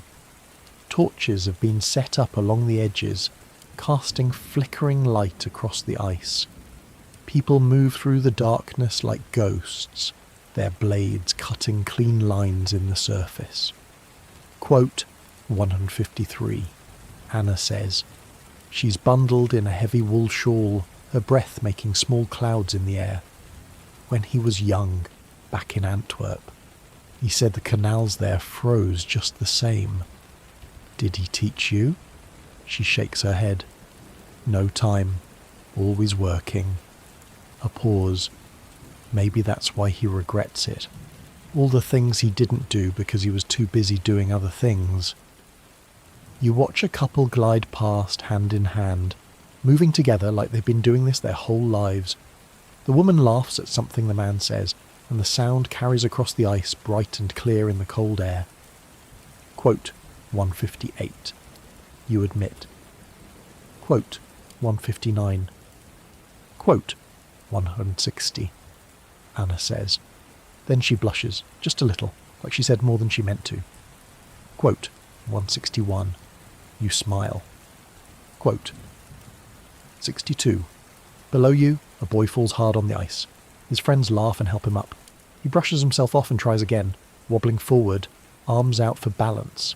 Speaker 1: Torches have been set up along the edges, casting flickering light across the ice. People move through the darkness like ghosts, their blades cutting clean lines in the surface. Quote 153, Anna says. She's bundled in a heavy wool shawl, her breath making small clouds in the air. When he was young, back in Antwerp, he said the canals there froze just the same. Did he teach you? She shakes her head. No time, always working. A pause. Maybe that's why he regrets it. All the things he didn't do because he was too busy doing other things. You watch a couple glide past hand in hand, moving together like they've been doing this their whole lives. The woman laughs at something the man says, and the sound carries across the ice bright and clear in the cold air. Quote 158. You admit. Quote 159. Quote 160. Anna says. Then she blushes, just a little, like she said more than she meant to. Quote 161. You smile. Quote 62. Below you, a boy falls hard on the ice. His friends laugh and help him up. He brushes himself off and tries again, wobbling forward, arms out for balance.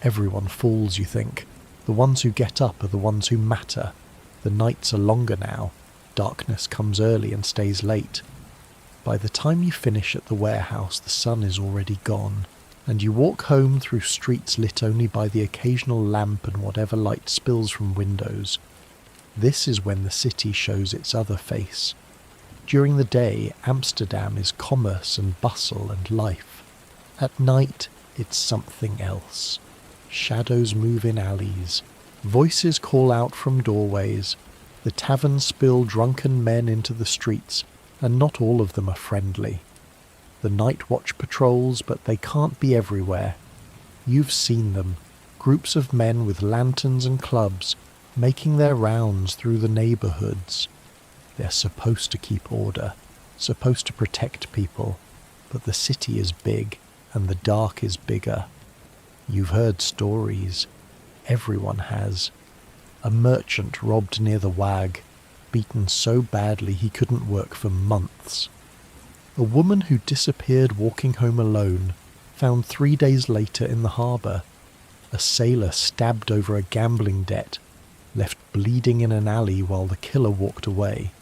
Speaker 1: Everyone falls, you think. The ones who get up are the ones who matter. The nights are longer now. Darkness comes early and stays late. By the time you finish at the warehouse, the sun is already gone, and you walk home through streets lit only by the occasional lamp and whatever light spills from windows. This is when the city shows its other face. During the day, Amsterdam is commerce and bustle and life. At night, it's something else. Shadows move in alleys. Voices call out from doorways. The taverns spill drunken men into the streets, and not all of them are friendly. The night watch patrols, but they can't be everywhere. You've seen them, groups of men with lanterns and clubs, making their rounds through the neighbourhoods. They're supposed to keep order, supposed to protect people, but the city is big, and the dark is bigger. You've heard stories. Everyone has. A merchant robbed near the Wag, beaten so badly he couldn't work for months. A woman who disappeared walking home alone, found 3 days later in the harbour. A sailor stabbed over a gambling debt, left bleeding in an alley while the killer walked away.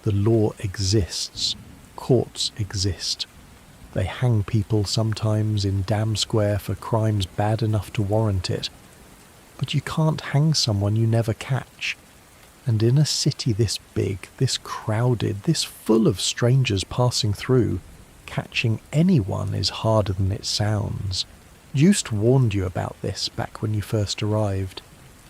Speaker 1: The law exists. Courts exist. They hang people sometimes in Dam Square for crimes bad enough to warrant it. But you can't hang someone you never catch. And in a city this big, this crowded, this full of strangers passing through, catching anyone is harder than it sounds. Joost warned you about this back when you first arrived.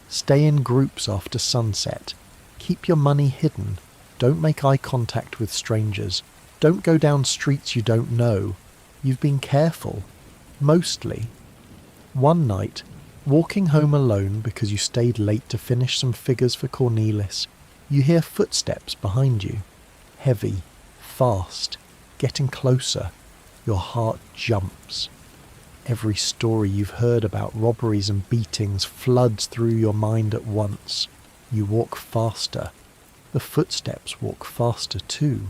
Speaker 1: Stay in groups after sunset. Keep your money hidden. Don't make eye contact with strangers. Don't go down streets you don't know. You've been careful. Mostly. One night, walking home alone because you stayed late to finish some figures for Cornelis, you hear footsteps behind you. Heavy, fast, getting closer. Your heart jumps. Every story you've heard about robberies and beatings floods through your mind at once. You walk faster. The footsteps walk faster too.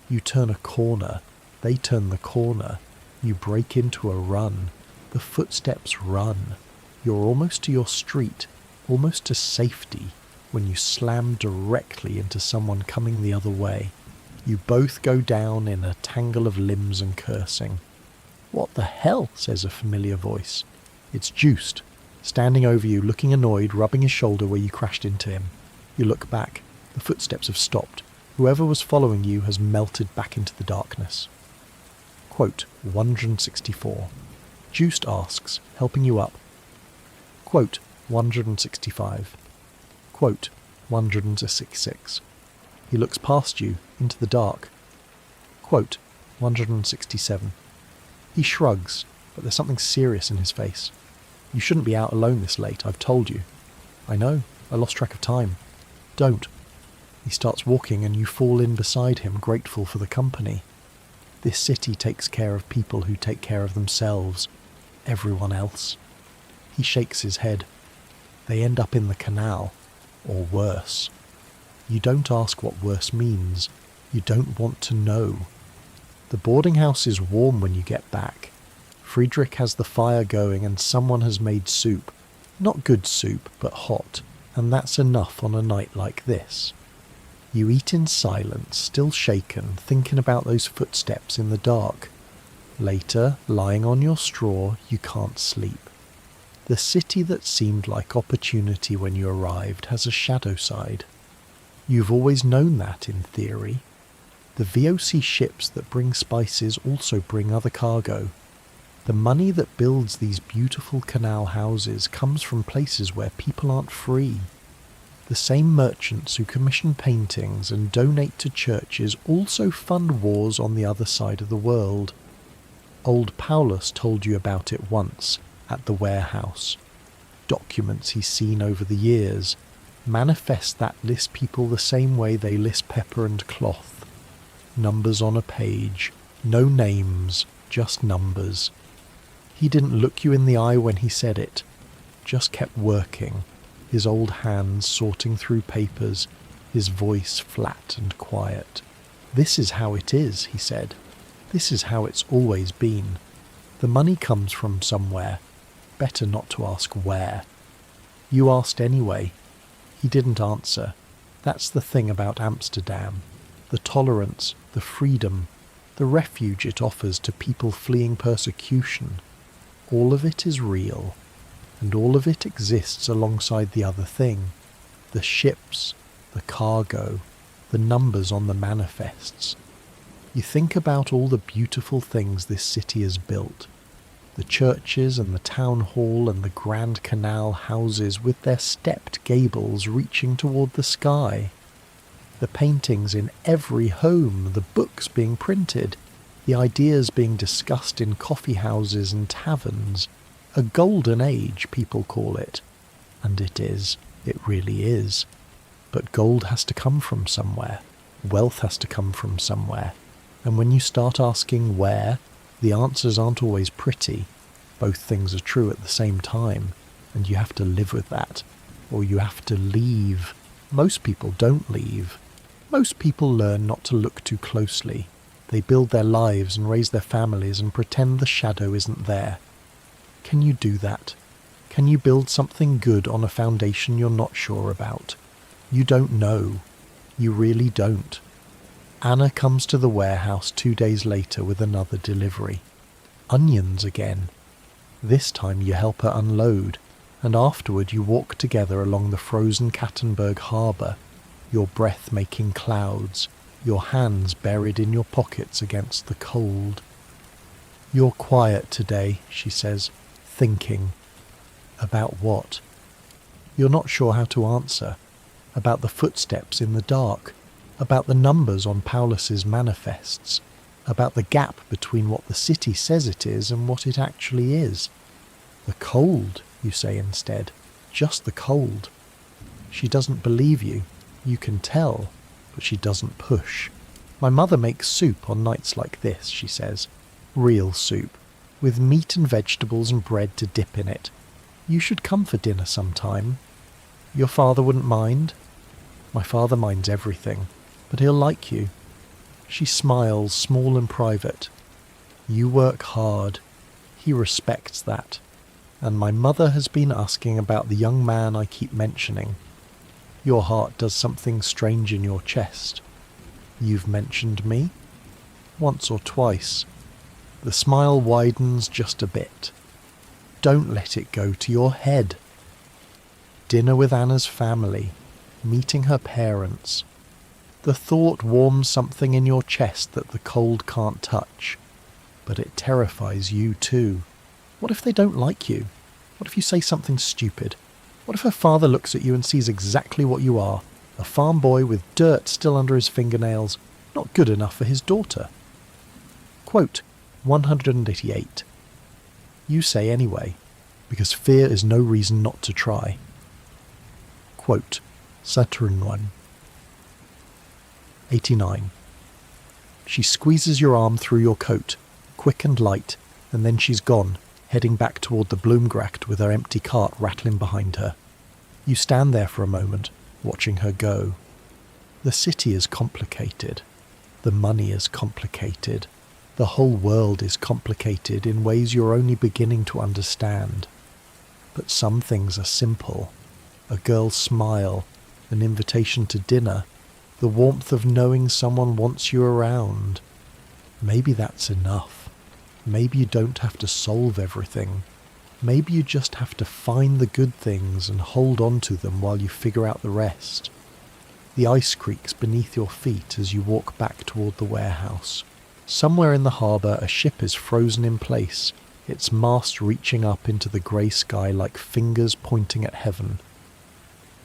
Speaker 1: You turn a corner. They turn the corner. You break into a run. The footsteps run. You're almost to your street, almost to safety, when you slam directly into someone coming the other way. You both go down in a tangle of limbs and cursing. "What the hell?" says a familiar voice. It's Juiced, standing over you, looking annoyed, rubbing his shoulder where you crashed into him. You look back. The footsteps have stopped. Whoever was following you has melted back into the darkness. Quote 164. Juiced asks, helping you up. Quote 165. Quote 166. He looks past you, into the dark. Quote 167. He shrugs, but there's something serious in his face. "You shouldn't be out alone this late, I've told you." "I know, I lost track of time." "Don't." He starts walking and you fall in beside him, grateful for the company. This city takes care of people who take care of themselves, everyone else. He shakes his head. They end up in the canal, or worse. You don't ask what worse means. You don't want to know. The boarding house is warm when you get back. Friedrich has the fire going and someone has made soup. Not good soup, but hot, and that's enough on a night like this. You eat in silence, still shaken, thinking about those footsteps in the dark. Later, lying on your straw, you can't sleep. The city that seemed like opportunity when you arrived has a shadow side. You've always known that in theory. The VOC ships that bring spices also bring other cargo. The money that builds these beautiful canal houses comes from places where people aren't free. The same merchants who commission paintings and donate to churches also fund wars on the other side of the world. Old Paulus told you about it once, at the warehouse. Documents he's seen over the years, manifests that list people the same way they list pepper and cloth. Numbers on a page, no names, just numbers. He didn't look you in the eye when he said it, just kept working, his old hands sorting through papers, his voice flat and quiet. "This is how it is," he said. "This is how it's always been. The money comes from somewhere. Better not to ask where." You asked anyway. He didn't answer. That's the thing about Amsterdam. The tolerance, the freedom, the refuge it offers to people fleeing persecution. All of it is real, and all of it exists alongside the other thing. The ships, the cargo, the numbers on the manifests. You think about all the beautiful things this city has built. The churches and the town hall and the grand canal houses with their stepped gables reaching toward the sky. The paintings in every home, the books being printed, the ideas being discussed in coffee houses and taverns. A golden age, people call it. And it is. It really is. But gold has to come from somewhere. Wealth has to come from somewhere. And when you start asking where, the answers aren't always pretty. Both things are true at the same time, and you have to live with that. Or you have to leave. Most people don't leave. Most people learn not to look too closely. They build their lives and raise their families and pretend the shadow isn't there. Can you do that? Can you build something good on a foundation you're not sure about? You don't know. You really don't. Anna comes to the warehouse 2 days later with another delivery. Onions again. This time you help her unload, and afterward you walk together along the frozen Kattenburg harbour, your breath making clouds, your hands buried in your pockets against the cold. "You're quiet today," she says, thinking. About what? You're not sure how to answer. About the footsteps in the dark, about the numbers on Paulus's manifests, about the gap between what the city says it is and what it actually is. The cold, you say instead. Just the cold. She doesn't believe you. You can tell, but she doesn't push. My mother makes soup on nights like this, she says. Real soup, with meat and vegetables and bread to dip in it. You should come for dinner sometime. Your father wouldn't mind? My father minds everything, but he'll like you. She smiles, small and private. You work hard. He respects that. And my mother has been asking about the young man I keep mentioning. Your heart does something strange in your chest. You've mentioned me? Once or twice. The smile widens just a bit. Don't let it go to your head. Dinner with Anna's family, meeting her parents. The thought warms something in your chest that the cold can't touch, but it terrifies you too. What if they don't like you? What if you say something stupid? What if her father looks at you and sees exactly what you are, a farm boy with dirt still under his fingernails, not good enough for his daughter? Quote 188. You say anyway, because fear is no reason not to try. Quote Saturn 1. 89. She squeezes your arm through your coat, quick and light, and then she's gone, heading back toward the Bloemgracht with her empty cart rattling behind her. You stand there for a moment, watching her go. The city is complicated. The money is complicated. The whole world is complicated in ways you're only beginning to understand. But some things are simple. A girl's smile, an invitation to dinner, the warmth of knowing someone wants you around. Maybe that's enough. Maybe you don't have to solve everything. Maybe you just have to find the good things and hold on to them while you figure out the rest. The ice creaks beneath your feet as you walk back toward the warehouse. Somewhere in the harbour a ship is frozen in place, its mast reaching up into the grey sky like fingers pointing at heaven.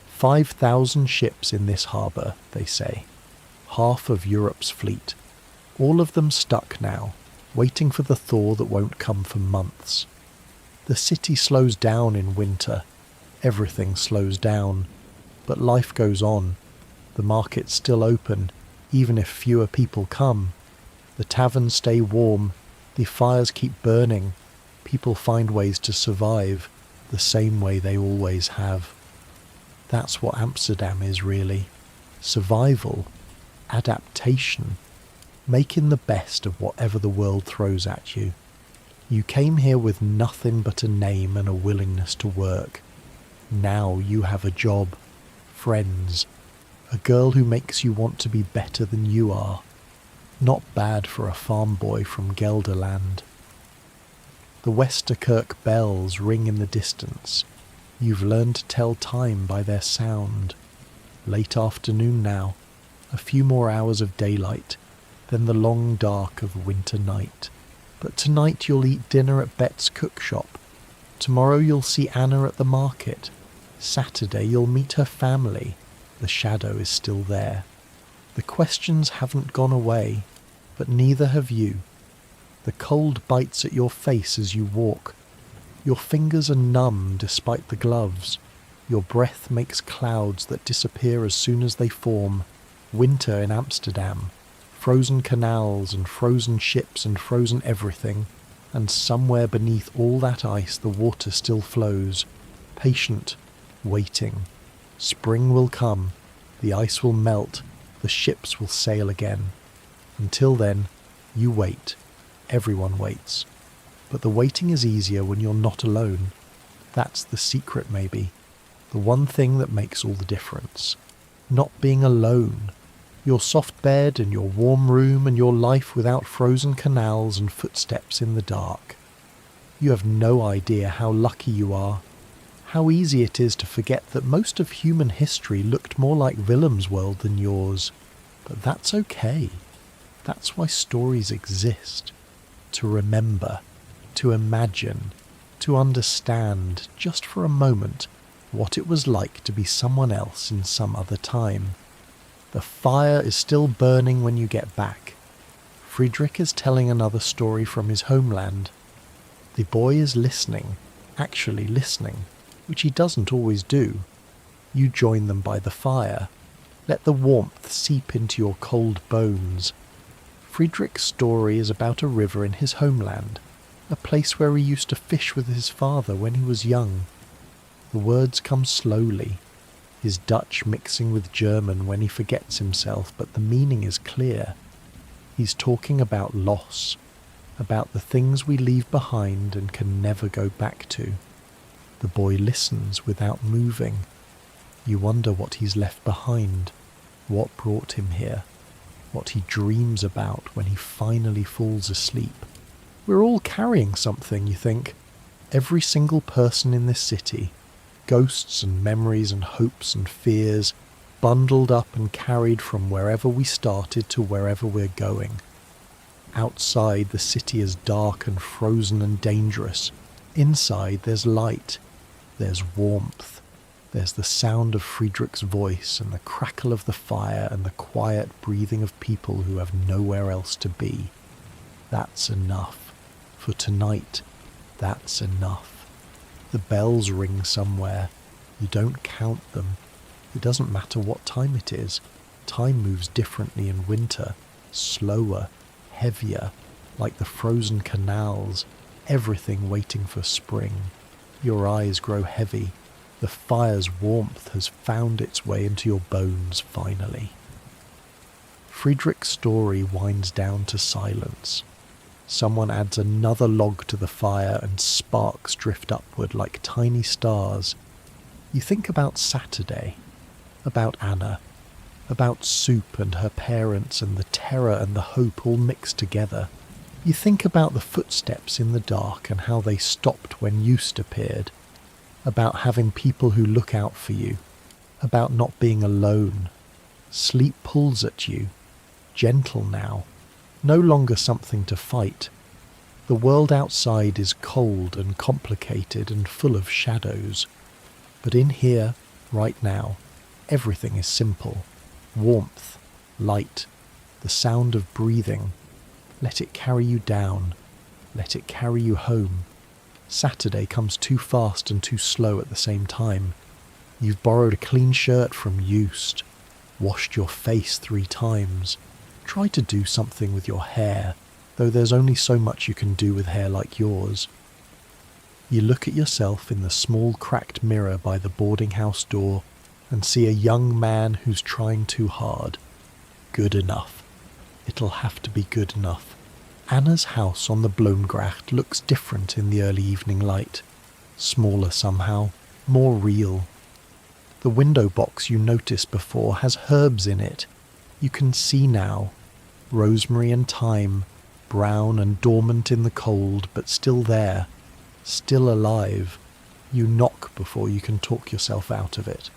Speaker 1: 5,000 ships in this harbour, they say. Half of Europe's fleet. All of them stuck now, waiting for the thaw that won't come for months. The city slows down in winter. Everything slows down. But life goes on. The market's still open, even if fewer people come. The taverns stay warm. The fires keep burning. People find ways to survive, the same way they always have. That's what Amsterdam is, really. Survival. Adaptation. Making the best of whatever the world throws at you. You came here with nothing but a name and a willingness to work. Now you have a job, friends, a girl who makes you want to be better than you are. Not bad for a farm boy from Gelderland. The Westerkerk bells ring in the distance. You've learned to tell time by their sound. Late afternoon now, a few more hours of daylight, then the long dark of winter night. But tonight you'll eat dinner at Bet's cookshop. Tomorrow you'll see Anna at the market. Saturday you'll meet her family. The shadow is still there. The questions haven't gone away, but neither have you. The cold bites at your face as you walk. Your fingers are numb despite the gloves. Your breath makes clouds that disappear as soon as they form. Winter in Amsterdam. Frozen canals and frozen ships and frozen everything. And somewhere beneath all that ice the water still flows. Patient. Waiting. Spring will come. The ice will melt. The ships will sail again. Until then, you wait. Everyone waits. But the waiting is easier when you're not alone. That's the secret, maybe. The one thing that makes all the difference. Not being alone. Your soft bed and your warm room and your life without frozen canals and footsteps in the dark. You have no idea how lucky you are. How easy it is to forget that most of human history looked more like Willem's world than yours. But that's okay. That's why stories exist. To remember. To imagine, to understand, just for a moment, what it was like to be someone else in some other time. The fire is still burning when you get back. Friedrich is telling another story from his homeland. The boy is listening, actually listening, which he doesn't always do. You join them by the fire. Let the warmth seep into your cold bones. Friedrich's story is about a river in his homeland, a place where he used to fish with his father when he was young. The words come slowly, his Dutch mixing with German when he forgets himself, but the meaning is clear. He's talking about loss, about the things we leave behind and can never go back to. The boy listens without moving. You wonder what he's left behind, what brought him here, what he dreams about when he finally falls asleep. We're all carrying something, you think. Every single person in this city, ghosts and memories and hopes and fears, bundled up and carried from wherever we started to wherever we're going. Outside, the city is dark and frozen and dangerous. Inside, there's light, there's warmth, there's the sound of Friedrich's voice and the crackle of the fire and the quiet breathing of people who have nowhere else to be. That's enough. For tonight, that's enough. The bells ring somewhere. You don't count them. It doesn't matter what time it is. Time moves differently in winter, slower, heavier, like the frozen canals, everything waiting for spring. Your eyes grow heavy. The fire's warmth has found its way into your bones finally. Friedrich's story winds down to silence. Someone adds another log to the fire and sparks drift upward like tiny stars. You think about Saturday, about Anna, about soup and her parents and the terror and the hope all mixed together. You think about the footsteps in the dark and how they stopped when Just appeared, about having people who look out for you, about not being alone. Sleep pulls at you, gentle now, no longer something to fight. The world outside is cold and complicated and full of shadows. But in here, right now, everything is simple. Warmth, light, the sound of breathing. Let it carry you down. Let it carry you home. Saturday comes too fast and too slow at the same time. You've borrowed a clean shirt from Just, washed your face 3 times. Try to do something with your hair, though there's only so much you can do with hair like yours. You look at yourself in the small cracked mirror by the boarding house door and see a young man who's trying too hard. Good enough. It'll have to be good enough. Anna's house on the Bloemgracht looks different in the early evening light. Smaller somehow, more real. The window box you noticed before has herbs in it. You can see now. Rosemary and thyme, brown and dormant in the cold, but still there, still alive. You knock before you can talk yourself out of it.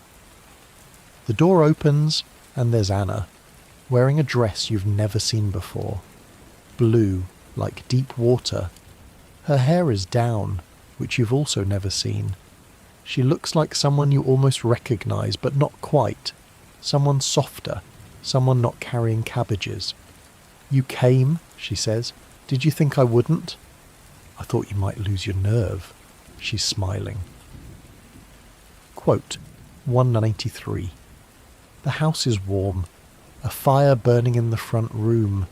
Speaker 1: The door opens, and there's Anna, wearing a dress you've never seen before. Blue, like deep water. Her hair is down, which you've also never seen. She looks like someone you almost recognize, but not quite. Someone softer, someone not carrying cabbages. "You came," she says. "Did you think I wouldn't?" "I thought you might lose your nerve." She's smiling. Quote 193. The house is warm. A fire burning in the front room.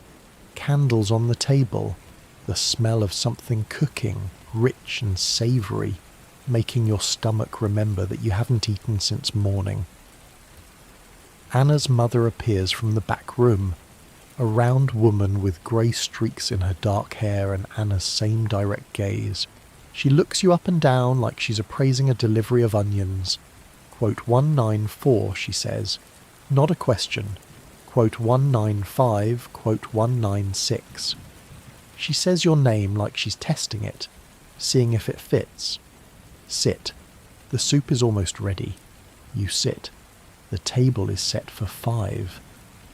Speaker 1: Candles on the table. The smell of something cooking, rich and savoury, making your stomach remember that you haven't eaten since morning. Anna's mother appears from the back room. A round woman with grey streaks in her dark hair and Anna's same direct gaze. She looks you up and down like she's appraising a delivery of onions. Quote 194, she says. Not a question. Quote 195, quote 196. She says your name like she's testing it, seeing if it fits. Sit. The soup is almost ready. You sit. The table is set for 5.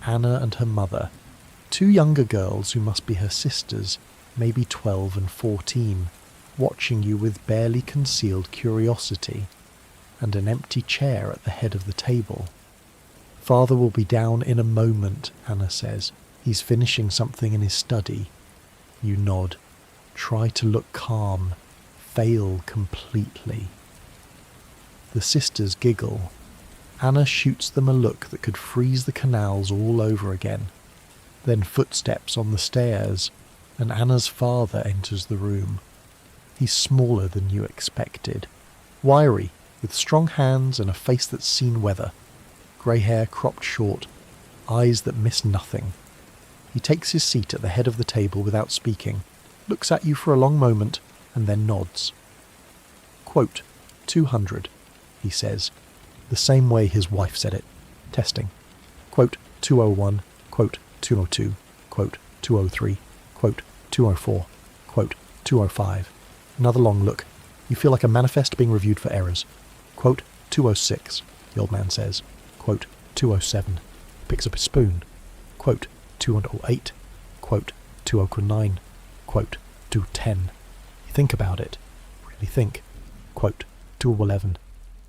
Speaker 1: Anna and her mother. 2 younger girls who must be her sisters, maybe 12 and 14, watching you with barely concealed curiosity, and an empty chair at the head of the table. "Father will be down in a moment," Anna says. "He's finishing something in his study." You nod. Try to look calm. fail completely. The sisters giggle. Anna shoots them a look that could freeze the canals all over again. Then footsteps on the stairs, and Anna's father enters the room. He's smaller than you expected. Wiry, with strong hands and a face that's seen weather. Grey hair cropped short, eyes that miss nothing. He takes his seat at the head of the table without speaking, looks at you for a long moment, and then nods. Quote, 200, he says, the same way his wife said it. Testing. Quote, 201, quote, 202, quote, 203, quote, 204, quote, 205. Another long look. You feel like a manifest being reviewed for errors. Quote, 206, the old man says. Quote, 207. Picks up his spoon. Quote, 208. Quote, 209. Quote, 210. You think about it. Really think. Quote, 211.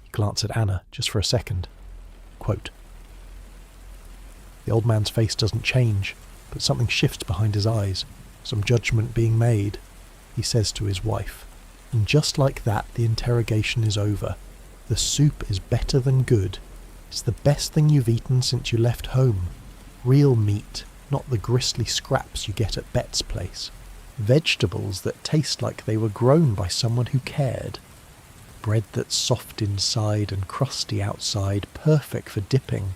Speaker 1: You glance at Anna just for a second. Quote. The old man's face doesn't change, but something shifts behind his eyes, some judgment being made. He says to his wife. And just like that, the interrogation is over. The soup is better than good. It's the best thing you've eaten since you left home. Real meat, not the gristly scraps you get at Bet's place. Vegetables that taste like they were grown by someone who cared. Bread that's soft inside and crusty outside, perfect for dipping.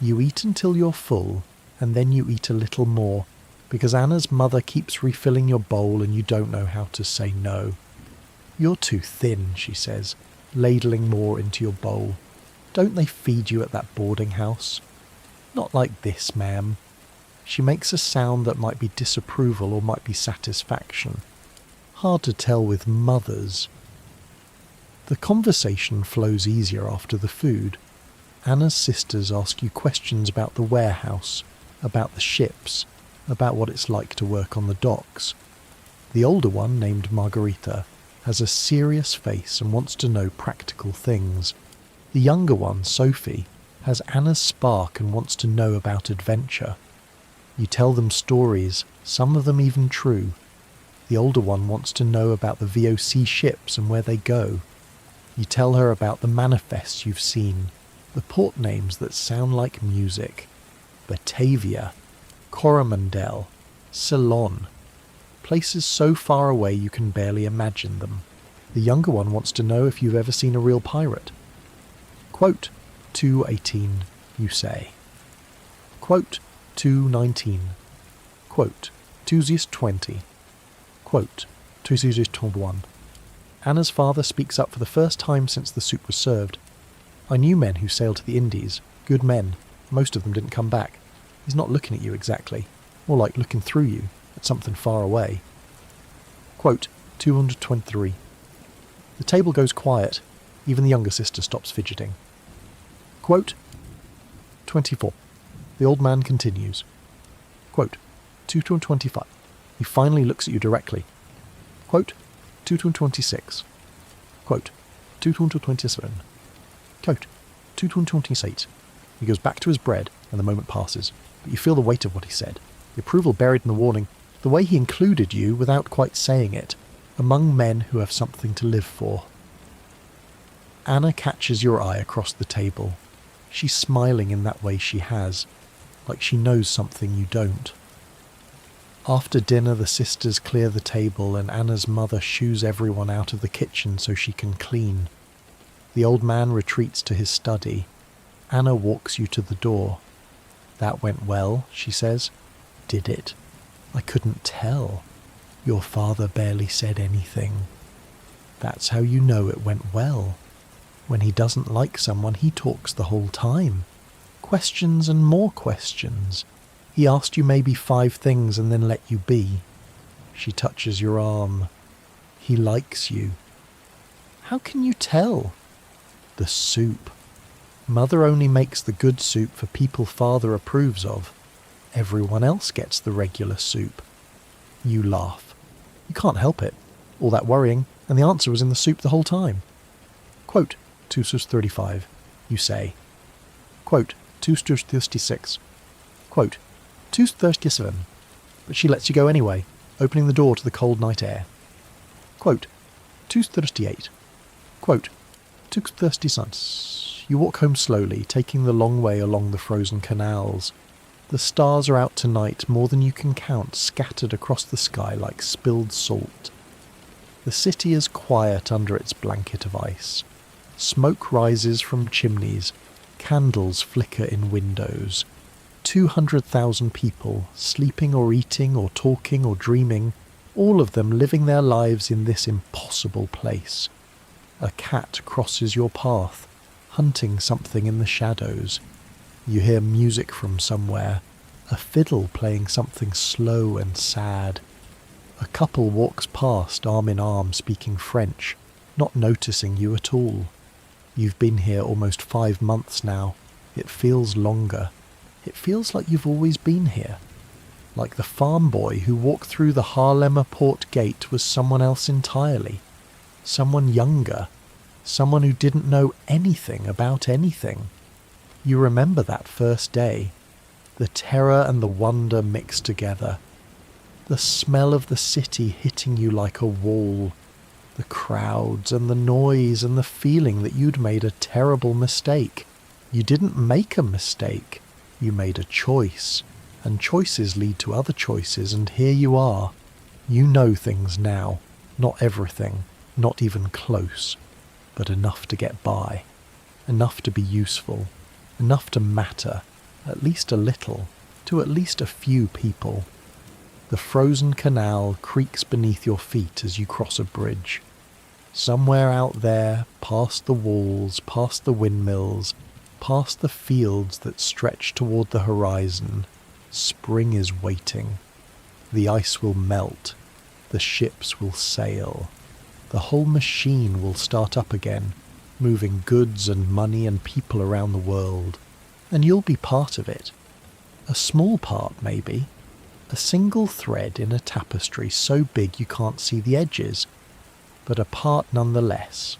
Speaker 1: You eat until you're full, and then you eat a little more, because Anna's mother keeps refilling your bowl and you don't know how to say no. You're too thin, she says, ladling more into your bowl. Don't they feed you at that boarding house? Not like this, ma'am. She makes a sound that might be disapproval or might be satisfaction. Hard to tell with mothers. The conversation flows easier after the food. Anna's sisters ask you questions about the warehouse, about the ships, about what it's like to work on the docks. The older one, named Margarita, has a serious face and wants to know practical things. The younger one, Sophie, has Anna's spark and wants to know about adventure. You tell them stories, some of them even true. The older one wants to know about the VOC ships and where they go. You tell her about the manifests you've seen, the port names that sound like music. Batavia, Coromandel, Ceylon. Places so far away you can barely imagine them. The younger one wants to know if you've ever seen a real pirate. Quote, 218, you say. Quote, 219. Quote, 220. Quote, 221. Anna's father speaks up for the first time since the soup was served. I knew men who sailed to the Indies, good men. Most of them didn't come back. He's not looking at you exactly, more like looking through you, at something far away. Quote, 223. The table goes quiet. Even the younger sister stops fidgeting. Quote, 24. The old man continues. Quote, 225. He finally looks at you directly. Quote, 226. Quote, 227. Quote, 228. He goes back to his bread, and the moment passes, but you feel the weight of what he said, the approval buried in the warning, the way he included you without quite saying it, among men who have something to live for. Anna catches your eye across the table. She's smiling in that way she has, like she knows something you don't. After dinner, the sisters clear the table and Anna's mother shoos everyone out of the kitchen so she can clean. The old man retreats to his study. Anna walks you to the door. That went well, she says. Did it? I couldn't tell. Your father barely said anything. That's how you know it went well. When he doesn't like someone, he talks the whole time. Questions and more questions. He asked you maybe 5 things and then let you be. She touches your arm. He likes you. How can you tell? The soup. Mother only makes the good soup for people father approves of. Everyone else gets the regular soup. You laugh. You can't help it. All that worrying, and the answer was in the soup the whole time. Quote, 235, you say. Quote, 236. Quote, 237. But she lets you go anyway, opening the door to the cold night air. Quote, 238. Quote, 230 cents. You walk home slowly, taking the long way along the frozen canals. The stars are out tonight, more than you can count, scattered across the sky like spilled salt. The city is quiet under its blanket of ice. Smoke rises from chimneys, candles flicker in windows. 200,000 people, sleeping or eating or talking or dreaming, all of them living their lives in this impossible place. A cat crosses your path, hunting something in the shadows. You hear music from somewhere, a fiddle playing something slow and sad. A couple walks past arm in arm speaking French, not noticing you at all. You've been here almost 5 months now. It feels longer. It feels like you've always been here. Like the farm boy who walked through the Haarlemmer Port Gate was someone else entirely. Someone younger. Someone who didn't know anything about anything. You remember that first day. The terror and the wonder mixed together. The smell of the city hitting you like a wall. The crowds and the noise and the feeling that you'd made a terrible mistake. You didn't make a mistake. You made a choice. And choices lead to other choices, and here you are. You know things now. Not everything. Not even close. But enough to get by. Enough to be useful. Enough to matter. At least a little. To at least a few people. The frozen canal creaks beneath your feet as you cross a bridge. Somewhere out there, past the walls, past the windmills, past the fields that stretch toward the horizon, spring is waiting. The ice will melt. The ships will sail. The whole machine will start up again, moving goods and money and people around the world. And you'll be part of it. A small part, maybe. A single thread in a tapestry so big you can't see the edges. But a part nonetheless.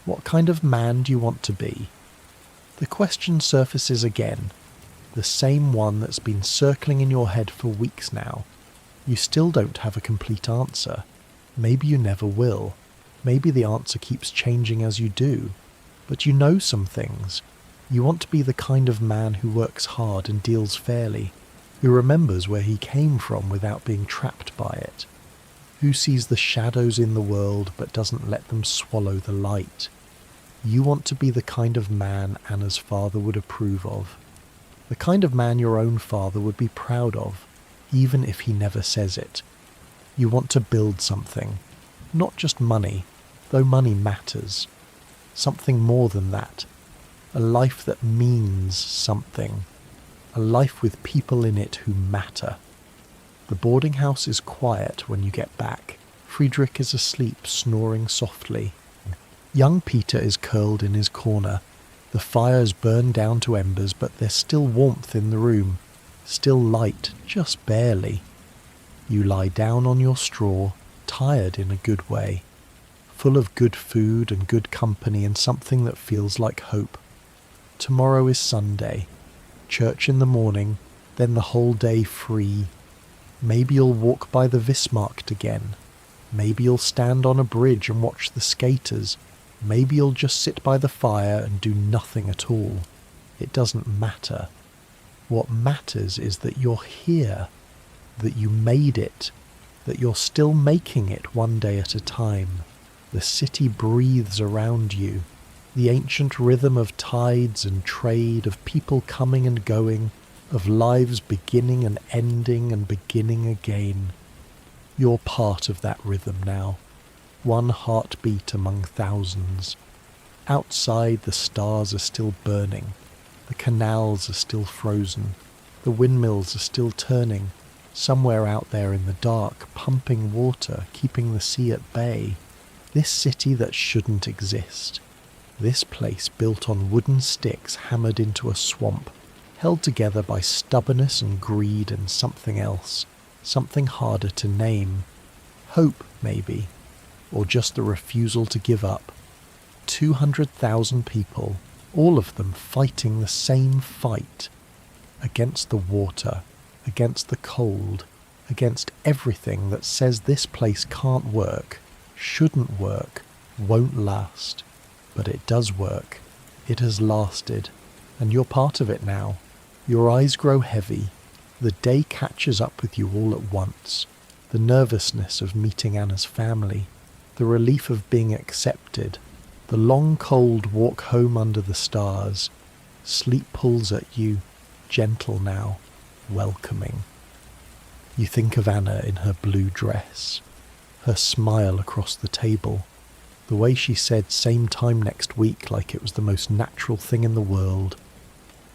Speaker 1: What kind of man do you want to be? The question surfaces again. The same one that's been circling in your head for weeks now. You still don't have a complete answer. Maybe you never will. Maybe the answer keeps changing as you do. But you know some things. You want to be the kind of man who works hard and deals fairly, who remembers where he came from without being trapped by it, who sees the shadows in the world but doesn't let them swallow the light. You want to be the kind of man Anna's father would approve of, the kind of man your own father would be proud of, even if he never says it. You want to build something, not just money, though money matters, something more than that. A life that means something. A life with people in it who matter. The boarding house is quiet when you get back. Friedrich is asleep, snoring softly. Young Peter is curled in his corner. The fire's burned down to embers, but there's still warmth in the room. Still light, just barely. You lie down on your straw, tired in a good way. Full of good food and good company and something that feels like hope. Tomorrow is Sunday. Church in the morning, then the whole day free. Maybe you'll walk by the Vismarkt again. Maybe you'll stand on a bridge and watch the skaters. Maybe you'll just sit by the fire and do nothing at all. It doesn't matter. What matters is that you're here, that you made it, that you're still making it one day at a time. The city breathes around you. The ancient rhythm of tides and trade, of people coming and going, of lives beginning and ending and beginning again. You're part of that rhythm now, one heartbeat among thousands. Outside the stars are still burning, the canals are still frozen, the windmills are still turning, somewhere out there in the dark, pumping water, keeping the sea at bay. This city that shouldn't exist. This place built on wooden sticks hammered into a swamp, held together by stubbornness and greed and something else, something harder to name. Hope, maybe, or just the refusal to give up. 200,000 people, all of them fighting the same fight, against the water, against the cold, against everything that says this place can't work, shouldn't work, won't last. But it does work. It has lasted. And you're part of it now. Your eyes grow heavy. The day catches up with you all at once. The nervousness of meeting Anna's family. The relief of being accepted. The long cold walk home under the stars. Sleep pulls at you, gentle now, welcoming. You think of Anna in her blue dress. Her smile across the table. The way she said same time next week like it was the most natural thing in the world.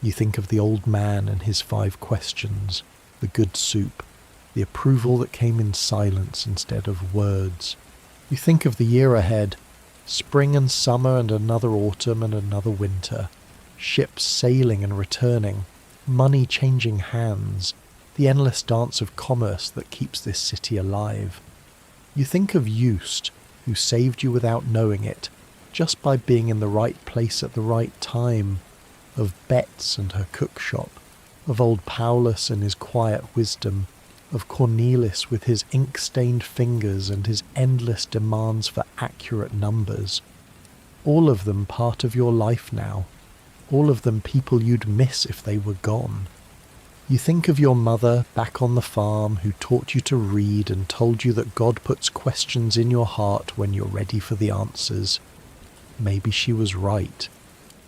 Speaker 1: You think of the old man and his 5 questions, the good soup, the approval that came in silence instead of words. You think of the year ahead, spring and summer and another autumn and another winter, ships sailing and returning, money changing hands, the endless dance of commerce that keeps this city alive. You think of Eust, who saved you without knowing it, just by being in the right place at the right time, of Betts and her cookshop, of old Paulus and his quiet wisdom, of Cornelis with his ink-stained fingers and his endless demands for accurate numbers. All of them part of your life now, all of them people you'd miss if they were gone. You think of your mother back on the farm who taught you to read and told you that God puts questions in your heart when you're ready for the answers. Maybe she was right.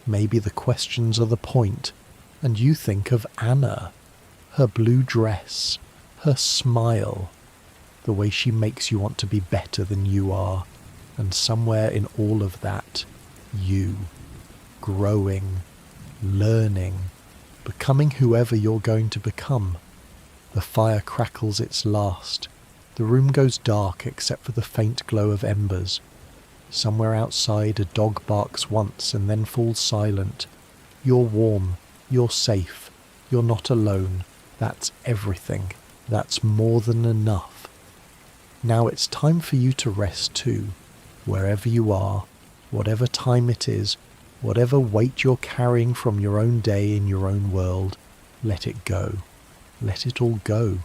Speaker 1: Maybe the questions are the point. And you think of Anna, her blue dress, her smile, the way she makes you want to be better than you are, and somewhere in all of that, you, growing, learning, becoming whoever you're going to become. The fire crackles its last. The room goes dark except for the faint glow of embers. Somewhere outside a dog barks once and then falls silent. You're warm. You're safe. You're not alone. That's everything. That's more than enough. Now it's time for you to rest too, wherever you are, whatever time it is, whatever weight you're carrying from your own day in your own world. Let it go. Let it all go.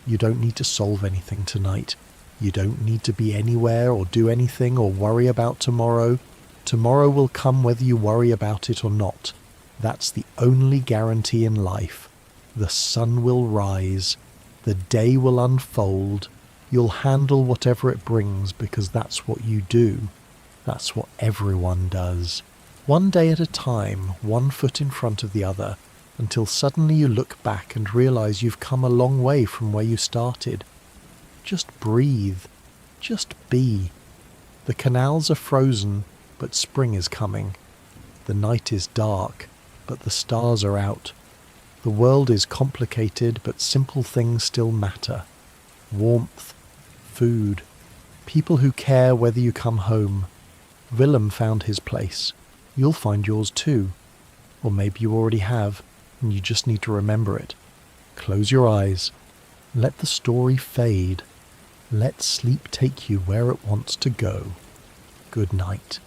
Speaker 1: You don't need to solve anything tonight. You don't need to be anywhere or do anything or worry about tomorrow. Tomorrow will come whether you worry about it or not. That's the only guarantee in life. The sun will rise. The day will unfold. You'll handle whatever it brings because that's what you do. That's what everyone does. One day at a time, one foot in front of the other, until suddenly you look back and realize you've come a long way from where you started. Just breathe. Just be. The canals are frozen, but spring is coming. The night is dark, but the stars are out. The world is complicated, but simple things still matter. Warmth, food, people who care whether you come home. Willem found his place. You'll find yours too. Or maybe you already have, and you just need to remember it. Close your eyes. Let the story fade. Let sleep take you where it wants to go. Good night.